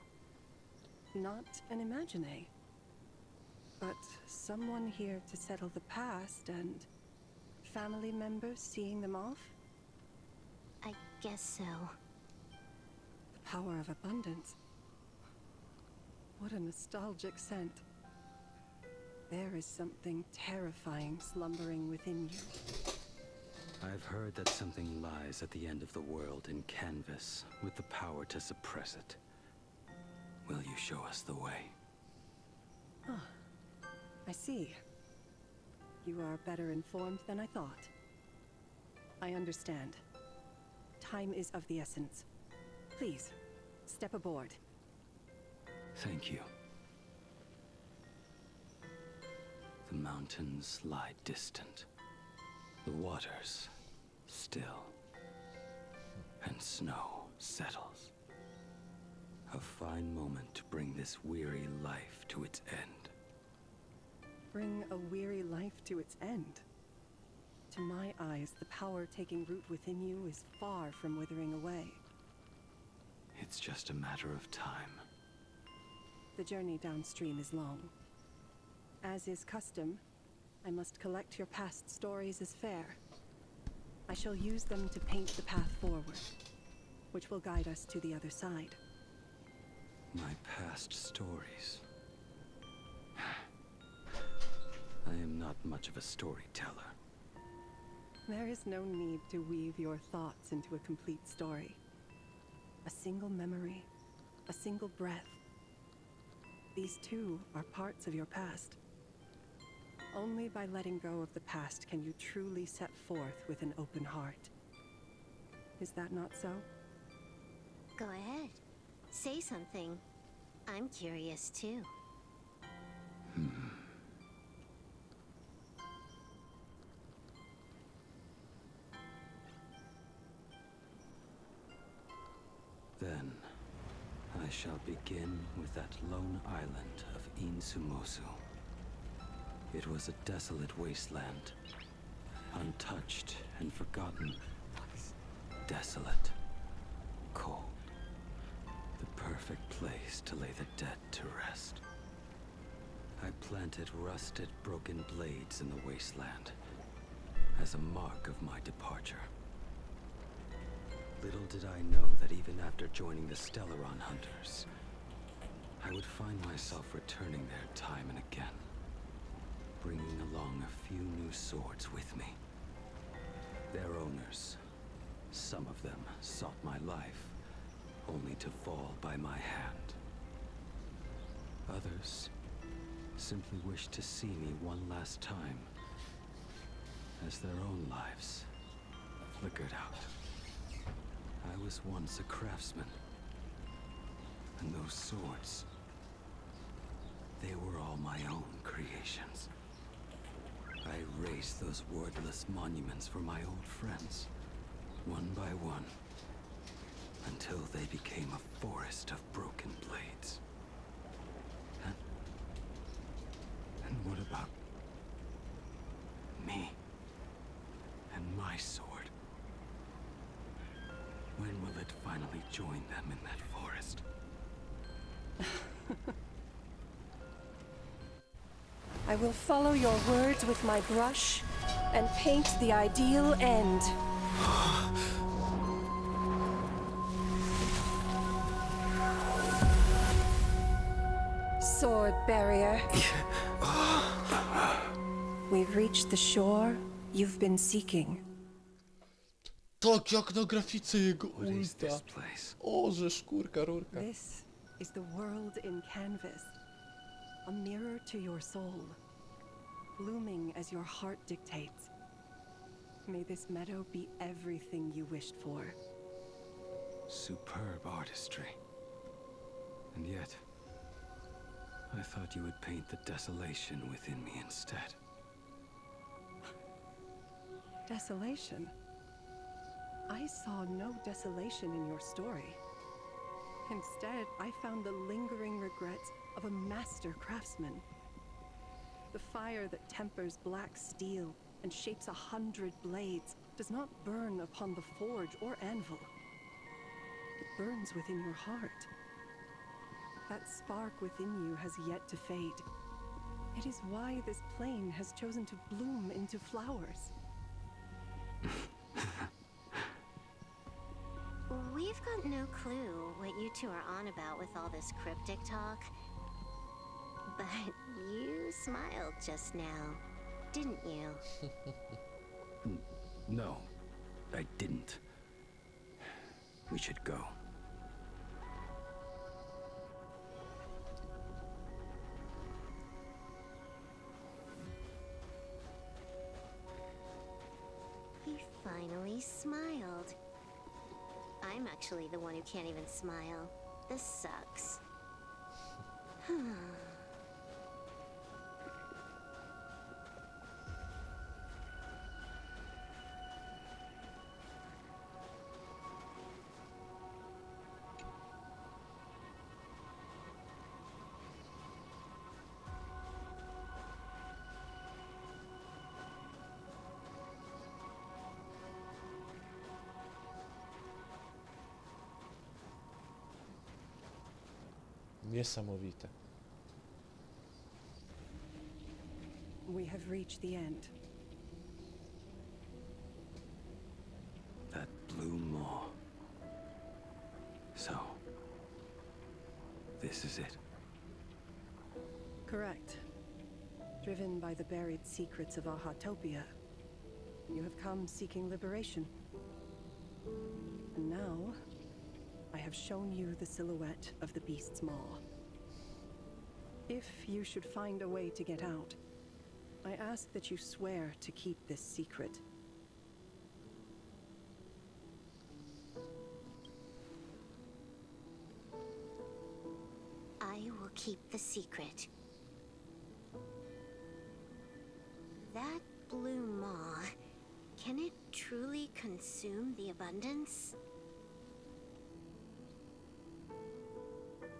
Not an Imagine, but someone here to settle the past and family members seeing them off? I guess so. The power of abundance. What a nostalgic scent. There is something terrifying slumbering within you. I've heard that something lies at the end of the world in canvas, with the power to suppress it. Will you show us the way? see. You are better informed than I thought. I understand. Time is of the essence. Please, step aboard. Thank you. The mountains lie distant. The waters still. And snow settles. A fine moment to bring this weary life to its end. Bring a weary life to its end? To my eyes, the power taking root within you is far from withering away. It's just a matter of time. The journey downstream is long. As is custom, I must collect your past stories as fair. I shall use them to paint the path forward, which will guide us to the other side. My past stories. I am not much of a storyteller. There is no need to weave your thoughts into a complete story. A single memory, a single breath. These too are parts of your past. Only by letting go of the past can you truly set forth with an open heart. Is that not so? Go ahead. Say something. I'm curious too. Then, I shall begin with that lone island of Insumosu. It was a desolate wasteland, untouched and forgotten. Desolate, cold. The perfect place to lay the dead to rest. I planted rusted, broken blades in the wasteland as a mark of my departure. Little did I know that even after joining the Stellaron Hunters, I would find myself returning there time and again, bringing along a few new swords with me. Their owners, some of them sought my life, only to fall by my hand. Others simply wished to see me one last time, as their own lives flickered out. I was once a craftsman, and those swords, they were all my own creations. I raised those wordless monuments for my old friends, one by one, until they became a forest of broken blades. And what about me and my sword? When will it finally join them in that forest? I will follow your words with my brush and paint the ideal end. Sword barrier. We've reached the shore you've been seeking. Tak, jak na grafice jego ulta. O, szkórka, rurka. This is the world in canvas. A mirror to your soul, blooming as your heart dictates. May this meadow be everything you wished for. Superb artistry. And yet, I thought you would paint the desolation within me instead. Desolation? I saw no desolation in your story. Instead, I found the lingering regrets of a master craftsman. The fire that tempers black steel and shapes 100 blades does not burn upon the forge or anvil. It burns within your heart. That spark within you has yet to fade. It is why this plane has chosen to bloom into flowers. We've got no clue what you two are on about with all this cryptic talk. But you smiled just now, didn't you? No, I didn't. We should go. actually the one who can't even smile. This sucks. Niesamowite. We have reached the end. That blue maw. So, this is it. Correct. Driven by the buried secrets of Ahatopia, you have come seeking liberation. And now, I have shown you the silhouette of the beast's maw. If you should find a way to get out, I ask that you swear to keep this secret. I will keep the secret. That blue maw, can it truly consume the abundance?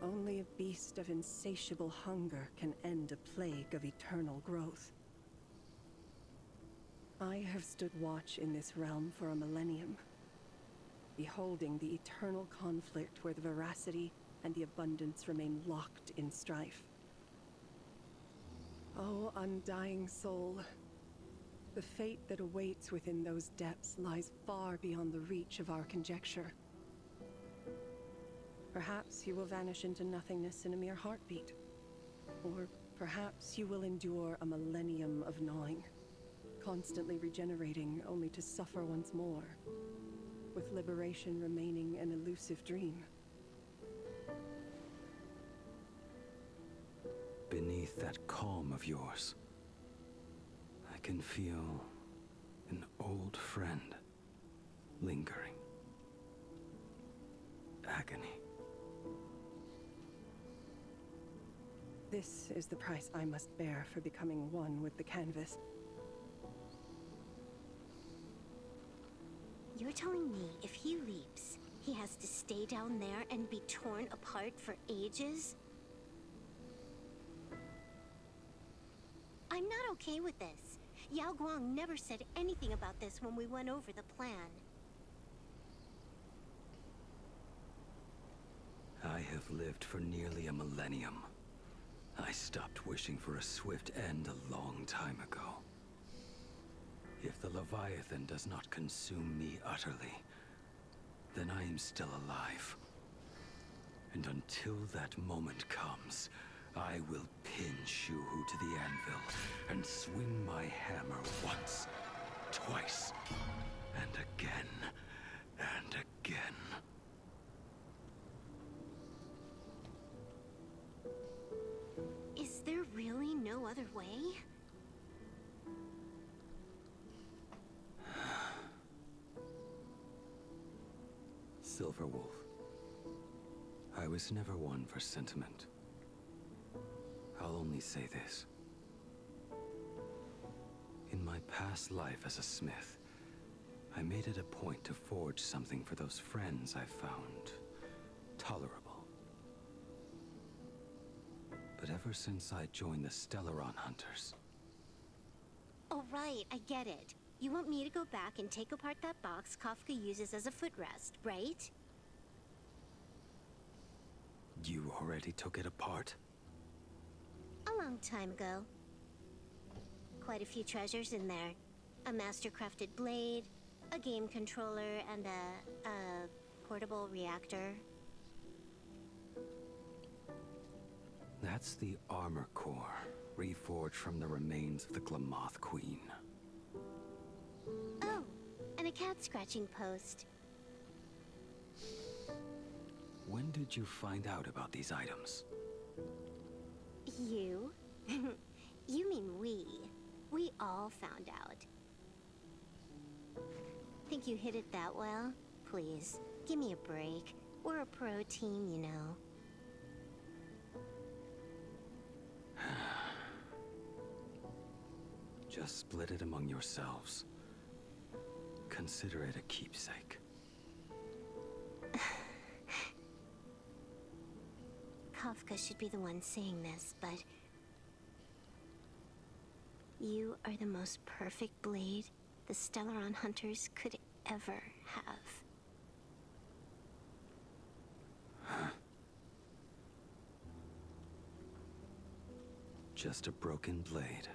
Only a beast of insatiable hunger can end a plague of eternal growth. I have stood watch in this realm for a millennium, beholding the eternal conflict where the veracity and the abundance remain locked in strife. Oh, undying soul, the fate that awaits within those depths lies far beyond the reach of our conjecture. Perhaps you will vanish into nothingness in a mere heartbeat. Or perhaps you will endure a millennium of gnawing, constantly regenerating only to suffer once more, with liberation remaining an elusive dream. Beneath that calm of yours, I can feel an old friend lingering. Agony. This is the price I must bear for becoming one with the canvas. You're telling me if he leaps, he has to stay down there and be torn apart for ages? I'm not okay with this. Yao Guang never said anything about this when we went over the plan. I have lived for nearly a millennium. I stopped wishing for a swift end a long time ago. If the Leviathan does not consume me utterly, then I am still alive. And until that moment comes, I will pin Shuhu to the anvil and swing my hammer once, twice, and again, and again. Is there really no other way? Silverwolf, I was never one for sentiment. I'll only say this. In my past life as a smith, I made it a point to forge something for those friends I found tolerable. But ever since I joined the Stellaron Hunters... Oh right, I get it. You want me to go back and take apart that box Kafka uses as a footrest, right? You already took it apart? A long time ago. Quite a few treasures in there. A master-crafted blade, a game controller, and a portable reactor. That's the armor core, reforged from the remains of the Glamoth Queen. Oh, and a cat-scratching post. When did you find out about these items? You? You mean we. We all found out. Think you hid it that well? please. Give me a break. We're a pro team, you know. Just split it among yourselves. Consider it a keepsake. Kafka should be the one saying this, but... You are the most perfect blade the Stellaron hunters could ever have. Just a broken blade.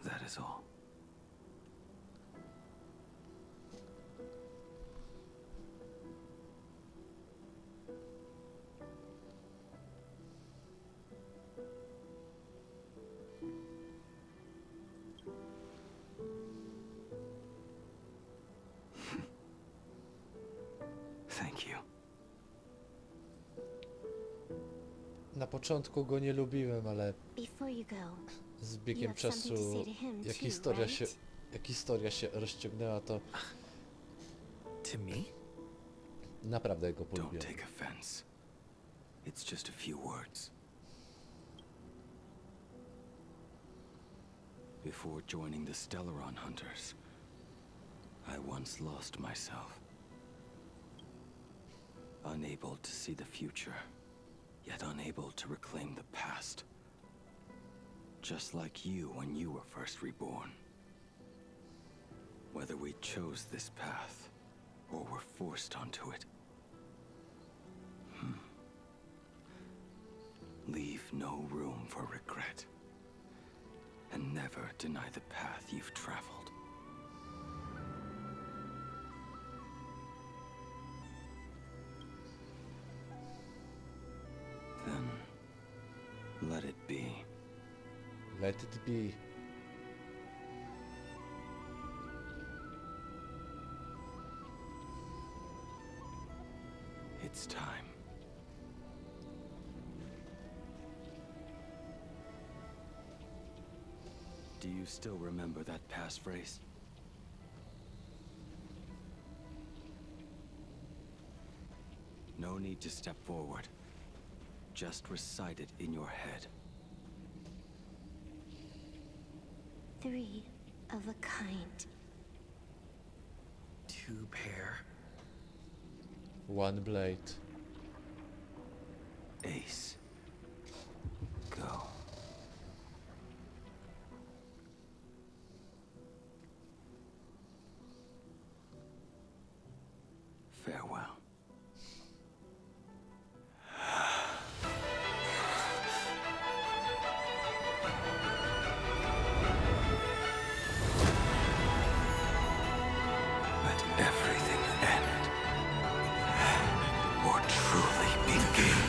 That is all. Thank you. Na początku go nie lubiłem, ale Before you go, z you biegiem have something to czasu, say to him jak too, historia się, right? jak historia się rozciągnęła, to To me? naprawdę go Don't polubiłem. take offense. It's just a few words. Before joining the Stellaron Hunters, I once lost myself. Unable to see the future, yet unable to reclaim the past. Just like you when you were first reborn. Whether we chose this path, or were forced onto it. Leave no room for regret. And never deny the path you've traveled. Then, let it be. Let it be. It's time. Do you still remember that passphrase? No need to step forward. Just recite it in your head. 3 of a kind. 2 pair. One blade. Ace. Go. Farewell. Let everything end, or truly begin.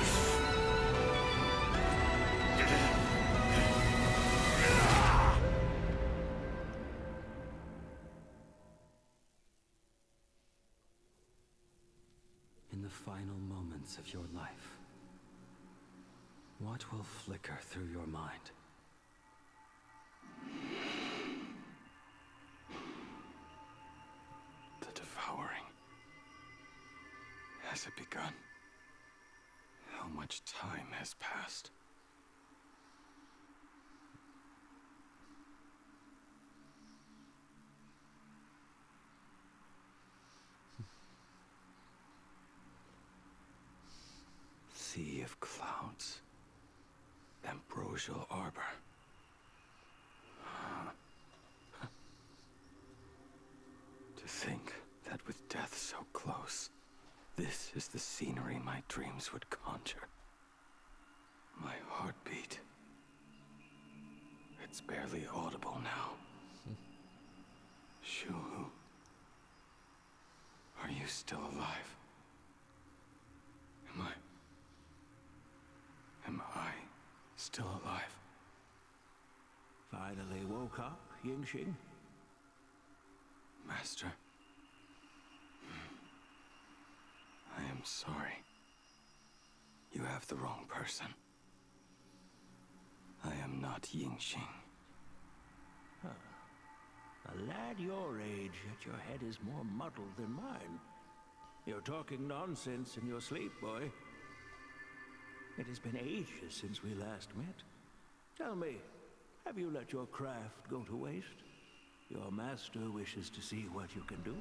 In the final moments of your life, what will flicker through your mind? The devouring. Has it begun? How much time has passed? Sea of clouds. Ambrosial arbor. To think that with death so close, this is the scenery my dreams would conjure. My heartbeat. It's barely audible now. Shuhu. Are you still alive? Am I still alive? Finally woke up, Yingxing? Master. I am sorry. You have the wrong person. I am not Yingxing. Huh. A lad your age, yet your head is more muddled than mine. You're talking nonsense in your sleep, boy. It has been ages since we last met. Tell me, have you let your craft go to waste? Your master wishes to see what you can do.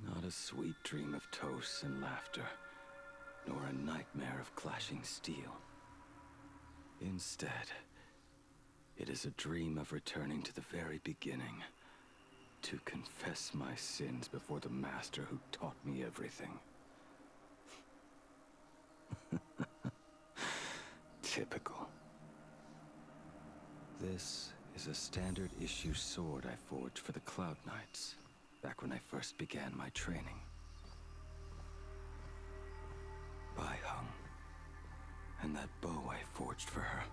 Not a sweet dream of toasts and laughter, nor a nightmare of clashing steel. Instead, it is a dream of returning to the very beginning, to confess my sins before the master who taught me everything. Typical. This is a standard issue sword I forged for the Cloud Knights, back when I first began my training. Bai Hung, and that bow I forged for her.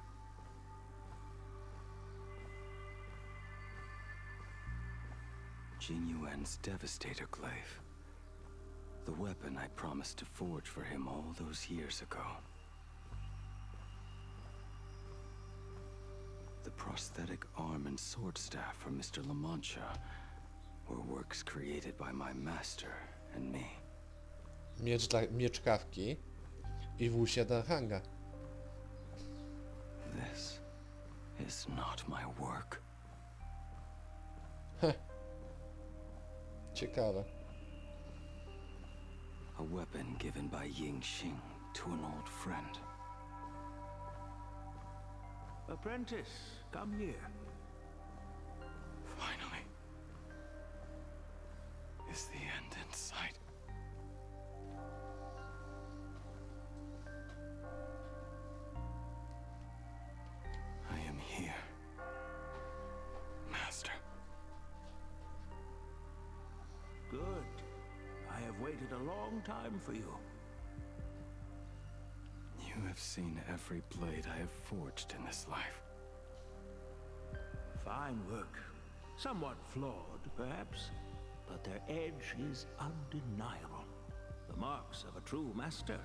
Jin Yuan's Devastator Glaive. The weapon I promised to forge for him all those years ago. The prosthetic arm and sword staff for Mr. La Mancha were works created by my master and me. Miecz kawki I włócznia Hanga. This is not my work. Ciekawe. A weapon given by Ying Xing to an old friend. Apprentice, come here. Finally. Is the end in sight? I am here, Master. Good. I have waited a long time for you. You have seen every blade I have forged in this life. Fine work. Somewhat flawed, perhaps, but their edge is undeniable. The marks of a true master.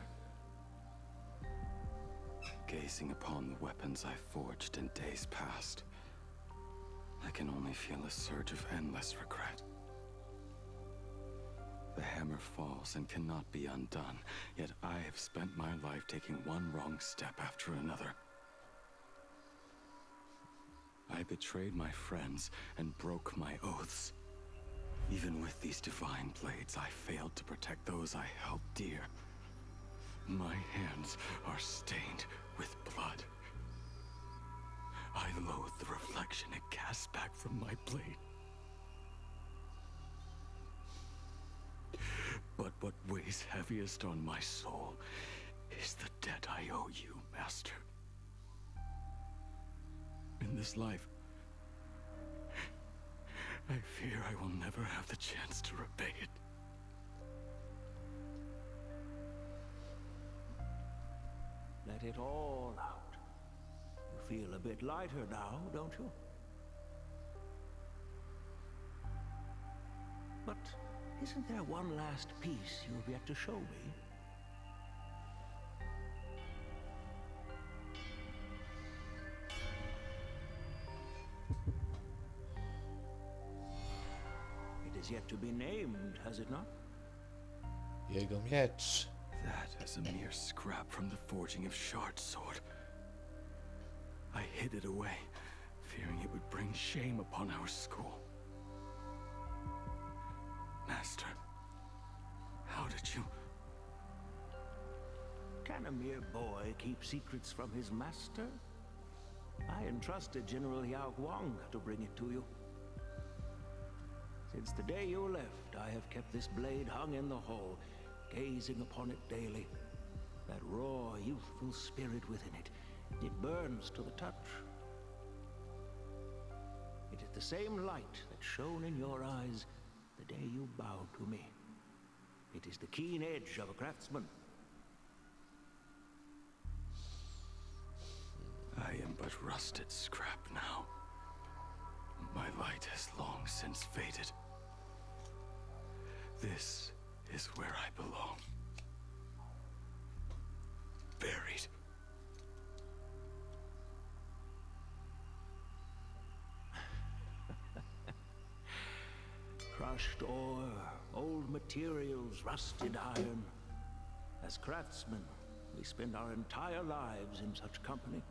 Gazing upon the weapons I forged in days past, I can only feel a surge of endless regret. The hammer falls and cannot be undone, yet I have spent my life taking one wrong step after another. I betrayed my friends and broke my oaths. Even with these divine blades, I failed to protect those I held dear. My hands are stained with blood. I loathe the reflection it casts back from my blade. But what weighs heaviest on my soul is the debt I owe you, Master. In this life, I fear I will never have the chance to repay it. Let it all out. You feel a bit lighter now, don't you? But isn't there one last piece you've yet to show me? It is yet to be named, has it not? Jego miecz. That is a mere scrap from the forging of Shard's sword. I hid it away, fearing it would bring shame upon our school. Master, how did you... Can a mere boy keep secrets from his master? I entrusted General Yao Guang to bring it to you. Since the day you left, I have kept this blade hung in the hall, gazing upon it daily. That raw, youthful spirit within it, it burns to the touch. It is the same light that shone in your eyes the day you bowed to me. It is the keen edge of a craftsman. I am but rusted scrap now. My light has long since faded. This is where I belong. Buried. crushed ore, old materials, rusted iron. As craftsmen, we spend our entire lives in such company.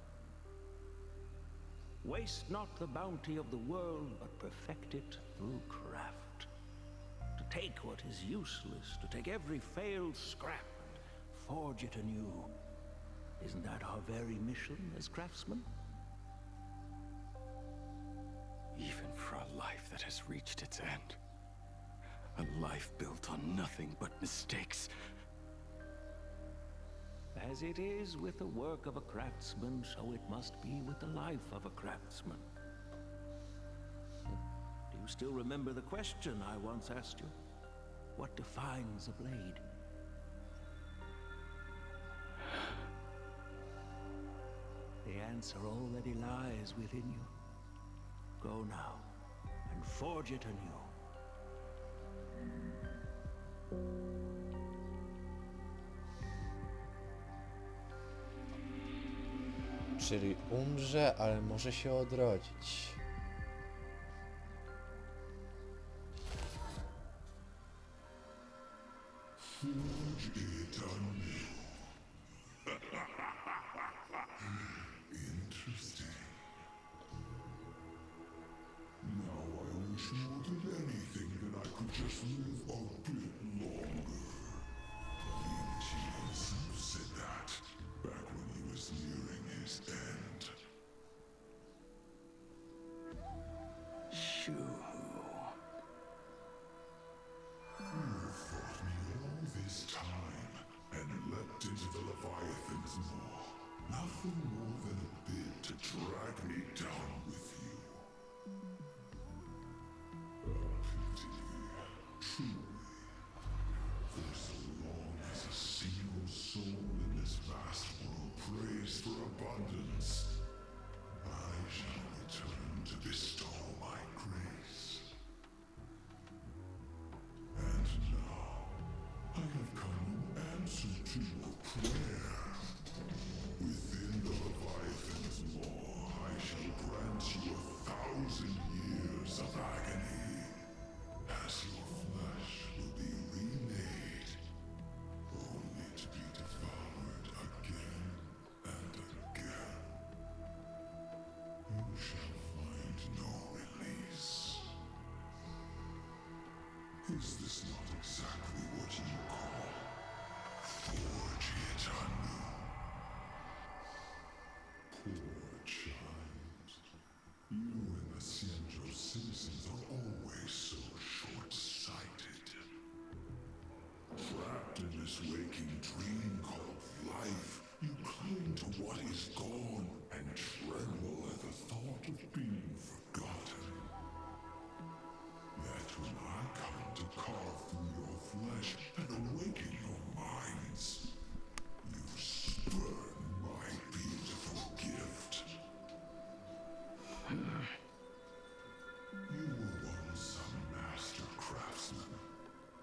Waste not the bounty of the world, but perfect it through craft. To take what is useless, to take every failed scrap and forge it anew. Isn't that our very mission as craftsmen? Even for a life that has reached its end. A life built on nothing but mistakes. As it is with the work of a craftsman, so it must be with the life of a craftsman. Do you still remember the question I once asked you? What defines a blade? The answer already lies within you. Go now, and forge it anew. Czyli umrze, ale może się odrodzić. Interesting. Now I wish more than anything that I could just live a bit longer. Echa himself said that back when he was nearing his end. Shoo. You fought me all this time and leapt into the Leviathan's maw. Nothing more than a bid to drag me down with you. Pity. Truly. For so long as a single soul in this vast world prays for abundance, I shall return to bestow my grace. And now, I have come in answer to your prayer. Within the Leviathan's maw, I shall grant you 1,000 years of agony, as your flesh will be remade, only to be devoured again and again. You shall find no release. Is this not exactly what you call forge it anew? Poor child. You and the Cienjo citizens are always so short-sighted. Trapped in this waking dream called life, you cling to what is gone and tremble at the thought of being forgotten. Yet when I come to carve through your flesh and awaken your minds, you spurn my beautiful gift. You were once a master craftsman.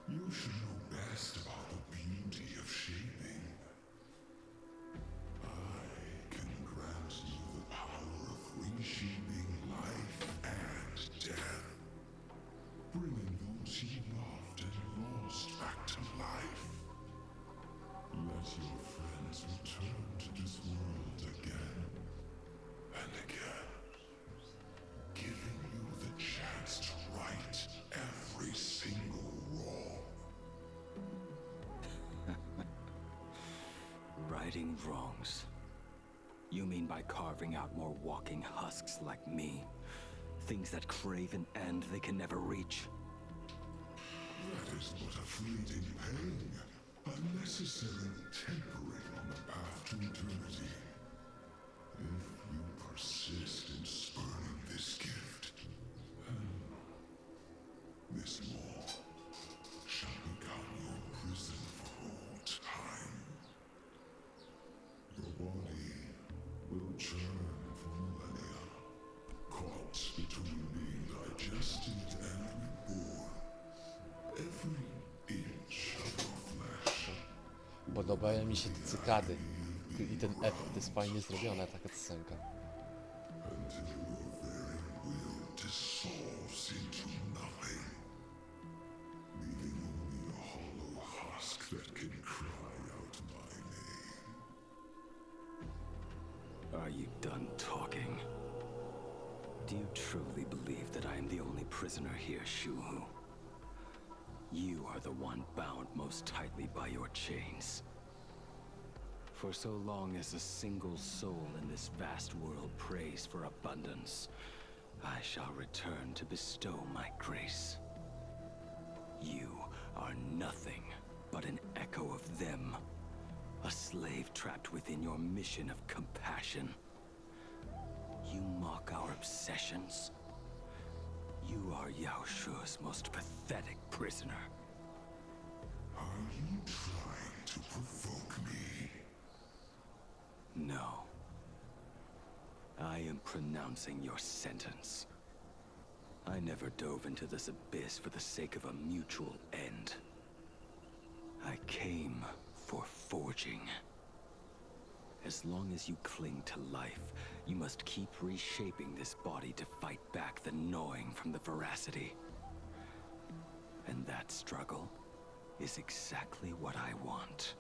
You should know best about the beauty of shaping. I can grant you the power of reshaping life and death, bringing those you loved and lost back to life. Let your friends return to this world again and again, giving you the chance to right every single wrong. Righting wrongs. You mean by carving out more walking husks like me? Things that crave an end they can never reach? That is but a fleeting pang, unnecessary tempering on the path to eternity. If you persist in spurning this gift, this law shall become your prison for all time. Your body will churn for millennia, caught between being digested and reborn. Every inch of your flesh. Podobają mi się te cykady. I ten efekt jest fajnie zrobiona, taka scenka. Until your very will dissolves into nothing. that can cry out my name. Are you done talking? Do you truly believe that I am the only prisoner here, Shuhu? You are the one bound most tightly by your chains. For so long as a single soul in this vast world prays for abundance, I shall return to bestow my grace. You are nothing but an echo of them, a slave trapped within your mission of compassion. You mock our obsessions. You are Yao Shu's most pathetic prisoner. Are you trying to provoke me? No. I am pronouncing your sentence. I never dove into this abyss for the sake of a mutual end. I came for forging. As long as you cling to life, you must keep reshaping this body to fight back the gnawing from the veracity. And that struggle is exactly what I want.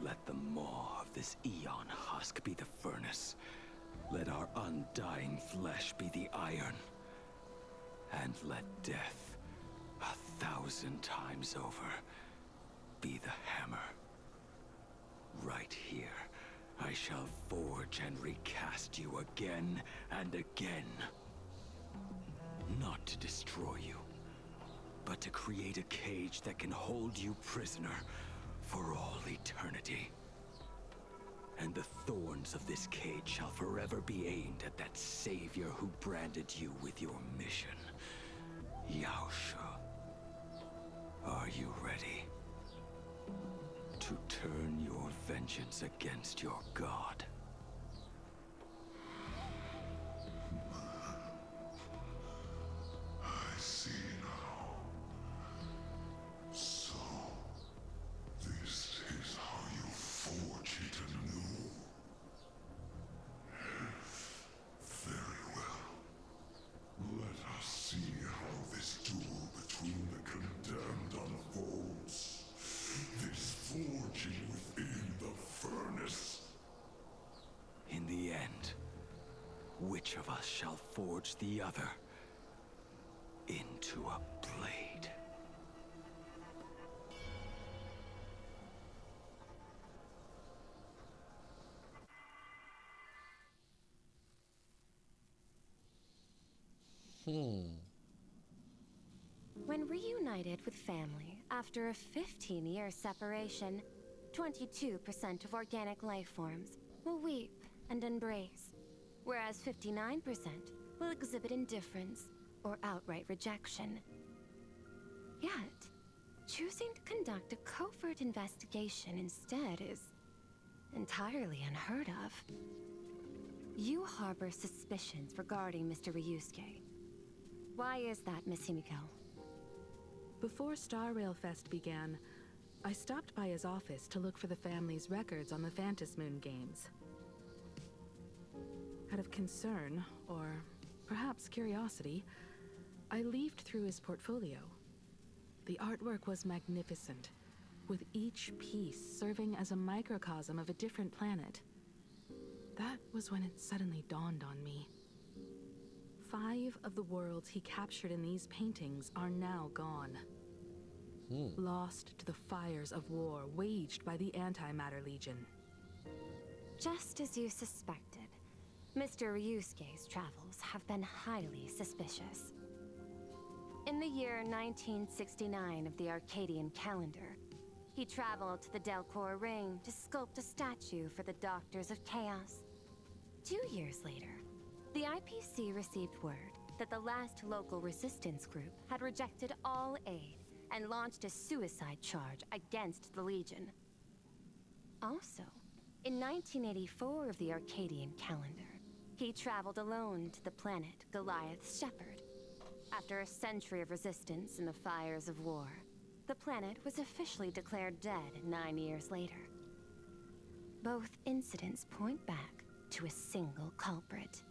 Let the maw of this Eon husk be the furnace. Let our undying flesh be the iron. And let death, 1,000 times over, be the hammer. Right here, I shall forge and recast you again and again. Not to destroy you, but to create a cage that can hold you prisoner for all eternity. And the thorns of this cage shall forever be aimed at that savior who branded you with your mission. Yao Shu. Are you ready to turn your vengeance against your god? I see now. So, this is how you forge it anew. Very well. Let us see how this duel between the condemned unfolds. This forging within the furnace. In the end, which of us shall forge the other into a blade? When reunited with family after a 15-year separation, 22% of organic life forms will weep and embrace, whereas 59% will exhibit indifference or outright rejection. Yet, choosing to conduct a covert investigation instead is entirely unheard of. You harbor suspicions regarding Mr. Ryusuke. Why is that, Miss Himiko? Before Star Rail Fest began, I stopped by his office to look for the family's records on the Phantom Moon games. Out of concern, or perhaps curiosity, I leafed through his portfolio. The artwork was magnificent, with each piece serving as a microcosm of a different planet. That was when it suddenly dawned on me. 5 of the worlds he captured in these paintings are now gone. Lost to the fires of war waged by the Antimatter Legion. Just as you suspected, Mr. Ryusuke's travels have been highly suspicious. In the year 1969 of the Arcadian calendar, he traveled to the Delcor Ring to sculpt a statue for the Doctors of Chaos. 2 years later, the IPC received word that the last local resistance group had rejected all aid and launched a suicide charge against the Legion. Also, in 1984 of the Arcadian calendar, he traveled alone to the planet Goliath's Shepherd. After a century of resistance in the fires of war, the planet was officially declared dead 9 years later. Both incidents point back to a single culprit.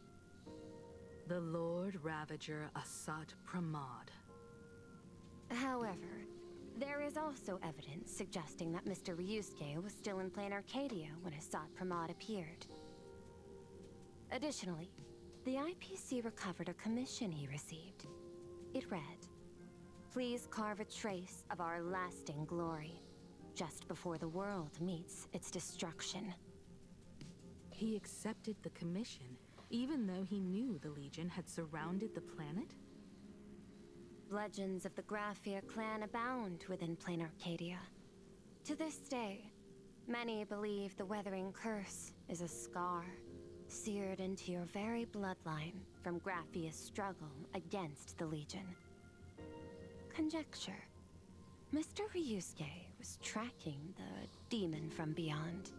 The Lord Ravager Asat Pramod. However, There is also evidence suggesting that Mr. Ryusuke was still in Plain Arcadia when Asat Pramod appeared. Additionally, the IPC recovered a commission he received. It read, "Please carve a trace of our lasting glory, just before the world meets its destruction." He accepted the commission, even though he knew the Legion had surrounded the planet? Legends of the Graphia clan abound within Plain Arcadia. To this day, many believe the Weathering Curse is a scar seared into your very bloodline from Graphia's struggle against the Legion. Conjecture. Mr. Ryusuke was tracking the demon from beyond.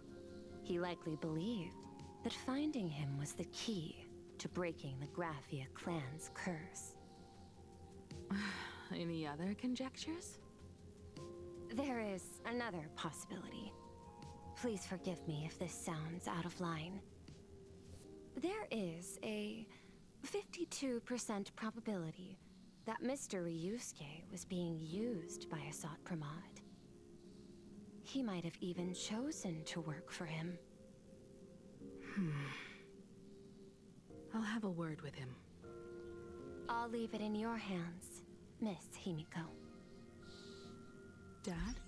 He likely believed that finding him was the key to breaking the Graphia clan's curse. Any other conjectures? There is another possibility. Please forgive me if this sounds out of line. There is a 52% probability that Mr. Ryusuke was being used by Asat Pramod. He might have even chosen to work for him. I'll have a word with him. I'll leave it in your hands, Miss Himiko. Dad?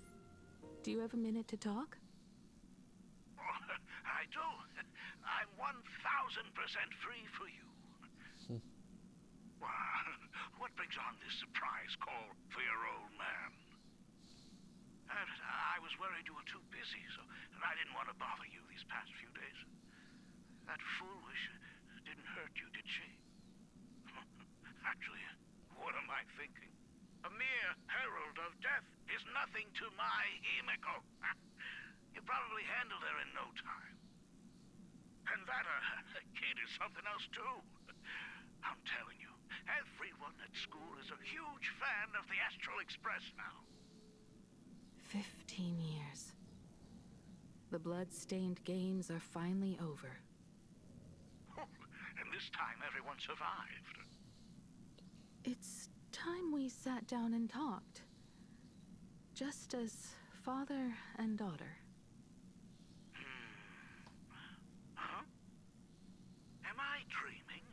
Do you have a minute to talk? I do. I'm 1000% free for you. What brings on this surprise call for your old man? I was worried you were too busy, and I didn't want to bother you these past few days. That foolish didn't hurt you, did she? Actually, what am I thinking? A mere herald of death is nothing to my Himiko. You probably handled her in no time. And that kid is something else too. I'm telling you, everyone at school is a huge fan of the Astral Express now. 15 years. The blood-stained games are finally over. And this time everyone survived. It's time we sat down and talked. Just as father and daughter. Huh? Am I dreaming?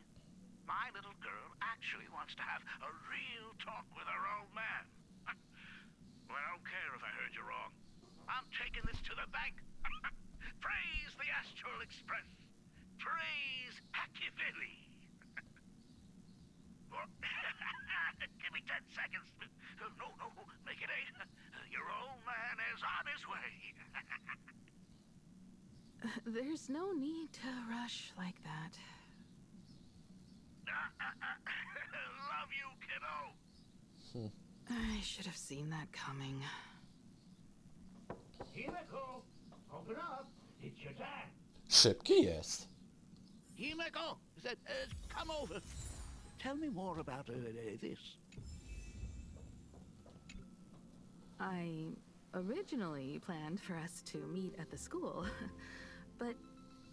My little girl actually wants to have a real talk with her old man. Well, I don't care if I heard you wrong. I'm taking this to the bank. Praise the Astral Express. Praise Hakivilli. Give me 10 seconds. No, make it 8. Your old man is on his way. There's no need to rush like that. Love you, kiddo. I should have seen that coming. Himiko, open up. It's your dad. Szybki jest. Himiko, come over. Tell me more about this. I originally planned for us to meet at the school, but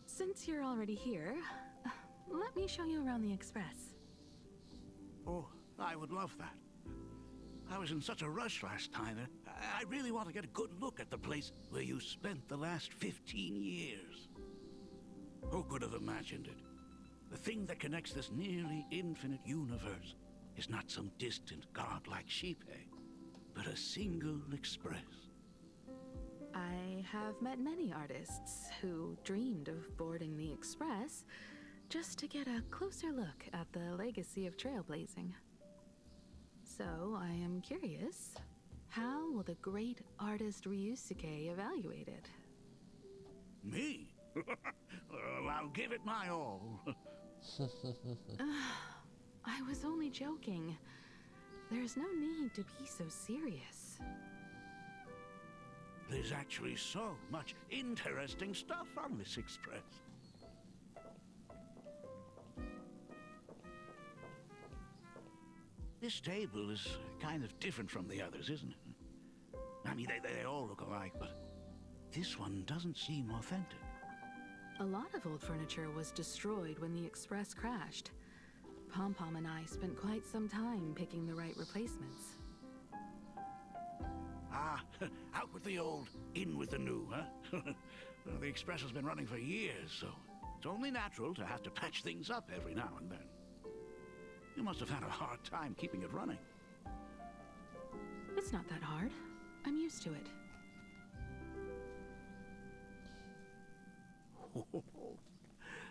since you're already here, let me show you around the Express. Oh, I would love that. I was in such a rush last time. I really want to get a good look at the place where you spent the last 15 years. Who could have imagined it? The thing that connects this nearly infinite universe is not some distant godlike sheephead, but a single express. I have met many artists who dreamed of boarding the Express just to get a closer look at the legacy of trailblazing. So I am curious, how will the great artist Ryusuke evaluate it? Me? Well, I'll give it my all. I was only joking. There's no need to be so serious. There's actually so much interesting stuff on this express. This table is kind of different from the others, isn't it? I mean, they all look alike, but this one doesn't seem authentic. A lot of old furniture was destroyed when the Express crashed. Pom-Pom and I spent quite some time picking the right replacements. Out with the old, in with the new, huh? Well, the Express has been running for years, so it's only natural to have to patch things up every now and then. You must have had a hard time keeping it running. It's not that hard. I'm used to it.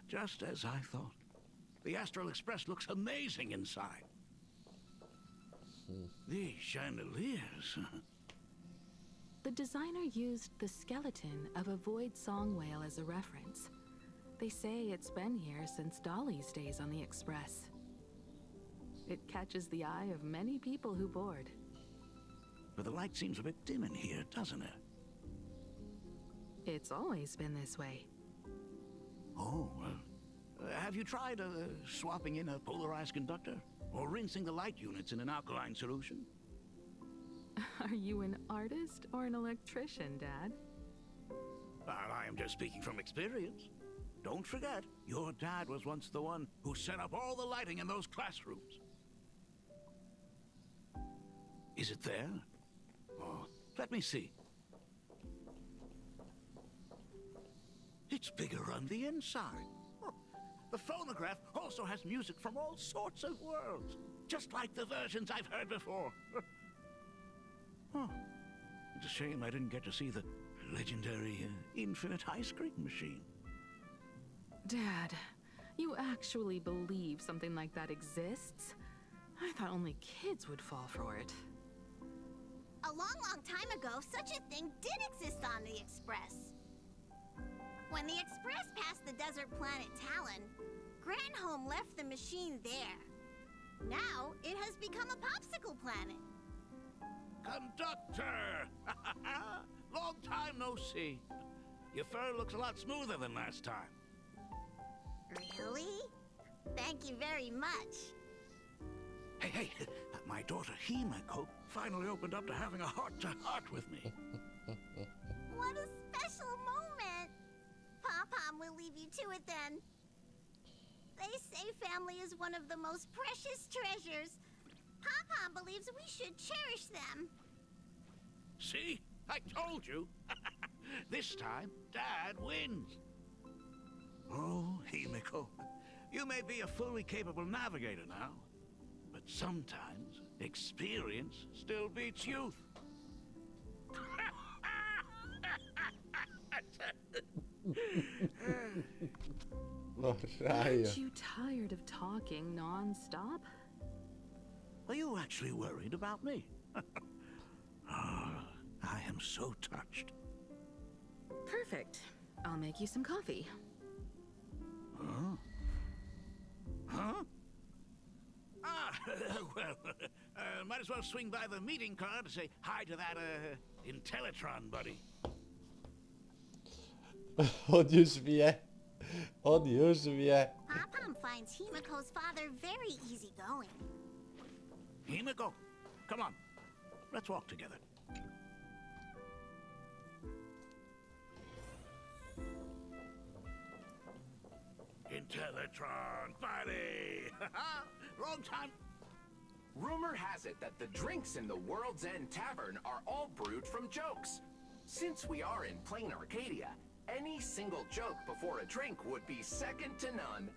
Just as I thought. The Astral Express looks amazing inside. These chandeliers. The designer used the skeleton of a void song whale as a reference. They say it's been here since Dolly's days on the Express. It catches the eye of many people who board. But the light seems a bit dim in here, doesn't it? It's always been this way. Oh, have you tried swapping in a polarized conductor? Or rinsing the light units in an alkaline solution? Are you an artist or an electrician, Dad? Well, I am just speaking from experience. Don't forget, your dad was once the one who set up all the lighting in those classrooms. Is it there? Oh, let me see. It's bigger on the inside. Oh, the phonograph also has music from all sorts of worlds, just like the versions I've heard before. Oh, it's a shame I didn't get to see the legendary infinite ice cream machine. Dad, you actually believe something like that exists? I thought only kids would fall for it. A long time ago, such a thing did exist on the Express. When the Express passed the desert planet Talon, Granholm left the machine there. Now, it has become a popsicle planet. Conductor! Long time no see. Your fur looks a lot smoother than last time. Really? Thank you very much. Hey, my daughter Himeko finally opened up to having a heart-to-heart with me. What a special moment! Pom-Pom will leave you to it then. They say family is one of the most precious treasures. Pom-Pom believes we should cherish them. See? I told you. This time, Dad wins. Oh, Himeko, you may be a fully capable navigator now, but sometimes experience still beats youth. Aren't you tired of talking non-stop? Are you actually worried about me? I am so touched. Perfect. I'll make you some coffee. Huh? Huh? Well, might as well swing by the meeting car to say hi to that, Intellitron buddy. On już wie. On już wie. Pom-Pom finds Himeko's father very easygoing. Himeko, come on. Let's walk together. Intellitron, buddy! Wrong time. Rumor has it that the drinks in the World's End Tavern are all brewed from jokes. Since we are in plain Arcadia, any single joke before a drink would be second to none.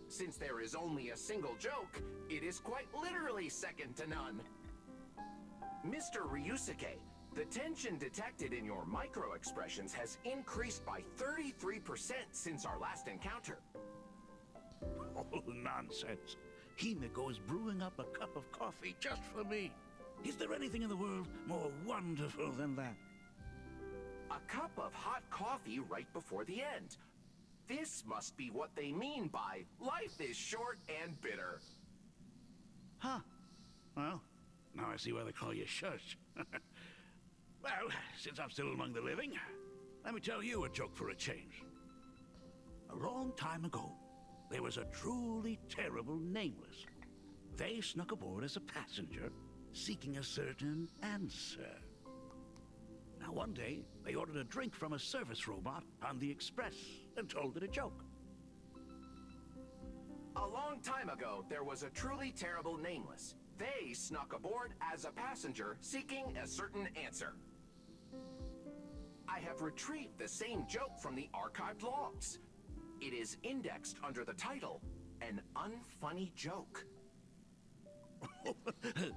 Since there is only a single joke, it is quite literally second to none. Mr. Ryusuke, the tension detected in your micro-expressions has increased by 33% since our last encounter. Oh, nonsense. Himeko is brewing up a cup of coffee just for me. Is there anything in the world more wonderful than that? A cup of hot coffee right before the end. This must be what they mean by life is short and bitter. Huh. Well, now I see why they call you Shush. Well, since I'm still among the living, let me tell you a joke for a change. A long time ago, there was a truly terrible nameless. They snuck aboard as a passenger, seeking a certain answer. Now, one day, they ordered a drink from a service robot on the Express and told it a joke. A long time ago, there was a truly terrible nameless. They snuck aboard as a passenger seeking a certain answer. I have retrieved the same joke from the archived logs. It is indexed under the title, An Unfunny Joke.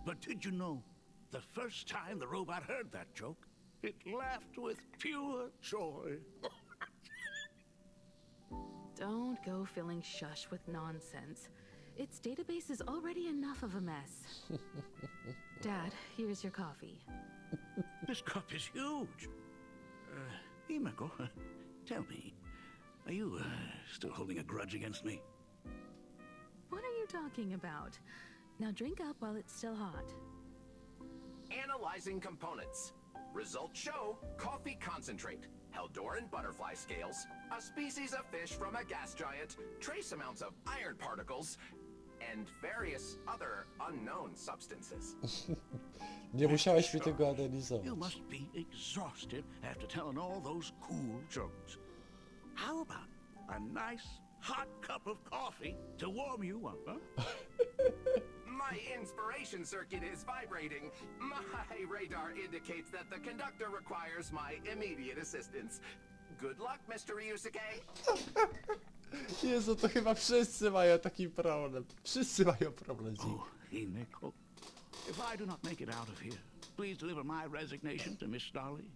But did you know, the first time the robot heard that joke, it laughed with pure joy. Don't go filling Shush with nonsense. Its database is already enough of a mess. Dad, here's your coffee. This cup is huge. Himeko, tell me, are you still holding a grudge against me? What are you talking about? Now drink up while it's still hot. Analyzing components. Results show coffee concentrate, Heldoran butterfly scales, a species of fish from a gas giant, trace amounts of iron particles, and various other unknown substances. Nie musiałeś mi tego analizować. You must be exhausted after telling all those cool jokes. How about a nice hot cup of coffee to warm you up, huh? My inspiration circuit is vibrating. My radar indicates that the conductor requires my immediate assistance. Good luck, Mr. Ryusuke. Jezu, to chyba wszyscy mają taki problem. Wszyscy mają problem z nim. Oh, Himeko, if I do not make it out of here, please deliver my resignation to Miss Dolly.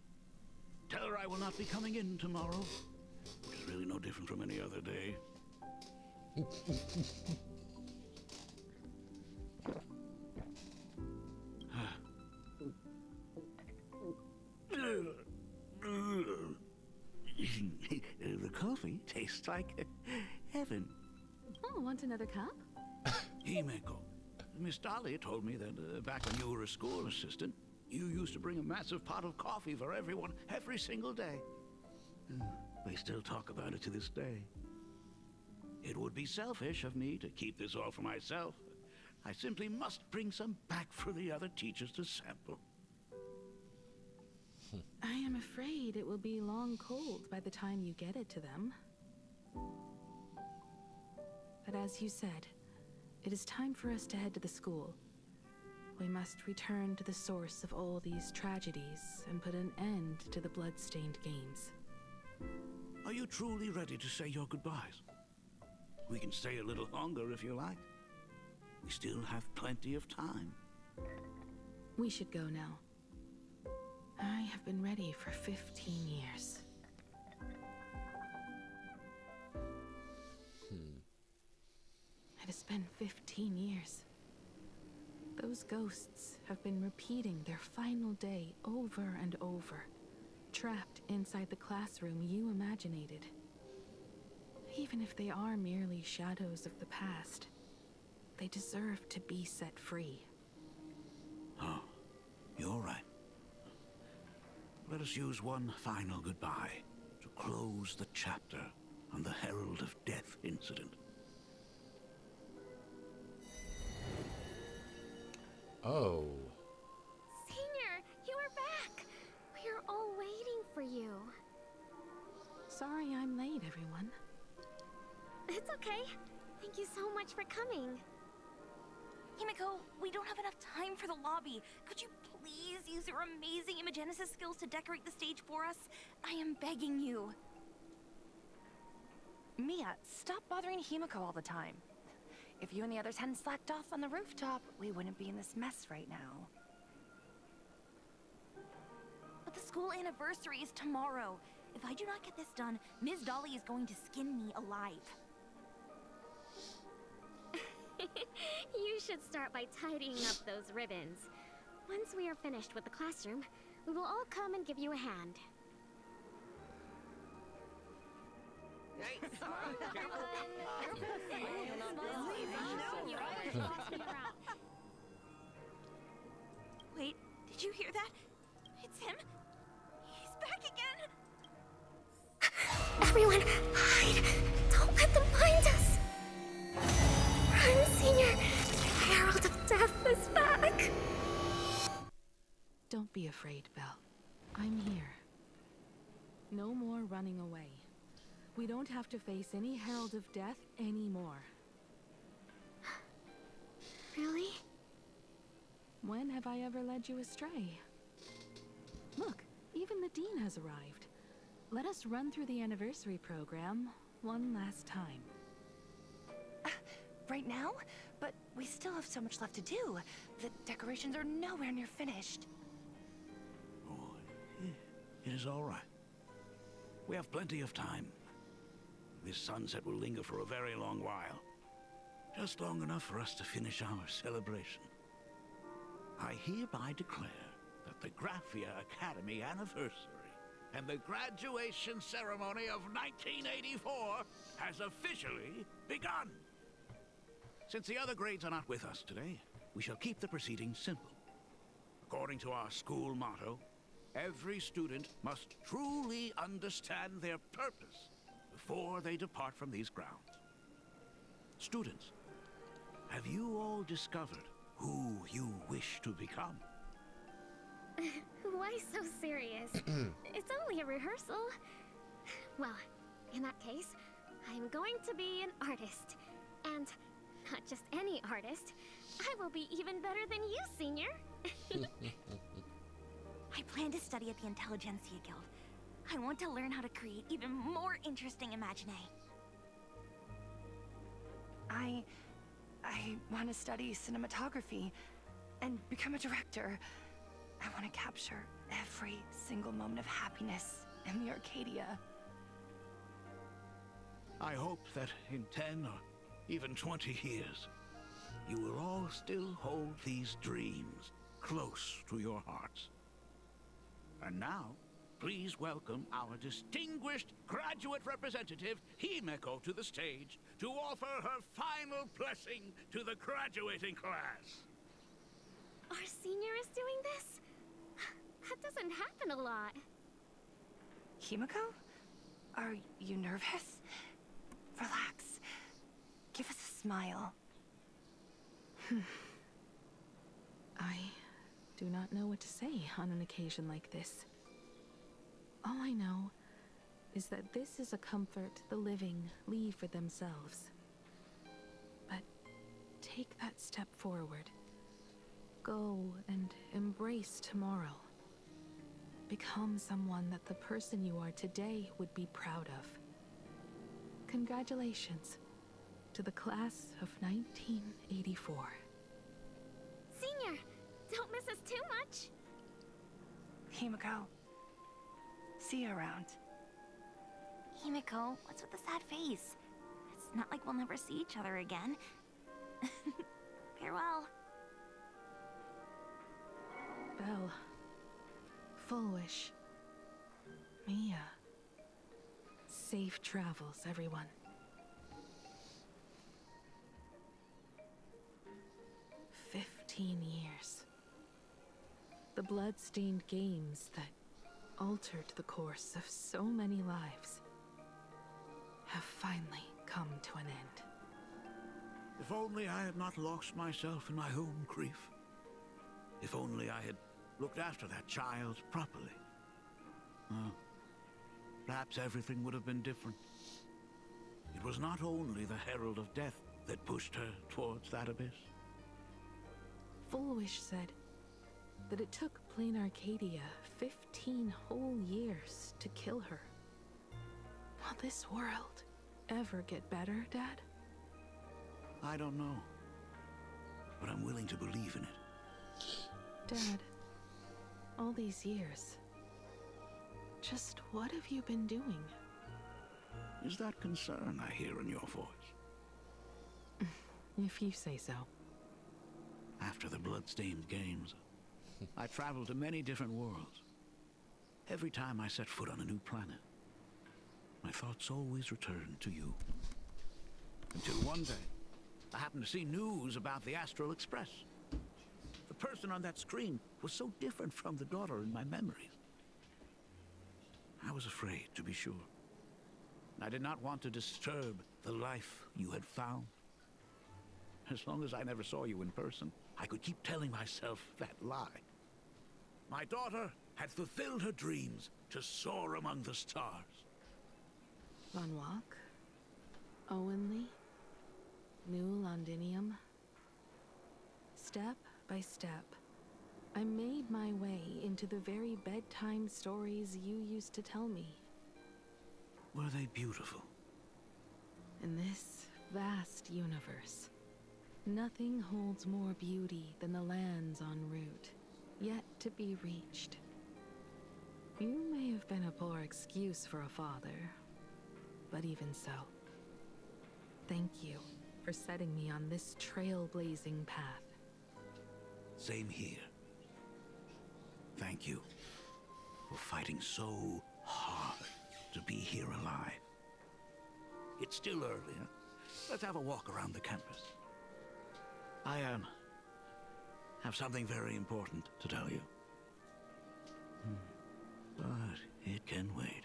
Tell her I will not be coming in tomorrow, which is really no different from any other day. The coffee tastes like heaven. Oh, want another cup? Himeko, Miss Dolly told me that back when you were a school assistant, you used to bring a massive pot of coffee for everyone every single day. They still talk about it to this day. It would be selfish of me to keep this all for myself. I simply must bring some back for the other teachers to sample. I am afraid it will be long cold by the time you get it to them. But as you said, it is time for us to head to the school. We must return to the source of all these tragedies and put an end to the blood-stained games. Are you truly ready to say your goodbyes? We can stay a little longer if you like. We still have plenty of time. We should go now. I have been ready for 15 years. It has been 15 years. Those ghosts have been repeating their final day over and over, trapped inside the classroom you imaginated. Even if they are merely shadows of the past, they deserve to be set free. Oh, you're right. Let us use one final goodbye to close the chapter on the Herald of Death incident. Oh. Senior, you are back! We are all waiting for you. Sorry I'm late, everyone. It's okay. Thank you so much for coming. Himeko, we don't have enough time for the lobby. Could you please use your amazing imagenesis skills to decorate the stage for us? I am begging you. Mia, stop bothering Himeko all the time. If you and the others hadn't slacked off on the rooftop, we wouldn't be in this mess right now. But the school anniversary is tomorrow. If I do not get this done, Ms. Dolly is going to skin me alive. You should start by tidying up those ribbons. Once we are finished with the classroom, we will all come and give you a hand. Wait, did you hear that? It's him. He's back again. Everyone, hide! Don't let them find us! Run, Senior! The Herald of Death is back! Don't be afraid, Belle. I'm here. No more running away. We don't have to face any Herald of Death anymore. Really? When have I ever led you astray? Look, even the dean has arrived. Let us run through the anniversary program one last time. Right now? But we still have so much left to do. The decorations are nowhere near finished. It is all right. We have plenty of time. This sunset will linger for a very long while. Just long enough for us to finish our celebration. I hereby declare that the Graphia Academy anniversary and the graduation ceremony of 1984 has officially begun. Since the other grades are not with us today, we shall keep the proceedings simple. According to our school motto, every student must truly understand their purpose before they depart from these grounds. Students, have you all discovered who you wish to become? Why so serious? It's only a rehearsal. Well, in that case, I'm going to be an artist. And not just any artist. I will be even better than you, Senior. I plan to study at the Intelligentsia Guild. I want to learn how to create even more interesting imaginae. I want to study cinematography and become a director. I want to capture every single moment of happiness in the Arcadia. I hope that in 10 or even 20 years, you will all still hold these dreams close to your hearts. And now, please welcome our distinguished graduate representative, Himeko, to the stage to offer her final blessing to the graduating class. Our senior is doing this? That doesn't happen a lot. Himeko? Are you nervous? Relax. Give us a smile. I do not know what to say on an occasion like this. All I know is that this is a comfort the living leave for themselves. But take that step forward. Go and embrace tomorrow. Become someone that the person you are today would be proud of. Congratulations to the class of 1984. Senior, don't miss us too much. Himeko. See you around. Himeko, what's with the sad face? It's not like we'll never see each other again. Farewell. Belle. Full wish. Mia. Safe travels, everyone. Years. The blood-stained games that altered the course of so many lives have finally come to an end. If only I had not lost myself in my own grief. If only I had looked after that child properly. Perhaps everything would have been different. It was not only the herald of death that pushed her towards that abyss. Fullwish said that it took Plain Arcadia 15 whole years to kill her. Will this world ever get better, Dad? I don't know, but I'm willing to believe in it. Dad, all these years, just what have you been doing? Is that concern I hear in your voice? If you say so. After the blood-stained games, I traveled to many different worlds. Every time I set foot on a new planet, my thoughts always returned to you. Until one day, I happened to see news about the Astral Express. The person on that screen was so different from the daughter in my memories. I was afraid, to be sure. I did not want to disturb the life you had found. As long as I never saw you in person, I could keep telling myself that lie. My daughter had fulfilled her dreams to soar among the stars. Von Walk? Owenly? New Londinium? Step by step, I made my way into the very bedtime stories you used to tell me. Were they beautiful? In this vast universe, nothing holds more beauty than the lands en route, yet to be reached. You may have been a poor excuse for a father, but even so, thank you for setting me on this trailblazing path. Same here. Thank you for fighting so hard to be here alive. It's still early, huh? Let's have a walk around the campus. I have something very important to tell you. But it can wait.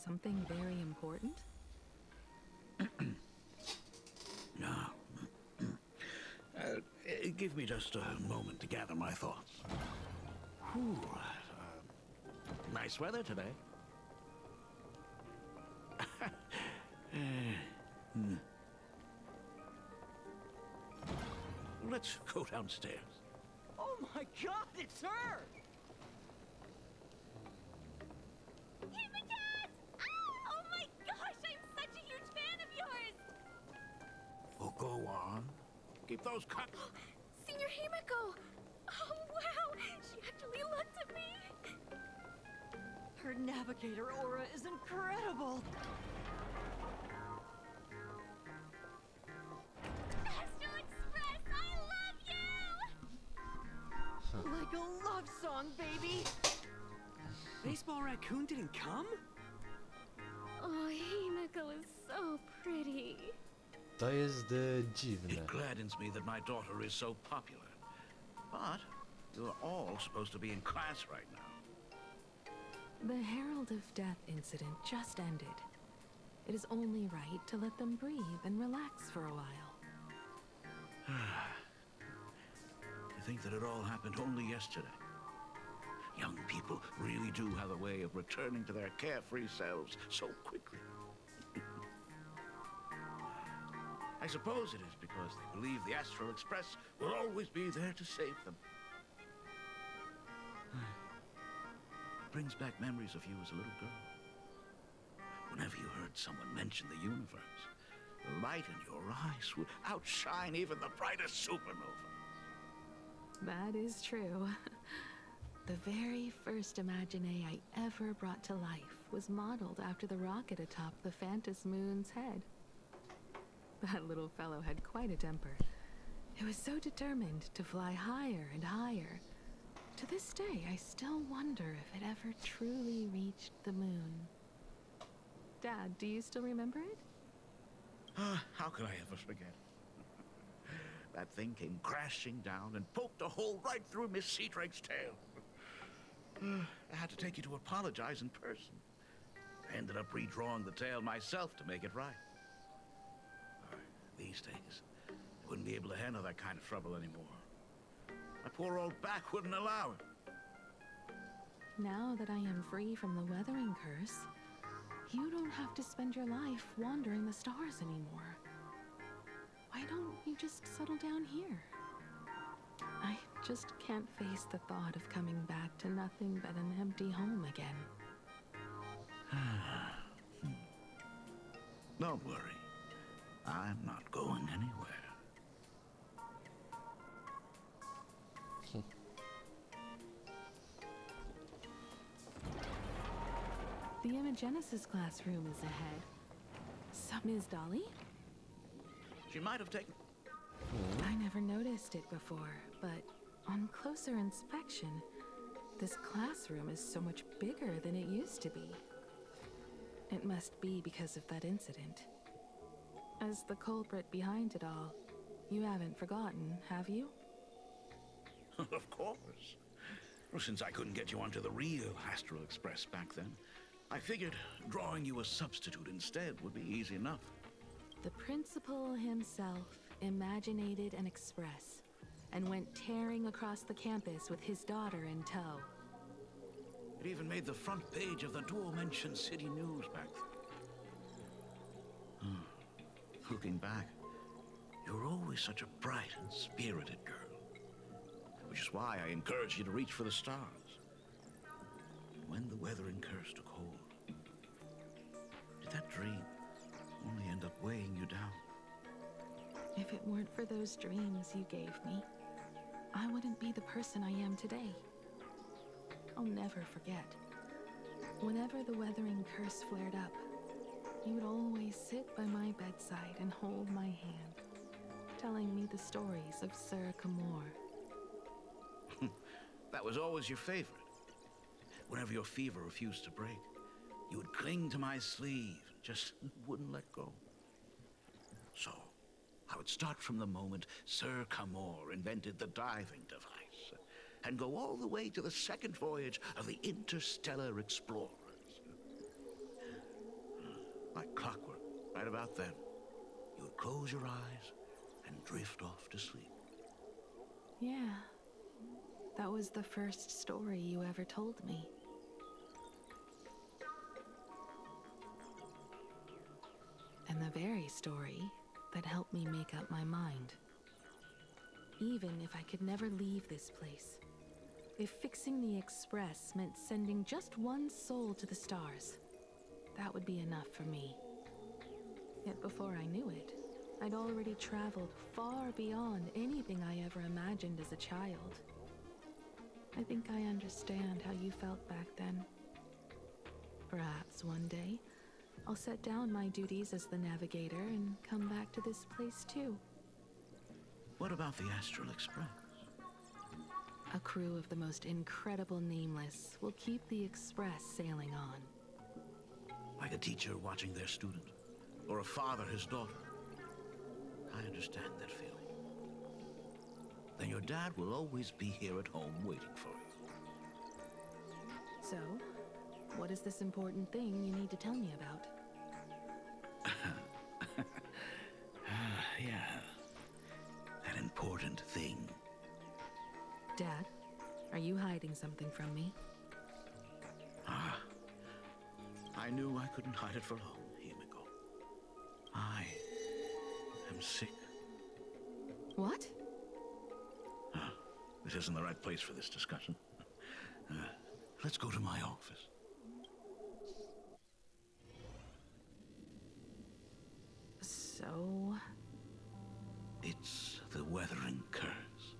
Something very important? No. Give me just a moment to gather my thoughts. Whew, nice weather today. Let's go downstairs. Oh my god, it's her! Himika! Oh my gosh, I'm such a huge fan of yours! Oh, go on. Keep those cuts. Senior Himiko! Oh wow, she actually looked at me! Her navigator aura is incredible! Astral Express, I love you! Like a love song, baby! Baseball Raccoon didn't come? Oh, Himiko is so pretty. To jest dziwne. It gladdens me that my daughter is so popular. But you're all supposed to be in class right now. The Herald of Death incident just ended. It is only right to let them breathe and relax for a while. To think that it all happened only yesterday. Young people really do have a way of returning to their carefree selves so quickly. I suppose it is because they believe the Astral Express will always be there to save them. It brings back memories of you as a little girl. Whenever you heard someone mention the universe, the light in your eyes would outshine even the brightest supernova. That is true. The very first Imagine I ever brought to life was modeled after the rocket atop the Phantom Moon's head. That little fellow had quite a temper. It was so determined to fly higher and higher. To this day, I still wonder if it ever truly reached the moon. Dad, do you still remember it? How could I ever forget? That thing came crashing down and poked a hole right through Miss Seadrake's tail. I had to take you to apologize in person. I ended up redrawing the tail myself to make it right. These days, I wouldn't be able to handle that kind of trouble anymore. My poor old back wouldn't allow it. Now that I am free from the weathering curse, you don't have to spend your life wandering the stars anymore. Why don't you just settle down here? I just can't face the thought of coming back to nothing but an empty home again. Don't worry. I'm not going anywhere. The Imagenesis classroom is ahead. So, Ms. Dolly? She might have taken... I never noticed it before, but on closer inspection, this classroom is so much bigger than it used to be. It must be because of that incident. As the culprit behind it all, you haven't forgotten, have you? Of course. Well, since I couldn't get you onto the real Astral Express back then, I figured drawing you a substitute instead would be easy enough. The principal himself imaginated an express and went tearing across the campus with his daughter in tow. It even made the front page of the Dual-Mention City News back then. Looking back, you were always such a bright and spirited girl. which is why I encourage you to reach for the stars. When the weathering curse took hold, did that dream only end up weighing you down? If it weren't for those dreams you gave me, I wouldn't be the person I am today. I'll never forget. Whenever the weathering curse flared up, you would always sit by my bedside and hold my hand, telling me the stories of Sir Camor. That was always your favorite. Whenever your fever refused to break, you would cling to my sleeve, just wouldn't let go. So, I would start from the moment Sir Camor invented the diving device, and go all the way to the second voyage of the interstellar explorers. Like clockwork, right about then, you would close your eyes and drift off to sleep. Yeah, that was the first story you ever told me. And the very story that helped me make up my mind. Even if I could never leave this place, if fixing the Express meant sending just one soul to the stars, that would be enough for me. Yet before I knew it, I'd already traveled far beyond anything I ever imagined as a child. I think I understand how you felt back then. Perhaps one day, I'll set down my duties as the navigator and come back to this place too. What about the Astral Express? A crew of the most incredible nameless will keep the Express sailing on. Like a teacher watching their student, or a father his daughter. I understand that feeling. Then your dad will always be here at home waiting for you. So, what is this important thing you need to tell me about? Yeah. That important thing. Dad, are you hiding something from me? I knew I couldn't hide it for long, Himiko. I am sick. What? This isn't the right place for this discussion. Let's go to my office. So... It's the weathering curse.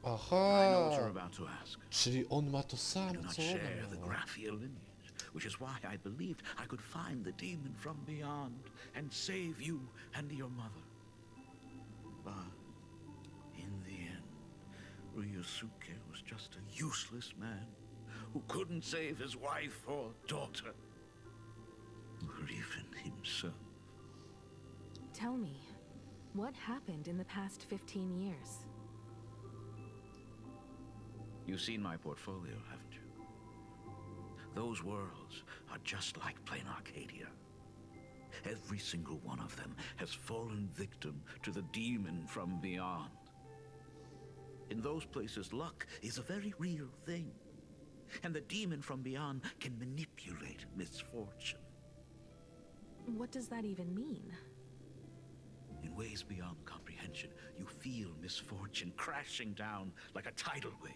Aha! I know what you're about to ask. Czyli on ma to I samo, do not co ona share the miała. Graphia lineage, which is why I believed I could find the demon from beyond and save you and your mother. But in the end, Ryusuke was just a useless man who couldn't save his wife or daughter, or even himself. Tell me, what happened in the past 15 years? You've seen my portfolio, haven't you? Those worlds are just like plain Arcadia. Every single one of them has fallen victim to the demon from beyond. In those places, luck is a very real thing. And the demon from beyond can manipulate misfortune. What does that even mean? In ways beyond comprehension, you feel misfortune crashing down like a tidal wave.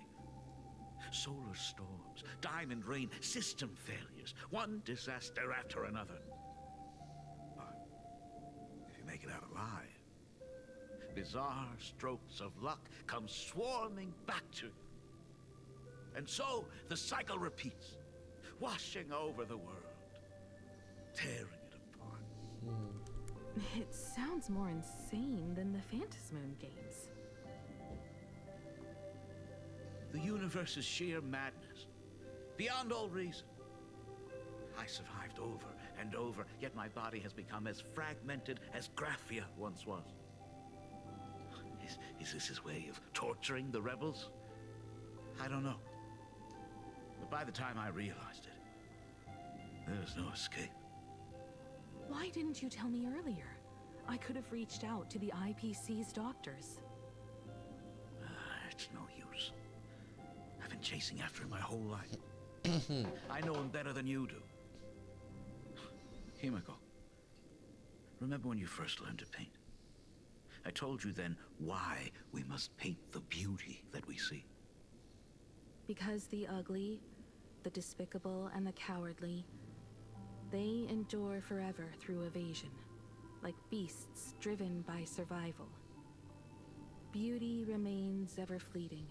Solar storms, diamond rain, system failures, one disaster after another. But if you make it out alive, bizarre strokes of luck come swarming back to you. And so the cycle repeats, washing over the world, tearing it apart. It sounds more insane than the Phantasmoon games. The universe is sheer madness, beyond all reason. I survived over and over, yet my body has become as fragmented as Graphia once was. Is this his way of torturing the rebels? I don't know. But by the time I realized it, there was no escape. Why didn't you tell me earlier? I could have reached out to the IPC's doctors. It's no use. I've been chasing after him my whole life. I know him better than you do. Himiko, remember when you first learned to paint? I told you then why we must paint the beauty that we see. Because the ugly, the despicable, and the cowardly, they endure forever through evasion, like beasts driven by survival. Beauty remains ever fleeting,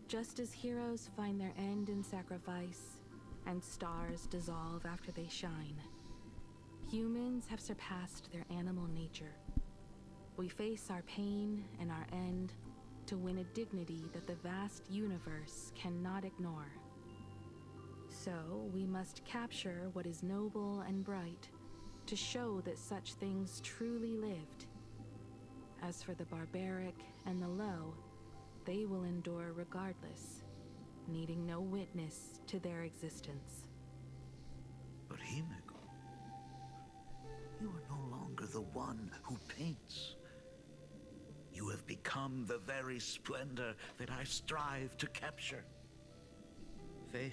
just as heroes find their end in sacrifice, and stars dissolve after they shine. Humans have surpassed their animal nature. We face our pain and our end to win a dignity that the vast universe cannot ignore. So we must capture what is noble and bright to show that such things truly lived. As for the barbaric and the low, they will endure regardless, needing no witness to their existence. But Himiko, you are no longer the one who paints. You have become the very splendor that I strive to capture. Fate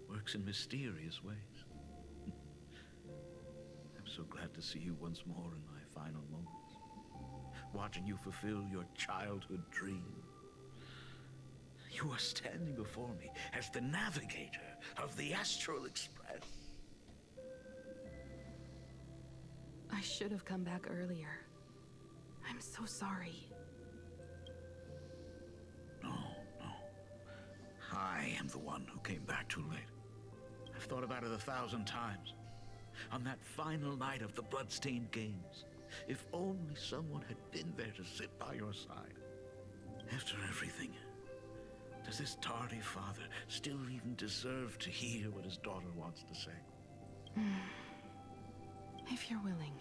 works in mysterious ways. I'm so glad to see you once more in my final moments, watching you fulfill your childhood dream. You are standing before me as the navigator of the Astral Express. I should have come back earlier. I'm so sorry. No. I am the one who came back too late. I've thought about it 1,000 times. On that final night of the Bloodstained Games, if only someone had been there to sit by your side. After everything, does this tardy father still even deserve to hear what his daughter wants to say? If you're willing.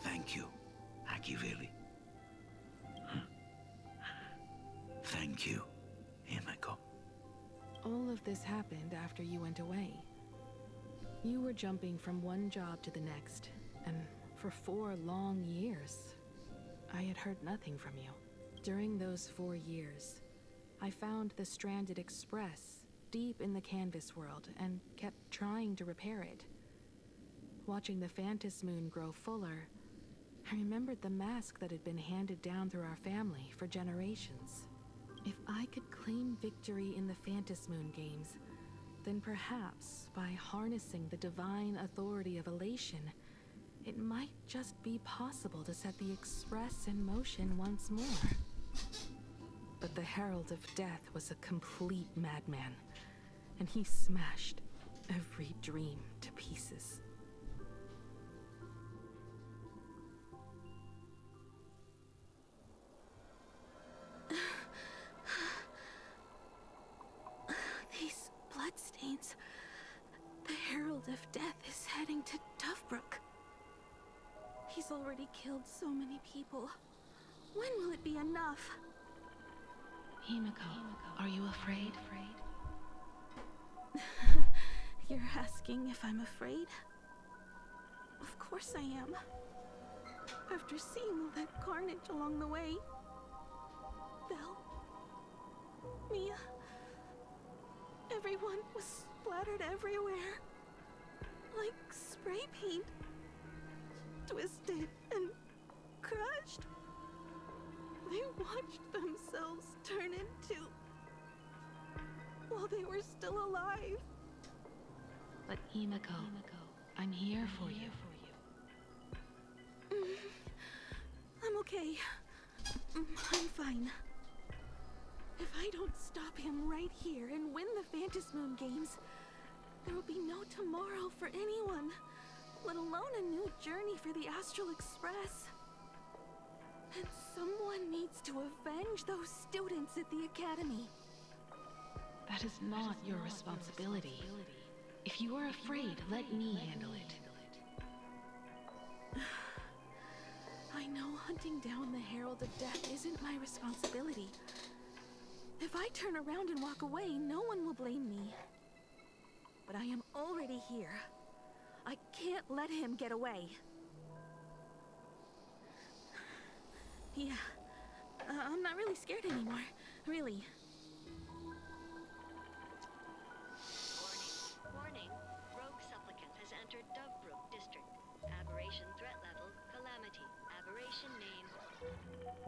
Thank you, Akiveli. Thank you, Himiko. All of this happened after you went away. You were jumping from one job to the next, and for 4 long years, I had heard nothing from you. During those 4 years, I found the stranded Express deep in the canvas world and kept trying to repair it. Watching the Phantom Moon grow fuller, I remembered the mask that had been handed down through our family for generations. If I could claim victory in the Phantom Moon games, then perhaps by harnessing the divine authority of elation, it might just be possible to set the Express in motion once more. But the Herald of Death was a complete madman, and he smashed every dream to pieces. These bloodstains. The Herald of Death is heading to Dovebrook. He's already killed so many people. When will it be enough? Himiko, are you afraid? You're asking if I'm afraid? Of course I am. After seeing all that carnage along the way. Belle, Mia, everyone was splattered everywhere. Like spray paint. Twisted and crushed. They watched themselves turn into... while they were still alive. But Himiko, I'm here for you. I'm okay. I'm fine. If I don't stop him right here and win the Phantom Moon games, there will be no tomorrow for anyone, let alone a new journey for the Astral Express. And someone needs to avenge those students at the Academy. That is not your responsibility. If you are afraid, let me handle it. I know hunting down the Herald of Death isn't my responsibility. If I turn around and walk away, no one will blame me. But I am already here. I can't let him get away. Yeah, I'm not really scared anymore, really. Warning. Rogue supplicant has entered Dovebrook district. Aberration threat level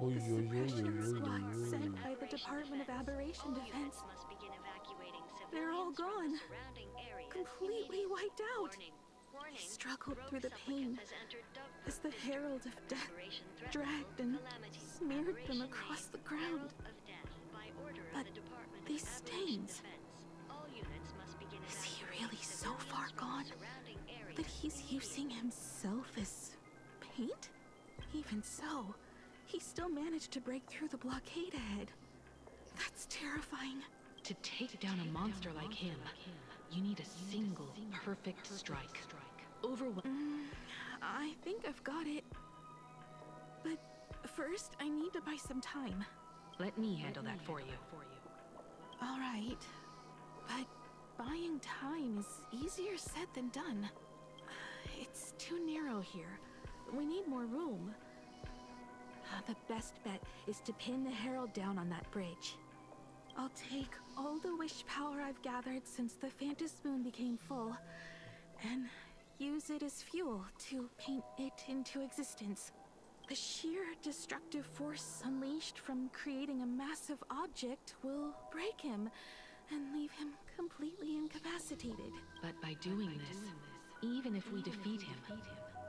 The suppression squad sent by the Department of Aberration Defense. They're all gone. Completely wiped out. He struggled through the pain as the Herald of Death dragged and smeared them across the ground. But these stains... Is he really so far gone that he's using himself as paint? Even so, he still managed to break through the blockade ahead. That's terrifying. To take down a monster like him, you need a single perfect strike. I think I've got it. But first, I need to buy some time. Let me handle that for you. All right. But buying time is easier said than done. It's too narrow here. We need more room. The best bet is to pin the Herald down on that bridge. I'll take all the wish power I've gathered since the Phantom Moon became full, and use it as fuel to paint it into existence. The sheer destructive force unleashed from creating a massive object will break him and leave him completely incapacitated. But by doing this, even if we defeat him,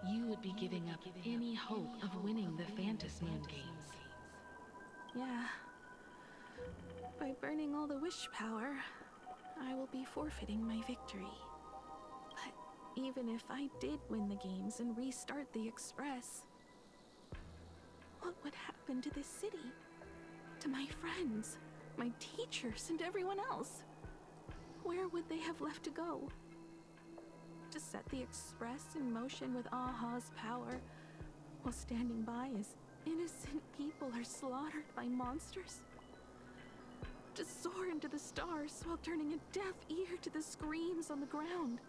you would be giving up any hope of winning the Phantom Moon games. Yeah. By burning all the wish power, I will be forfeiting my victory. But even if I did win the games and restart the Express, what would happen to this city? To my friends, my teachers, and everyone else? Where would they have left to go? To set the Express in motion with Aha's power, while standing by as innocent people are slaughtered by monsters? To soar into the stars while turning a deaf ear to the screams on the ground?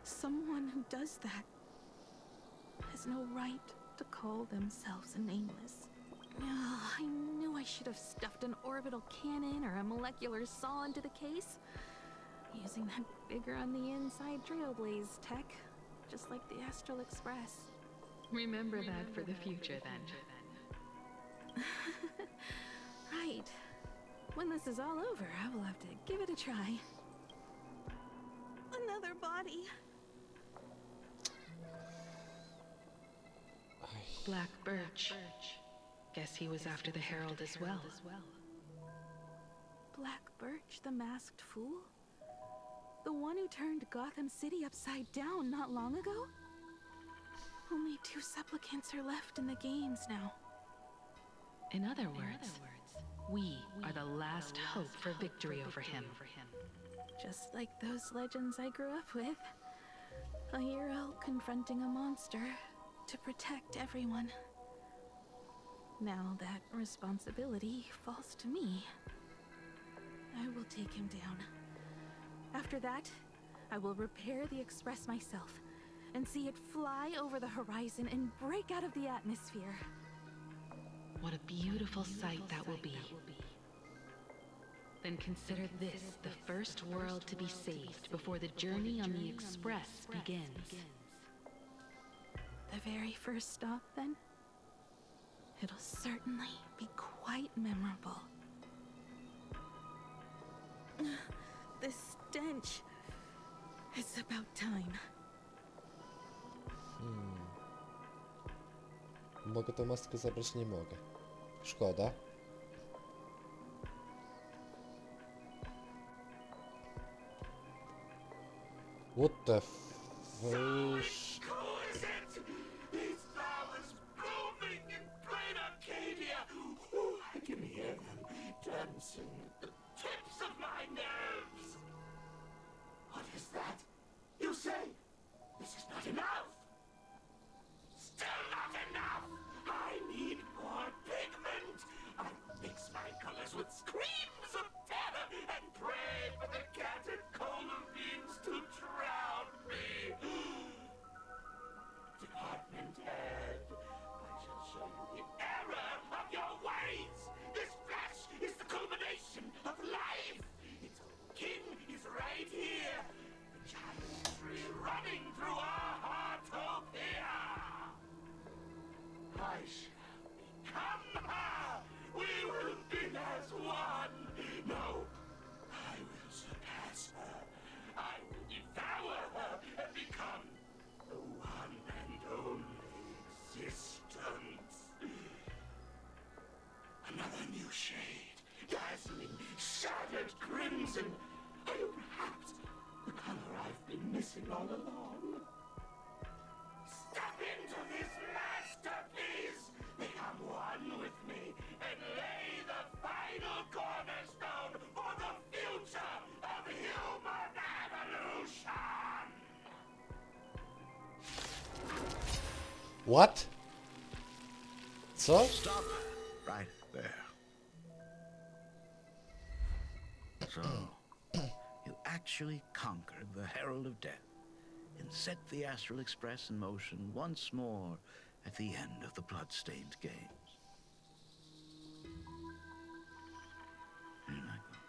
Someone who does that has no right to call themselves a nameless. I knew I should have stuffed an orbital cannon or a molecular saw into the case. Using that bigger on the inside Trailblazer tech, just like the Astral Express. Remember that for the future, then. Right. When this is all over, I will have to give it a try. Another body. Black Birch. Guess he was after the Herald as well. Black Birch, the masked fool? The one who turned Gotham City upside down not long ago? Only 2 supplicants are left in the games now. In other words, we are the last hope for victory over him. Just like those legends I grew up with. A hero confronting a monster to protect everyone. Now that responsibility falls to me. I will take him down. After that, I will repair the Express myself and see it fly over the horizon and break out of the atmosphere. What a beautiful sight that will be. Then consider this the first world to be saved before the journey on the Express begins. The very first stop, then? It'll certainly be quite memorable. The stench. It's about time. Mogę tą maskę zabrać? Nie mogę. Szkoda. What the fish? These flowers blooming in plain Arcadia. Ooh, I can hear them dancing at the tips of my nerves. What is that? You say this is not enough? Still not enough! I need more pigment! I mix my colors with screams of terror and pray for the catecholamines to drown me! Department head, I shall show you the error of your ways! This flash is the culmination missing all along. Step into this masterpiece! Become one with me and lay the final cornerstone for the future of human evolution! What? Co? Stop right there. So, you actually conquered the Herald of Death and set the Astral Express in motion once more at the end of the Bloodstained Games. Here, Michael,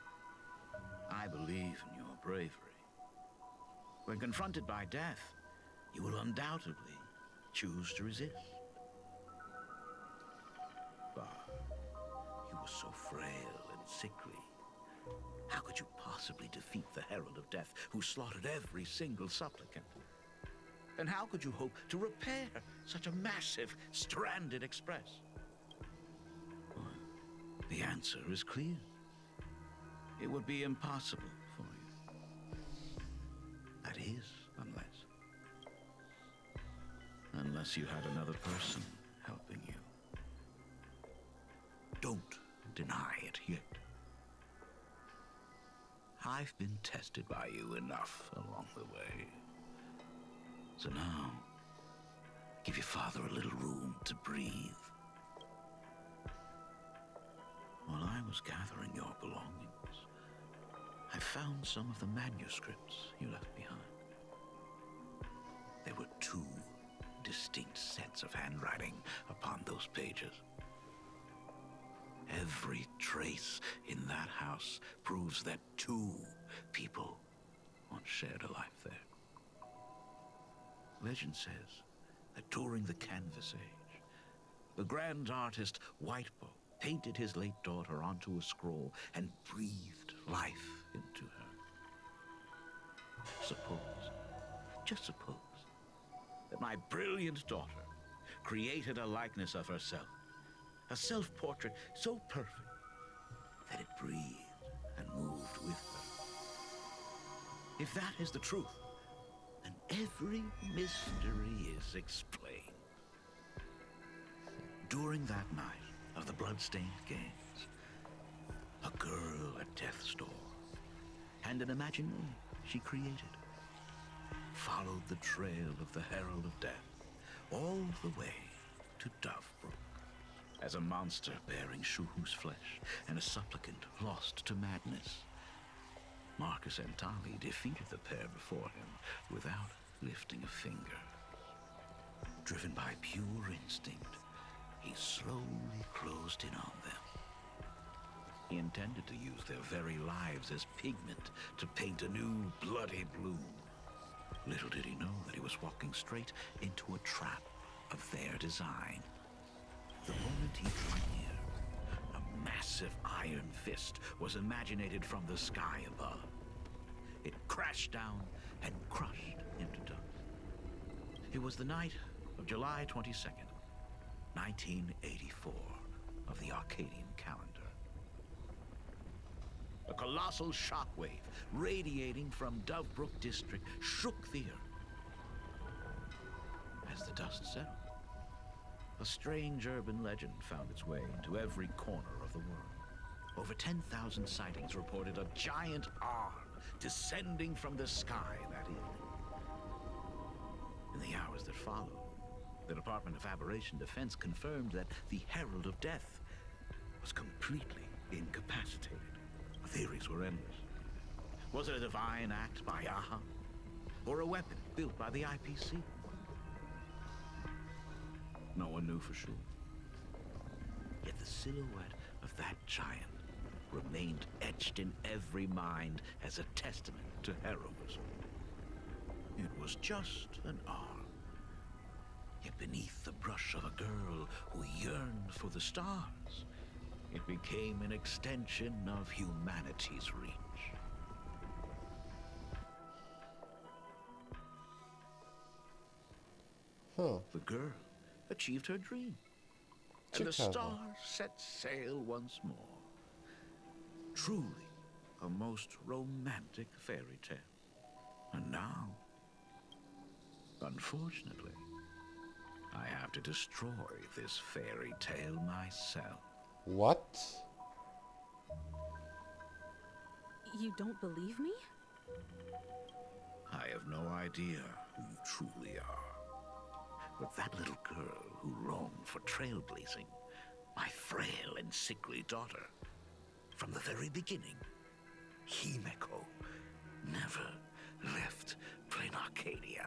I believe in your bravery. When confronted by death, you will undoubtedly choose to resist. But you were so frail and sickly. How could you possibly defeat the Herald of Death, who slaughtered every single supplicant? And how could you hope to repair such a massive, stranded express? Well, the answer is clear. It would be impossible for you. That is, unless you had another person helping you. Don't deny it yet. I've been tested by you enough along the way. So now, give your father a little room to breathe. While I was gathering your belongings, I found some of the manuscripts you left behind. There were 2 distinct sets of handwriting upon those pages. Every trace in that house proves that 2 people once shared a life there. Legend says that during the Canvas Age, the grand artist Whitebow painted his late daughter onto a scroll and breathed life into her. Suppose, just suppose, that my brilliant daughter created a likeness of herself, a self-portrait so perfect that it breathed and moved with her. If that is the truth, then every mystery is explained. During that night of the Bloodstained Games, a girl at death's door and an imaginary she created followed the trail of the Herald of Death all the way to Dovebrook. As a monster bearing Shuhu's flesh and a supplicant lost to madness, Marcus Antali defeated the pair before him without lifting a finger. Driven by pure instinct, he slowly closed in on them. He intended to use their very lives as pigment to paint a new bloody blue. Little did he know that he was walking straight into a trap of their design. The moment he drew near, a massive iron fist was imaginated from the sky above. It crashed down and crushed into dust. It was the night of July 22nd, 1984, of the Arcadian calendar. A colossal shockwave radiating from Dovebrook district shook the earth. As the dust settled, a strange urban legend found its way into every corner of the world. Over 10,000 sightings reported a giant arm descending from the sky that evening. In the hours that followed, the Department of Aberration Defense confirmed that the Herald of Death was completely incapacitated. Theories were endless. Was it a divine act by Aha? Or a weapon built by the IPC? No one knew for sure. Yet the silhouette of that giant remained etched in every mind as a testament to heroism. It was just an arm. Yet beneath the brush of a girl who yearned for the stars, it became an extension of humanity's reach. The girl achieved her dream, and the stars set sail once more. Truly a most romantic fairy tale. And now, Unfortunately, I have to destroy this fairy tale myself. What? You don't believe me? I have no idea who you truly are. But that little girl who longed for trailblazing, my frail and sickly daughter, from the very beginning, Himeko, never left Plain Arcadia.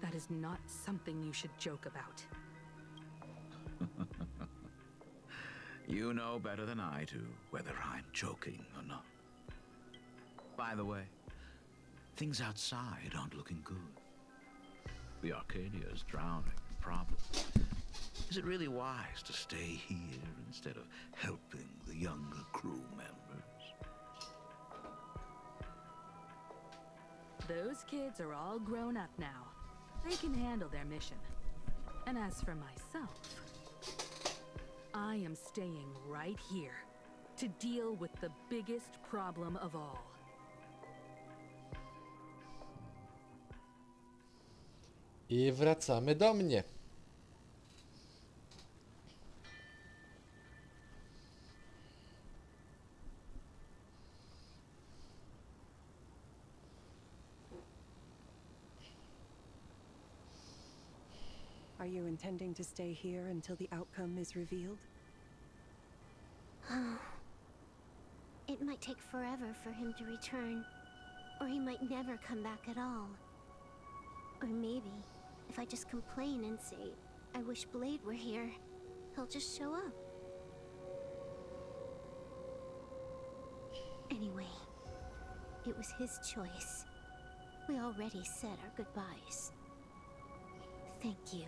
That is not something you should joke about. You know better than I do whether I'm joking or not. By the way, things outside aren't looking good. The Arcadia is drowning in problems. Is it really wise to stay here instead of helping the younger crew members? Those kids are all grown up now. They can handle their mission. And as for myself, I am staying right here to deal with the biggest problem of all. I wracamy do mnie. Are you intending to stay here until the outcome is revealed? It might take forever for him to return, or he might never come back at all. Or maybe, if I just complain and say, I wish Blade were here, he'll just show up. Anyway, it was his choice. We already said our goodbyes. Thank you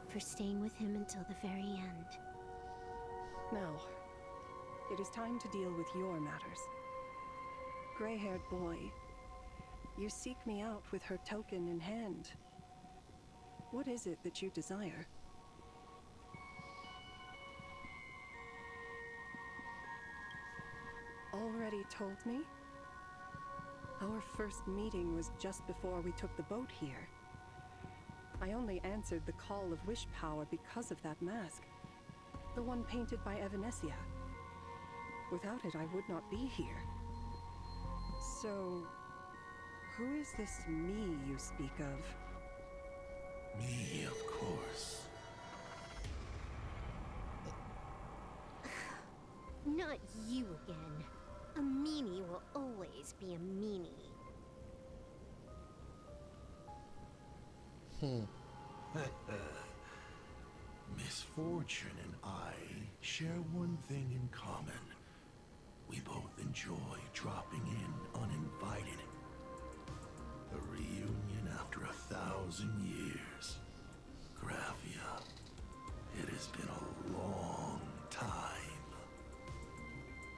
for staying with him until the very end. Now, it is time to deal with your matters. Gray-haired boy, you seek me out with her token in hand. What is it that you desire? Already told me? Our first meeting was just before we took the boat here. I only answered the call of wish power because of that mask. The one painted by Evanesia. Without it, I would not be here. So, who is this me you speak of? Me, of course. Not you again. A meanie will always be a meanie. Misfortune and I share one thing in common. We both enjoy dropping in uninvited. A reunion after 1,000 years. Graphia, it has been a long time.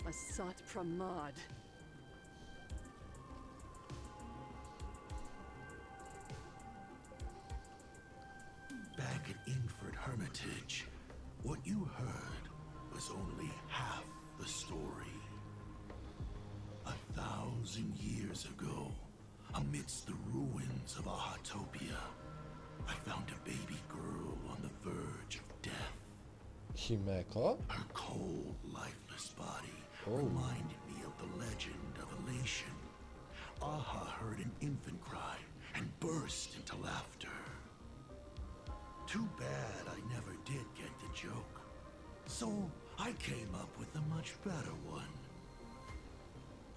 A Sat Pramad. Back at Inford Hermitage, what you heard was only half the story. 1,000 years ago, amidst the ruins of Ahatopia, I found a baby girl on the verge of death. Himeko? Her cold, lifeless body reminded me of the legend of Elation. Aha heard an infant cry and burst into laughter. Too bad I never did get the joke. So I came up with a much better one.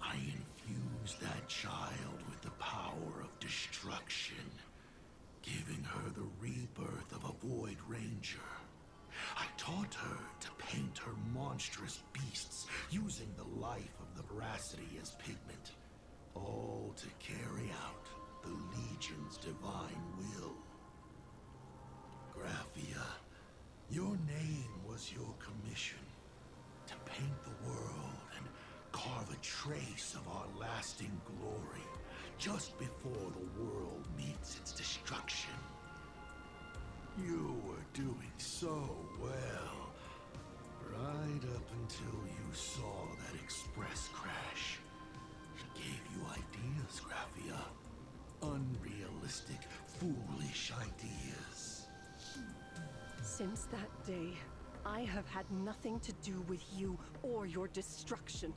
I infused that child with the power of destruction, giving her the rebirth of a Void Ranger. I taught her to paint her monstrous beasts using the life of the veracity as pigment, all to carry out the Legion's divine will. Graphia, your name was your commission, to paint the world and carve a trace of our lasting glory just before the world meets its destruction. You were doing so well, right up until you saw that express crash. It gave you ideas, Graphia. foolish ideas. Since that day, I have had nothing to do with you or your destruction.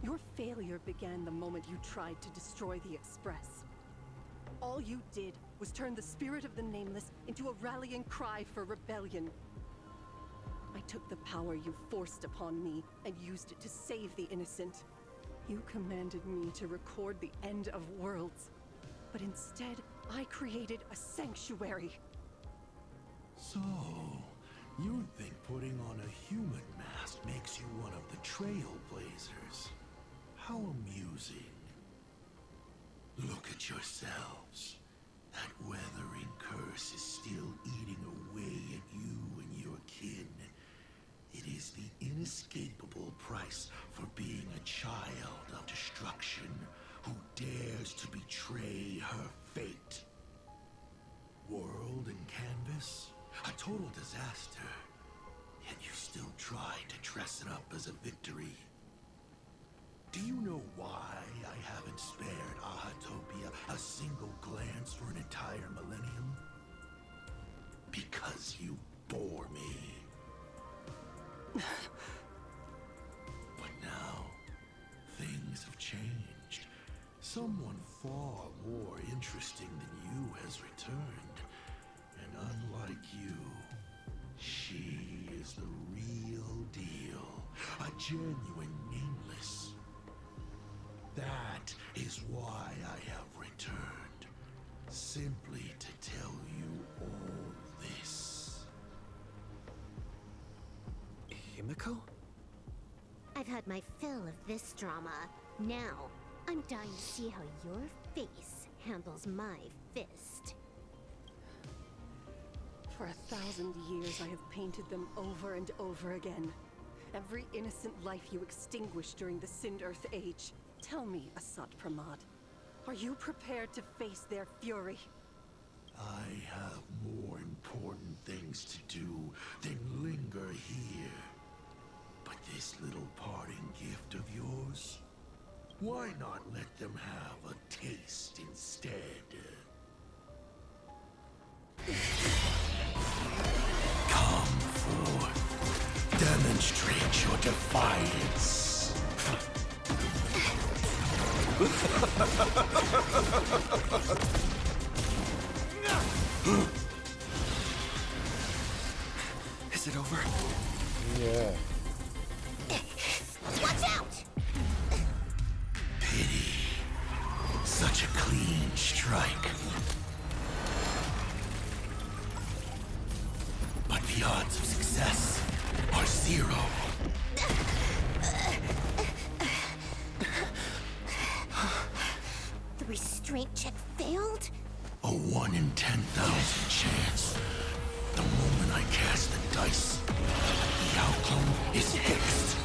Your failure began the moment you tried to destroy the Express. All you did was turn the spirit of the Nameless into a rallying cry for rebellion. I took the power you forced upon me and used it to save the innocent. You commanded me to record the end of worlds, but instead, I created a sanctuary. So, you think putting on a human mask makes you one of the Trailblazers? How amusing. Look at yourselves. That weathering curse is still eating away at you and your kin. It is the inescapable price for being a child of destruction who dares to betray her fate. World and canvas, a total disaster. Yet you still try to dress it up as a victory. Do you know why I haven't spared Ahatopia a single glance for an entire millennium? Because you bore me. But now, things have changed. Someone far more interesting than you has returned. And unlike you, she is the real deal. A genuine Nameless. That is why I have returned. Simply to tell you all this. Himiko? I've had my fill of this drama. Now, I'm dying to see how your face handles my fist. For 1,000 years, I have painted them over and over again. Every innocent life you extinguished during the Sind Earth Age. Tell me, Asat Pramad, are you prepared to face their fury? I have more important things to do than linger here. But this little parting gift of yours, why not let them have a taste instead? Come forth. Demonstrate your defiance. Is it over? Yeah. Watch out! Pity. Such a clean strike. But the odds of success are 0. The restraint check failed? A 1 in 10,000 chance. The moment I cast the dice, the outcome is fixed.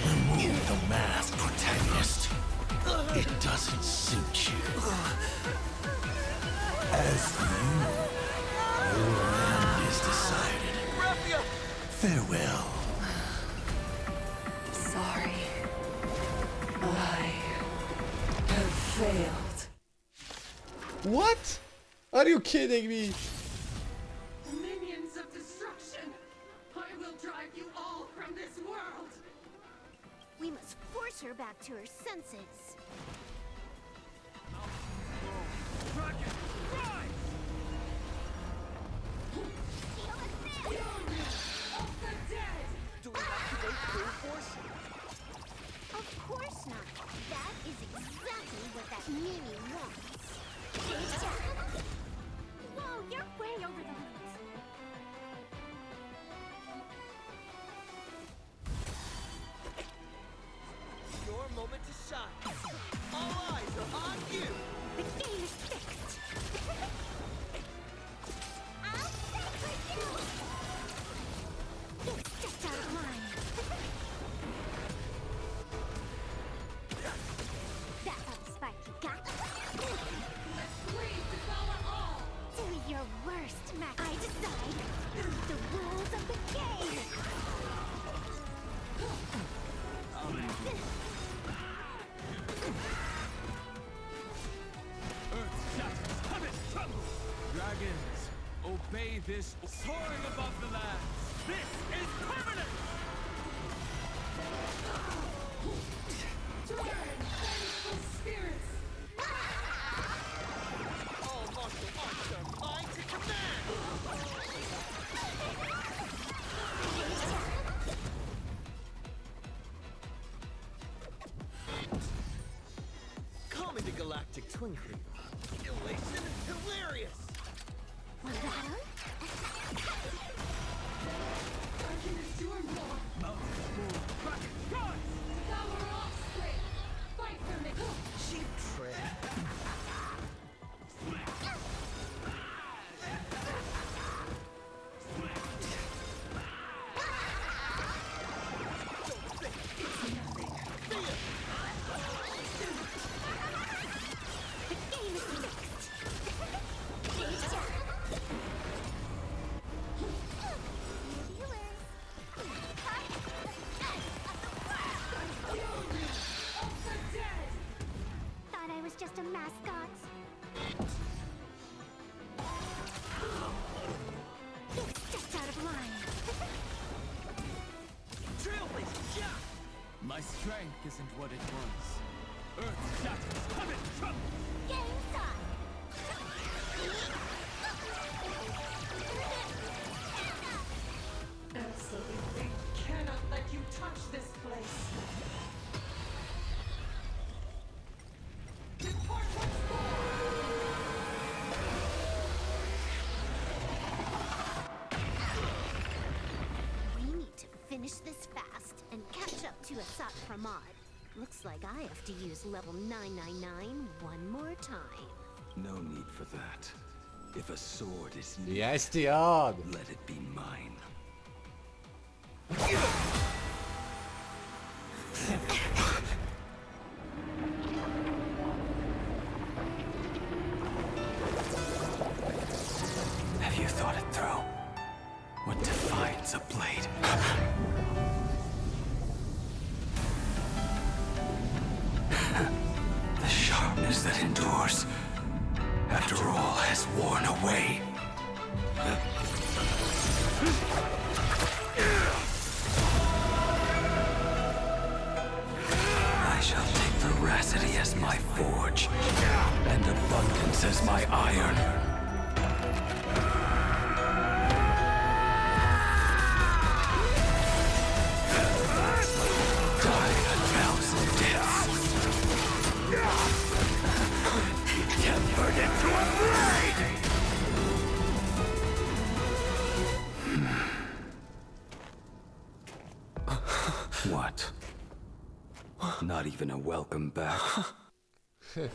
Remove the mask, protagonist. It doesn't suit you. As for you, your end is decided. Farewell. Sorry. I have failed. What? Are you kidding me? Minions of destruction! I will drive you all from this world! We must force her back to her senses. Do we have to wait full force? Of course not. That is exactly what that Mimi wants. Whoa, you're way over the limit. Your moment to shine. All eyes are on you. The game is fixed. I'll stay for you. Get stepped out of line. That's how the spike you got. Do your worst, Mac. I decide the rules of the game. this soaring above the lands. This is permanent! Spirits! All martial arts are mine to command! Call me the Galactic Twinkling. Elation hilarious! Cheap trick. Thought I was just a mascot. Stepped out of line. Trailblazer, yeah! My strength isn't what it was. Earth's shatters coming from Get inside. Absolutely cannot let you touch this place. Depart once We need to finish this fast and catch up to Asat Pramod. Looks like I have to use level 999 one more time. No need for that. If a sword is needed, Yes, the odd. let it be mine. Have you thought it through? What defines a blade? The sharpness that endures, after all, has worn away. I shall take veracity as my forge, and abundance as my iron. Die a thousand deaths. Tempered into a blade! What? Not even a welcome back? You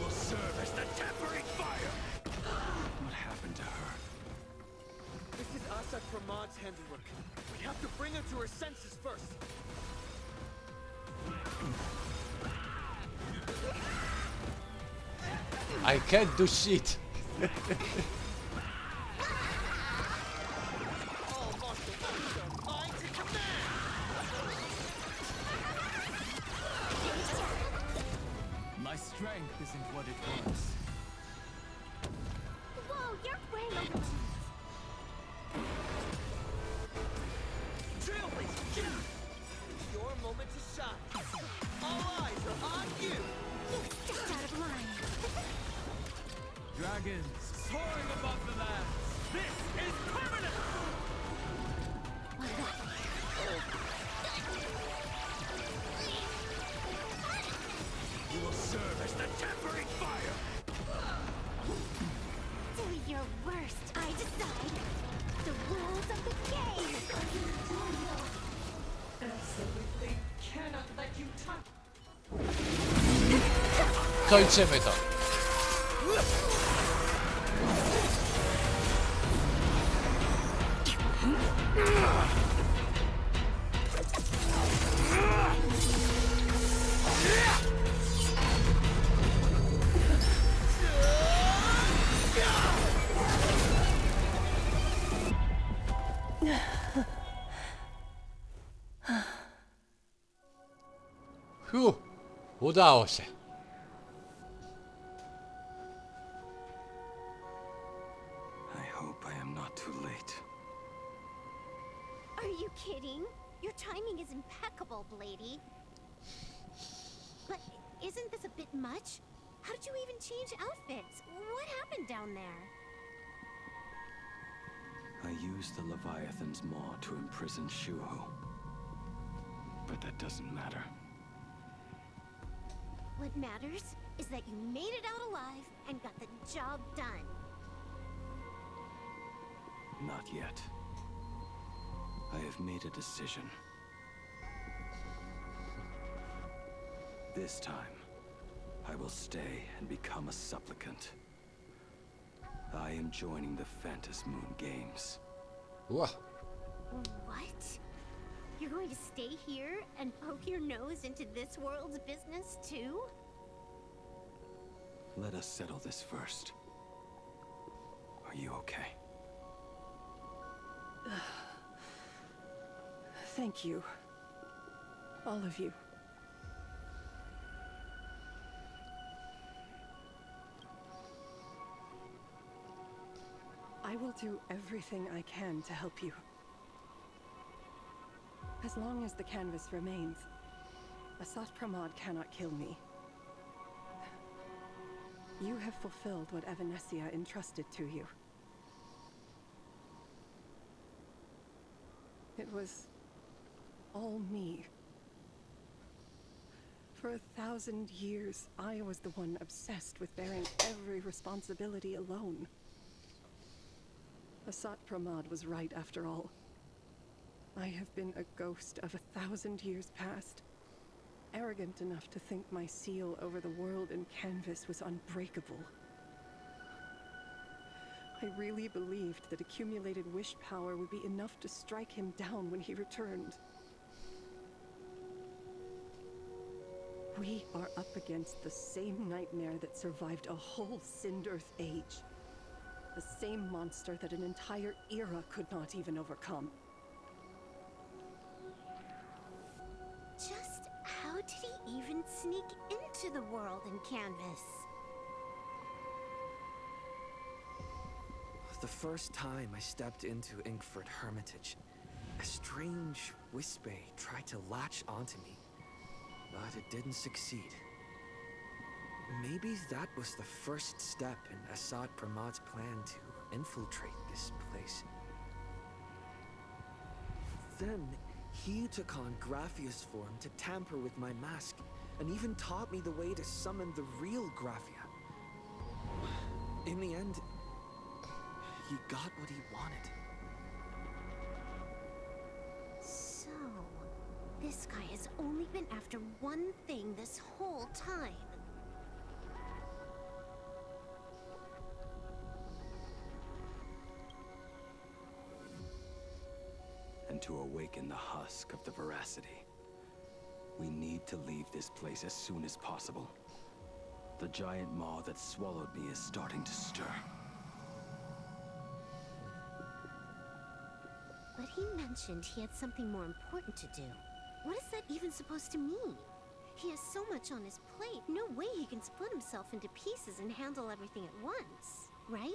will serve as the tempering fire! What happened to her? This is Asat Pramod's handiwork. We have to bring her to her senses first. I can't do shit. All martial arts are mine to command. My strength isn't what it was. Whoa, you're way over. Trailblazer, yeah! Your moment to shine. All eyes are on you. Stepped out of line. Dragons soaring above the lands. This is permanent! You will serve as the tempering fire! Do your worst. I decide. The rules of the game. Absolutely cannot let you touch. Kończymy to. Udało się. kidding. Your timing is impeccable, Blady. But isn't this a bit much? How did you even change outfits? What happened down there? I used the Leviathan's maw to imprison Shuho. But that doesn't matter. What matters is that you made it out alive and got the job done. Not yet. I have made a decision. This time, I will stay and become a supplicant. I am joining the Phantas Moon Games. What? What? You're going to stay here and poke your nose into this world's business too? Let us settle this first. Are you okay? Thank you. All of you. I will do everything I can to help you. As long as the canvas remains, Asat Pramod cannot kill me. You have fulfilled what Evanescia entrusted to you. It was all me. For 1,000 years, I was the one obsessed with bearing every responsibility alone. Asat Pramod was right after all. I have been a ghost of 1,000 years past, arrogant enough to think my seal over the world and canvas was unbreakable. I really believed that accumulated wish power would be enough to strike him down when he returned. We are up against the same nightmare that survived a whole Sindearth age. The same monster that an entire era could not even overcome. Just how did he even sneak into the world in canvas? The first time I stepped into Inkford Hermitage, a strange Wispe tried to latch onto me, but it didn't succeed. Maybe that was the first step in Asat Pramod's plan to infiltrate this place. Then, he took on Graphia's form to tamper with my mask, and even taught me the way to summon the real Graphia. In the end, he got what he wanted. So, this guy has only been after one thing this whole time. And to awaken the husk of the veracity, we need to leave this place as soon as possible. The giant maw that swallowed me is starting to stir. But he mentioned he had something more important to do. What is that even supposed to mean? He has so much on his plate, no way he can split himself into pieces and handle everything at once, right?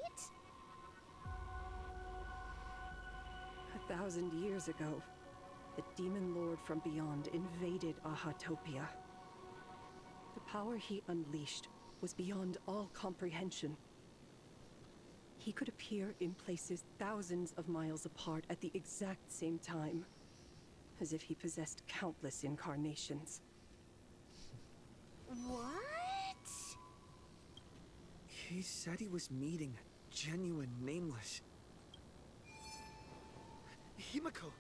1,000 years ago, the demon lord from beyond invaded Ahatopia. The power he unleashed was beyond all comprehension. He could appear in places thousands of miles apart at the exact same time, as if he possessed countless incarnations. What? He said he was meeting a genuine nameless. Himiko!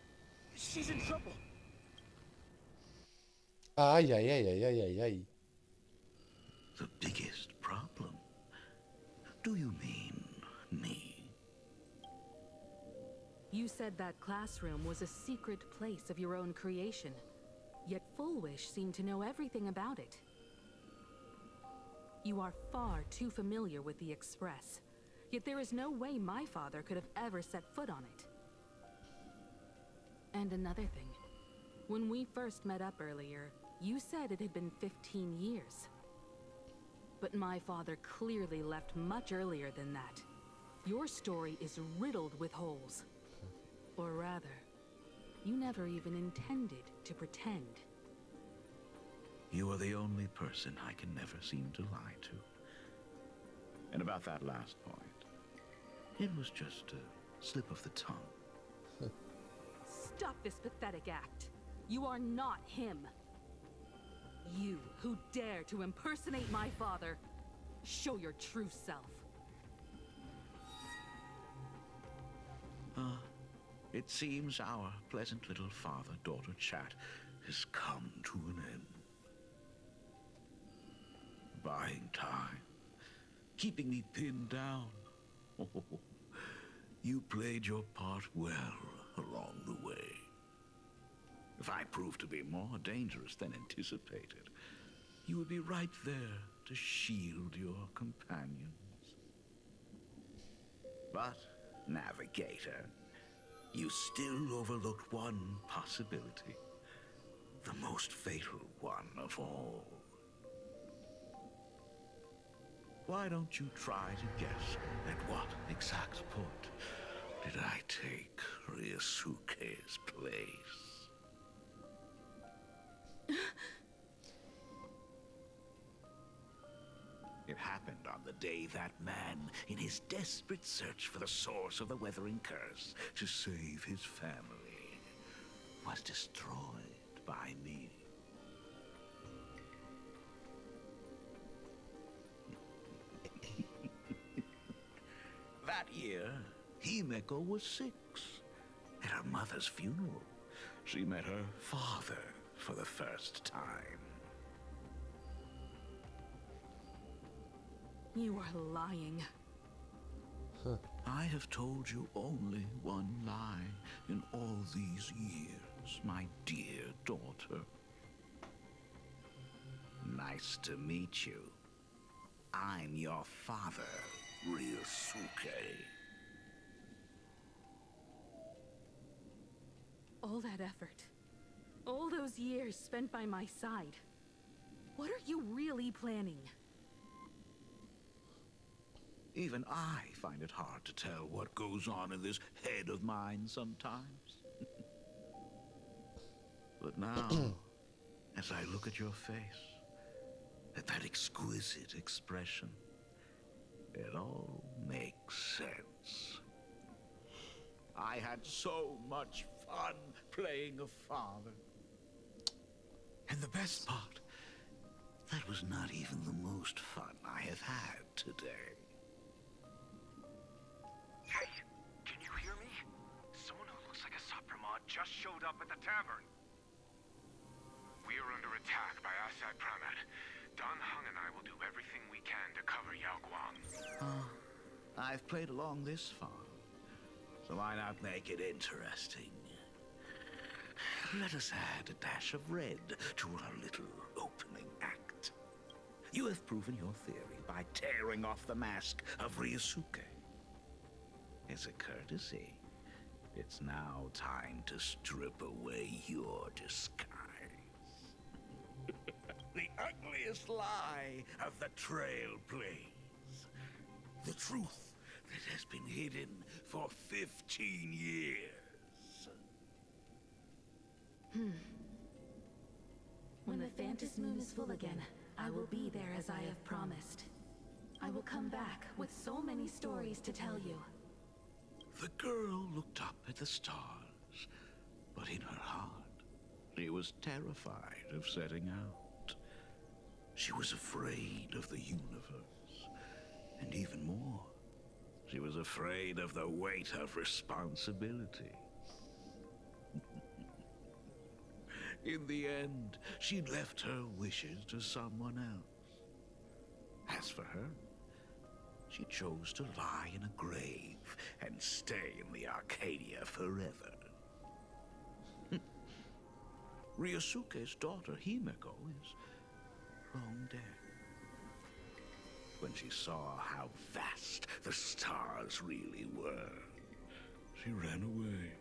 She's in trouble! Ay, ay, ay, ay, ay, ay, ay. The biggest problem? Do you mean me? You said that classroom was a secret place of your own creation, yet Full Wish seemed to know everything about it. You are far too familiar with the Express, yet there is no way my father could have ever set foot on it. And another thing, when we first met up earlier, you said it had been 15 years. But my father clearly left much earlier than that. Your story is riddled with holes. Or rather, You never even intended to pretend. You are the only person I can never seem to lie to. And about that last point, it was just a slip of the tongue. Stop this pathetic act. You are not him. You who dare to impersonate my father, show your true self. It seems our pleasant little father-daughter chat has come to an end. Buying time, keeping me pinned down. Oh, you played your part well along the way. If I proved to be more dangerous than anticipated, you would be right there to shield your companions. But, Navigator, you still overlooked one possibility. The most fatal one of all. Why don't you try to guess at what exact point did I take Ryusuke's place? It happened on the day that man, in his desperate search for the source of the Weathering Curse to save his family, was destroyed by me. That year, Himeko was 6. At her mother's funeral, she met her father for the first time. You are lying. I have told you only one lie in all these years, my dear daughter. Nice to meet you. I'm your father, Ryusuke. All that effort, all those years spent by my side. What are you really planning? Even I find it hard to tell what goes on in this head of mine sometimes. But now, as I look at your face, at that exquisite expression, it all makes sense. I had so much fun playing a father. And the best part, that was not even the most fun I have had today. Hey, can you hear me? Someone who looks like a Sapramod just showed up at the tavern. We are under attack by Asai Pramad. Don Hung and I will do everything we can to cover Yao Guang. I've played along this far, so why not make it interesting? Let us add a dash of red to our little opening act. You have proven your theory by tearing off the mask of Ryusuke. As a courtesy, it's now time to strip away your disguise. The ugliest lie of the Trailblazer. The truth that has been hidden for 15 years. When the Phantas Moon is full again, I will be there as I have promised. I will come back with so many stories to tell you. The girl looked up at the stars, but in her heart, she was terrified of setting out. She was afraid of the universe, and even more, she was afraid of the weight of responsibility. In the end, she left her wishes to someone else. As for her, she chose to lie in a grave and stay in the Arcadia forever. Ryusuke's daughter, Himeko, is long dead. When she saw how vast the stars really were, she ran away.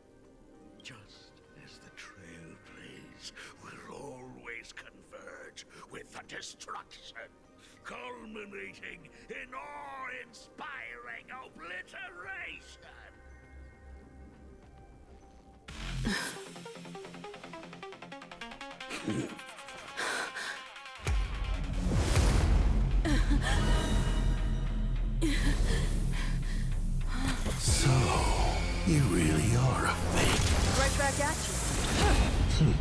Just as the Trailblazer will always converge with the destruction, culminating in awe-inspiring obliteration. So, you really are a fake. Right back at you.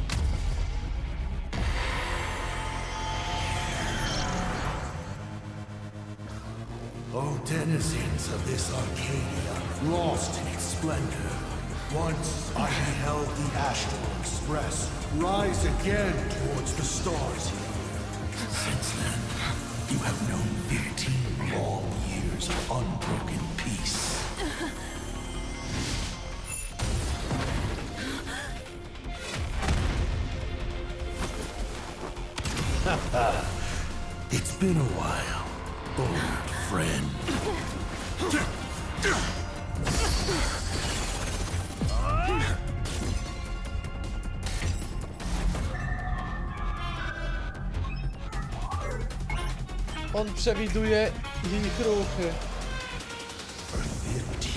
O denizens of this Arcadia, lost in its splendor, once I beheld the Astral Express rise again towards the stars. Since then, you have known 15 long years of unbroken peace. It's been a while, old friend. On przewiduje ich ruchy. For 15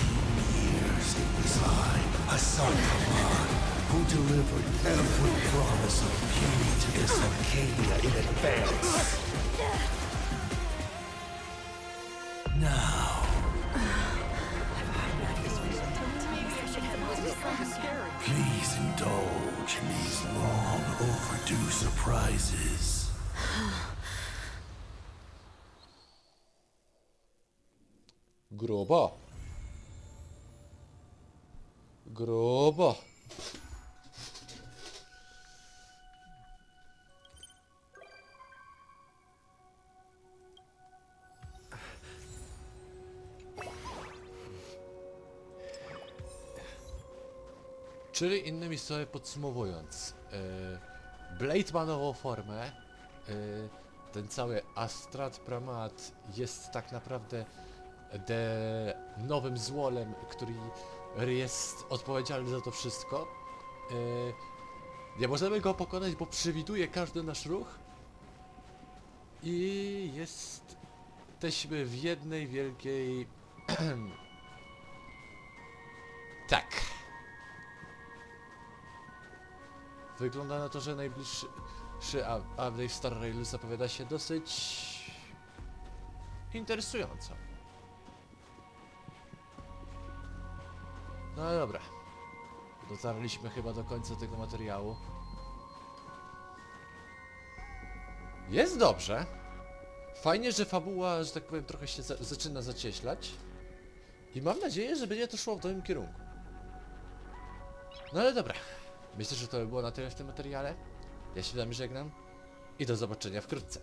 years it was I, Asakaman, who delivered every promise of beauty to this Arcadia in advance. Now, please indulge in these long overdue surprises. Grubo. Grubo. Czyli innymi słowy podsumowując, Blade ma nową formę, ten cały Astrat Pramat jest tak naprawdę nowym złolem, który jest odpowiedzialny za to wszystko. Nie możemy go pokonać, bo przewiduje każdy nasz ruch i jesteśmy w jednej wielkiej... tak. Wygląda na to, że najbliższy update Star Railu zapowiada się dosyć interesująco. No dobra. Dotarliśmy chyba do końca tego materiału. Jest dobrze. Fajnie, że fabuła, że tak powiem, trochę się zaczyna zacieślać. I mam nadzieję, że będzie to szło w dobrym kierunku. No ale dobra. Myślę, że to by było na tyle w tym materiale. Ja się z wami żegnam i do zobaczenia wkrótce.